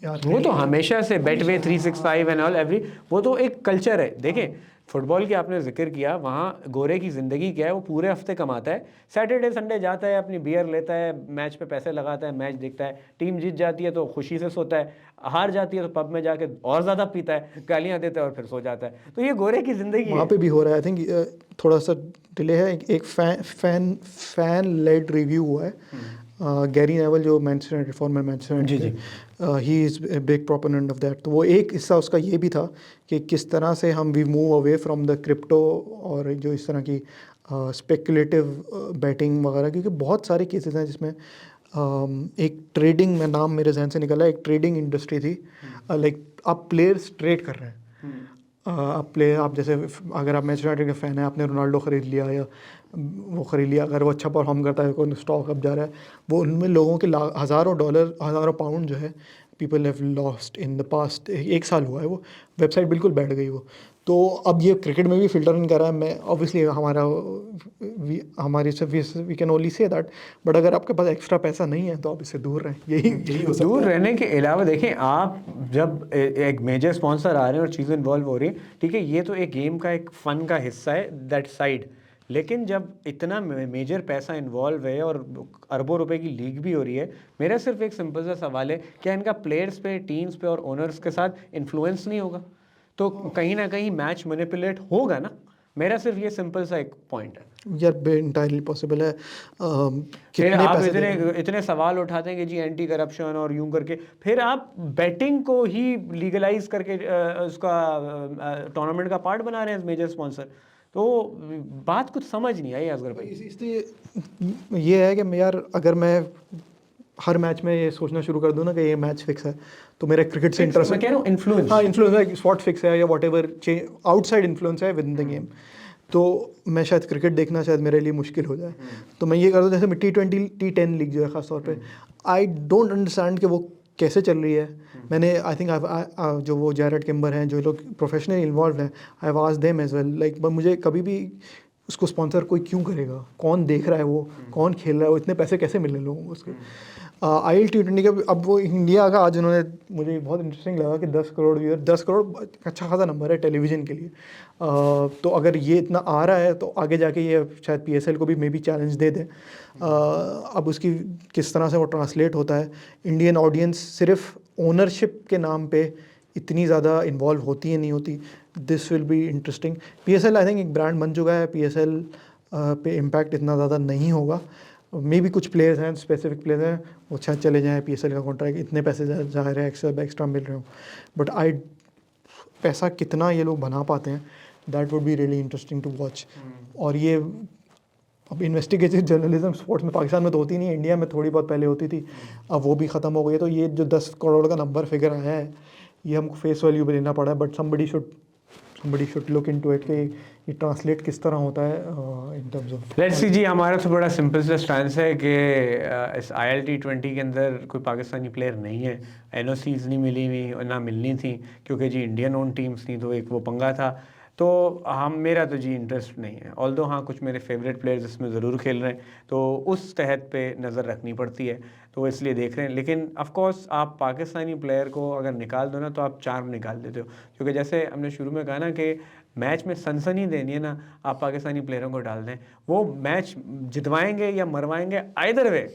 यार, वो तो हमेशा से बेटवे 365 एंड ऑल एवरी, वो तो एक कल्चर है। देखें, फुटबॉल की आपने जिक्र किया, वहाँ गोरे की ज़िंदगी क्या है, वो पूरे हफ्ते कमाता है, सैटरडे संडे जाता है, अपनी बियर लेता है, मैच पे पैसे लगाता है, मैच देखता है, टीम जीत जाती है तो खुशी से सोता है, हार जाती है तो पब में जाके और ज़्यादा पीता है, गालियाँ देता है और फिर सो जाता है। तो ये गोरे की ज़िंदगी वहाँ पे भी हो रहा है। आई थिंक थोड़ा सा डिले है। एक फैन लेड रिव्यू हुआ है गैरी नेवल जो मैनचेस्टर यूनाइटेड फॉर्मर मैनचेस्टर जी, United he is big proponent of that. तो वो एक हिस्सा उसका ये भी था कि किस तरह से हम we move away from the crypto और जो इस तरह की स्पेकुलेटिव बैटिंग वगैरह, क्योंकि बहुत सारे केसेस हैं जिसमें एक ट्रेडिंग में नाम मेरे जहन से निकला, एक ट्रेडिंग इंडस्ट्री थी, लाइक आप प्लेयर्स ट्रेड कर रहे हैं। आप जैसे अगर आप मैनचेस्टर यूनाइटेड के फ़ैन हैं, आपने रोनाल्डो ख़रीद लिया या वो ख़रीद लिया, अगर वो अच्छा परफॉर्म करता है, कोई स्टॉक अप जा रहा है, वो उनमें लोगों के हज़ारों डॉलर हज़ारों पाउंड जो है people have lost in the past. एक साल हुआ है वो वेबसाइट बिल्कुल बैठ गई वो। तो अब ये क्रिकेट में भी फिल्टर इन कर रहा है। मैं ऑब्वियसली हमारी we can only say that, but अगर आपके पास एक्स्ट्रा पैसा नहीं है तो आप इससे दूर रहें, यही हो सकता दूर है। रहने के अलावा देखें, आप जब एक मेजर स्पॉन्सर आ रहे हैं और चीज़ें इन्वॉल्व हो रही हैं, ठीक है, ये तो एक गेम का एक फ़न का हिस्सा है दैट साइड, लेकिन जब इतना मेजर पैसा इन्वॉल्व है और अरबों रुपए की लीग भी हो रही है, मेरा सिर्फ एक सिंपल सा सवाल है, क्या इनका प्लेयर्स पे, टीम्स पे और ओनर्स के साथ इन्फ्लुएंस नहीं होगा? तो कहीं ना कहीं मैच मैनिपुलेट होगा ना। मेरा सिर्फ ये सिंपल सा एक पॉइंट है यार इंटायरली पॉसिबल है। फिर कितने आप पैसे इतने इतने सवाल उठाते हैं कि जी एंटी करप्शन और यूं करके, फिर आप बैटिंग को ही लीगलाइज करके उसका टूर्नामेंट का पार्ट बना रहे हैं मेजर स्पॉन्सर। तो बात कुछ समझ नहीं आई असगर भाई। इसलिए ये है कि यार अगर मैं हर मैच में ये सोचना शुरू कर दूँ ना कि ये मैच फिक्स है, तो मेरा क्रिकेट से इंटरेस्ट, मैं कह रहा हूँ इन्फ्लुएंस। हाँ इन्फ्लुएंस है, स्पॉट फिक्स है या वॉट एवर आउटसाइड इन्फ्लुएंस है विद इन द गेम, तो मैं शायद क्रिकेट देखना शायद मेरे लिए मुश्किल हो जाए। तो मैं ये करता हूँ, जैसे T20 T10 लीग जो है ख़ास तौर पे, आई डोंट अंडरस्टैंड कि वो कैसे चल रही है। मैंने आई थिंक जो वो जैरेड किम्बर हैं, जो लोग प्रोफेशनली इन्वॉल्व हैं, I have asked them as well, like मुझे कभी भी उसको स्पॉन्सर कोई क्यों करेगा, कौन देख रहा है वो, कौन खेल रहा है वो, इतने पैसे कैसे मिलने लोगों को उसके। T20 का अब वो इंडिया का आज उन्होंने, मुझे बहुत इंटरेस्टिंग लगा कि 10 करोड़ व्यूअर, 10 करोड़ अच्छा खासा नंबर है टेलीविज़न के लिए। तो अगर ये इतना आ रहा है तो आगे जाके ये शायद PSL को भी मे बी चैलेंज दे दें। अब उसकी किस तरह से वो ट्रांसलेट होता है, इंडियन ऑडियंस सिर्फ ओनरशिप के नाम पे इतनी ज़्यादा इन्वॉल्व होती है नहीं होती, this will be interesting. PSL I think एक ब्रांड बन चुका है, PSL पे इम्पैक्ट इतना ज़्यादा नहीं होगा। मे बी कुछ प्लेयर्स हैं, स्पेसिफिक प्लेयर्स हैं, वो शायद चले जाएँ, PSL का कॉन्ट्रैक्ट इतने पैसे जा रहे हैं, एक्स्ट्रा मिल रहे हो, बट पैसा कितना ये लोग बना पाते हैं, that would be really interesting to watch. और ये अब इन्वेस्टिगेटिव जर्नलिज्म स्पोर्ट्स में पाकिस्तान में तो होती नहीं है, इंडिया में थोड़ी बहुत पहले होती थी, अब वो भी ख़त्म हो गई है। तो ये जो 10 करोड़ का नंबर फिगर आया है, ये हमको फेस वैल्यू भी लेना पड़ा है, but somebody should look into it कि ये ट्रांसलेट किस तरह होता है in terms of. Let's see जी, हमारा तो बड़ा सिंपल सा स्टैंस है कि इस T20 के अंदर कोई पाकिस्तानी प्लेयर नहीं है, NOCs नहीं मिली हुई और ना मिलनी थी, क्योंकि जी इंडियन ओन टीम्स थी, तो एक वो पंगा था। तो मेरा तो जी इंटरेस्ट नहीं है, ऑल्दो हाँ कुछ मेरे फेवरेट प्लेयर्स इसमें ज़रूर खेल रहे हैं, तो उस तहत पे नज़र रखनी पड़ती है, तो इसलिए देख रहे हैं। लेकिन ऑफ कोर्स आप पाकिस्तानी प्लेयर को अगर निकाल दो ना, तो आप चार्म निकाल देते हो, क्योंकि जैसे हमने शुरू में कहा ना कि मैच में सनसनी देनी है ना, आप पाकिस्तानी प्लेयरों को डाल दें, वो मैच जितवाएंगे या मरवाएंगे, आइदर वे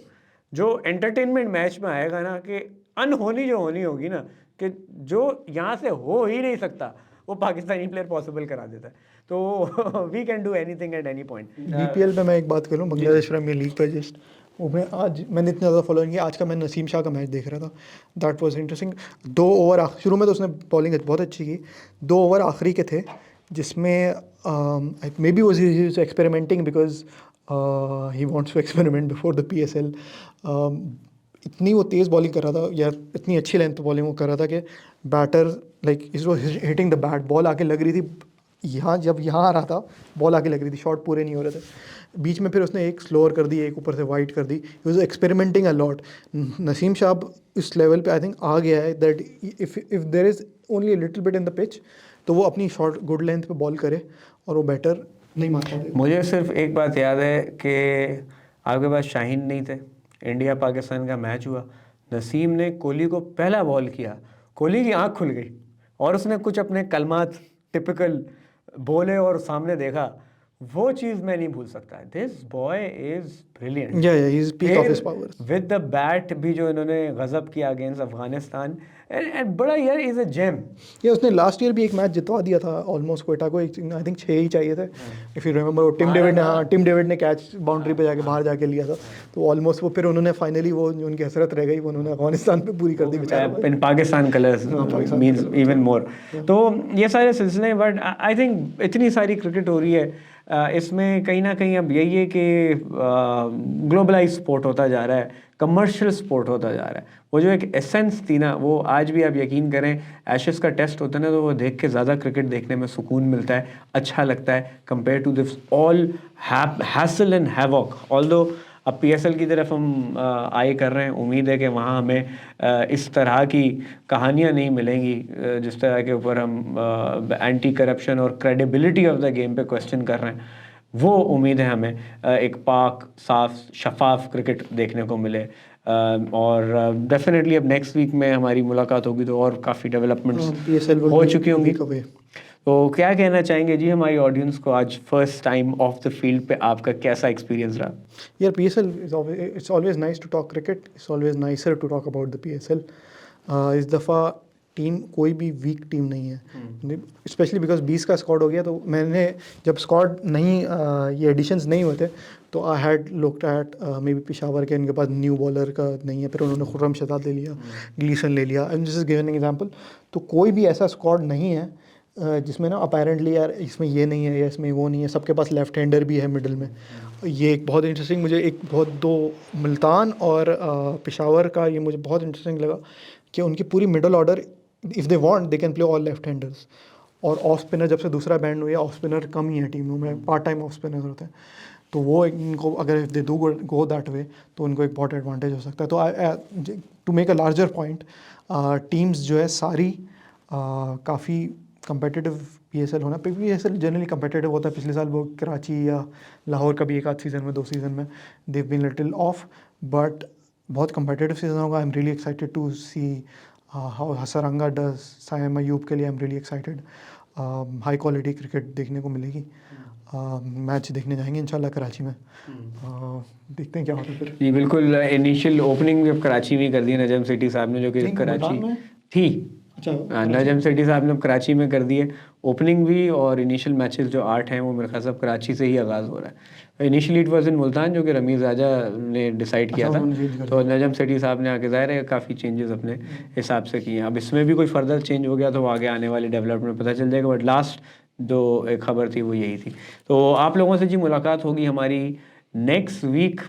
जो एंटरटेनमेंट मैच में आएगा ना, कि अनहोनी जो होनी होगी ना, कि जो यहाँ से हो ही नहीं सकता, वो पाकिस्तानी प्लेयर पॉसिबल करा देता है। तो we can do anything at any point. BPL में मैं एक बात करूँ, बांग्लादेश प्रीमियर लीग पर जस्ट वो मैंने इतना ज़्यादा फॉलो नहीं किया, आज का मैं नसीम शाह का मैच देख रहा था, दैट वाज इंटरेस्टिंग। 2 ओवर शुरू में तो उसने बॉलिंग बहुत अच्छी की, 2 ओवर आखिरी के थे जिसमें maybe was experimenting because he wants to experiment before the PSL। इतनी वो तेज़ बॉलिंग कर रहा था, या इतनी अच्छी लेंथ पे बॉलिंग वो कर रहा था कि batter like is was hitting the bat, ball आके लग रही थी यहाँ, जब यहाँ आ रहा था बॉल आके लग रही थी, शॉट पूरे नहीं हो रहे थे। बीच में फिर उसने एक स्लोअर कर दी, एक ऊपर से वाइड कर दी, he was experimenting a lot. Naseem Shah इस लेवल पे आई थिंक आ गया है that if there is only little bit in the pitch, तो वो अपनी शॉट गुड लेंथ पे बॉल करे और वो बैटर नहीं मार पाते। मुझे सिर्फ एक बात याद है कि आपके पास शाहीन नहीं थे, इंडिया पाकिस्तान का मैच हुआ, नसीम ने कोहली को पहला बॉल किया, कोहली की आंख खुल गई और उसने कुछ अपने कलमात टिपिकल बोले और सामने देखा, वो चीज़ मैं नहीं भूल सकता। This boy is brilliant. Yeah, he's peak of his powers. With the bat भी जो इन्होंने गजब किया अगेंस्ट अफगानिस्तान, एंड बड़ा यार इज अ जेम। ये उसने लास्ट ईयर भी एक मैच जितवा दिया था ऑलमोस्ट क्वेटा को, आई थिंक 6 ही चाहिए थे if you remember. Tim David ने कैच बाउंड्री पे जाके बाहर जाके लिया था, तो ऑलमोस्ट वो फिर उन्होंने फाइनली वो जो उनकी हसरत रह गई वो उन्होंने अफगानिस्तान पे पूरी कर दी बेचारा। In Pakistan colours means even more. तो ये सारे सिलसिले हैं, बट आई थिंक इतनी सारी क्रिकेट हो रही है, इसमें कहीं ना कहीं अब यही है कि ग्लोबलाइज स्पोर्ट होता जा रहा है, कमर्शियल स्पोर्ट होता जा रहा है। वो जो एक एसेंस थी ना, वो आज भी आप यकीन करें एशेस का टेस्ट होता है ना, तो वो देख के ज़्यादा क्रिकेट देखने में सुकून मिलता है, अच्छा लगता है compare to this all hassle and havoc. Although अब PSL की तरफ हम आए कर रहे हैं, उम्मीद है कि वहाँ हमें इस तरह की कहानियाँ नहीं मिलेंगी जिस तरह के ऊपर हम एंटी करप्शन और क्रेडिबिलिटी ऑफ द गेम पे क्वेश्चन कर रहे हैं। वो उम्मीद है हमें एक पाक साफ शफाफ क्रिकेट देखने को मिले। और डेफिनेटली अब नेक्स्ट वीक में हमारी मुलाकात होगी तो और काफ़ी डेवलपमेंट्स हो चुकी होंगी। तो क्या कहना चाहेंगे जी हमारी ऑडियंस को, आज first time of the field पे आपका कैसा एक्सपीरियंस रहा? यार PSL it's always nice to talk cricket, it's always nicer to talk about the PSL. इस दफ़ा टीम कोई भी वीक टीम नहीं है, स्पेशली बिकॉज 20 का स्क्वाड हो गया। तो मैंने जब स्क्वाड नहीं ये एडिशंस नहीं हुए थे तो I had looked at may be Peshawar के, इनके पास न्यू बॉलर का नहीं है, फिर उन्होंने खुर्रम शहजाद ले लिया, ग्लीसन ले लिया, and this is given example. तो कोई भी ऐसा स्क्वाड नहीं है जिसमें ना अपेरेंटली यार इसमें ये नहीं है या इसमें वो नहीं है, सबके पास लेफ्ट हैंडर भी है मिडिल में। ये एक बहुत इंटरेस्टिंग, मुझे एक बहुत दो मुल्तान और पेशावर का ये मुझे बहुत इंटरेस्टिंग लगा कि उनकी पूरी middle order if they want they can play all left handers. और ऑफ स्पिनर जब से दूसरा बैंड हुआ, ऑफ स्पिनर कम ही है टीमों में, पार्ट टाइम ऑफ स्पिनर होते हैं, तो वो इनको अगर if they do go that way तो उनको एक बहुत एडवांटेज हो सकता है। तो to make a larger point, teams जो है सारी काफ़ी कंपेटिटिव PSL होना। PSL जनरली कंपेटिटिव होता है। पिछले साल वो कराची या लाहौर का भी एक आध सीज़न में, 2 सीज़न में they've been little off, but बहुत कंपेटिटिव सीज़न होगा। I am really excited to see how Hasaranga does. Saim Ayub के लिए I am really excited. High quality cricket देखने को मिलेगी। मैच देखने जाएंगे इंशाल्लाह कराची में। देखते हैं क्या होता है फिर। जी बिल्कुल, इनिशियल ओपनिंग भी अब कराची में कर दी नजम सेठी साहब ने, जो कि कराची थी। नजम सेठी साहब ने कराची में कर दिए ओपनिंग भी, और इनिशियल मैचेस जो 8 हैं वो मेरे ख्याल से कराची से ही आगाज़ हो रहा है। Initially it was in Multan, जो कि रमीज़ राजा ने डिसाइड किया था, तो नजम सेठी साहब ने आके ज़ाहिर है काफ़ी चेंजेस अपने हिसाब से किए हैं। अब इसमें भी कोई फर्दर चेंज हो गया तो आगे आने वाली डेवलपमेंट पता चल जाएगा, बट लास्ट जो एक खबर थी वो यही थी। तो आप लोगों से जी मुलाकात होगी हमारी नेक्स्ट वीक।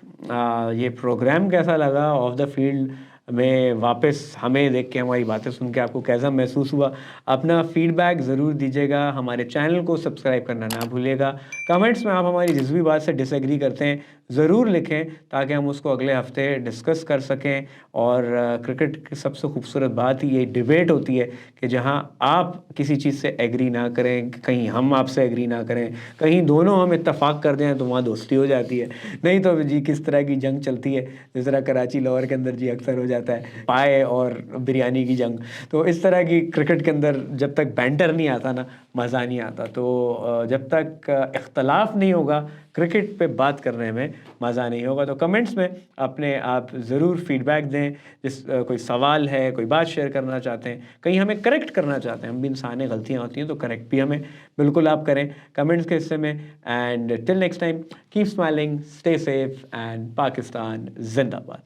ये प्रोग्राम कैसा लगा, ऑफ द फील्ड में वापस हमें देख के, हमारी बातें सुन के आपको कैसा महसूस हुआ, अपना फीडबैक ज़रूर दीजिएगा। हमारे चैनल को सब्सक्राइब करना ना भूलिएगा। कमेंट्स में आप हमारी जिस भी बात से डिसएग्री करते हैं ज़रूर लिखें, ताकि हम उसको अगले हफ्ते डिस्कस कर सकें। और क्रिकेट की सबसे खूबसूरत बात ही ये डिबेट होती है कि जहां आप किसी चीज़ से एग्री ना करें, कहीं हम आपसे एग्री ना करें, कहीं दोनों हम इत्तेफाक कर दें तो वहाँ दोस्ती हो जाती है। नहीं तो जी किस तरह की जंग चलती है, जिस तरह कराची लाहौर के अंदर जी अक्सर हो जाता है पाए और बिरयानी की जंग। तो इस तरह की क्रिकेट के अंदर जब तक बैंटर नहीं आता ना, मज़ा नहीं आता। तो जब तक इख्तलाफ नहीं होगा क्रिकेट पे बात करने में मज़ा नहीं होगा। तो कमेंट्स में अपने आप ज़रूर फीडबैक दें। जिस कोई सवाल है, कोई बात शेयर करना चाहते हैं, कहीं हमें करेक्ट करना चाहते हैं, हम भी इंसान हैं, गलतियाँ होती हैं, तो करेक्ट भी हमें बिल्कुल आप करें कमेंट्स के हिस्से में। And till next time keep smiling, stay safe and Pakistan जिंदाबाद।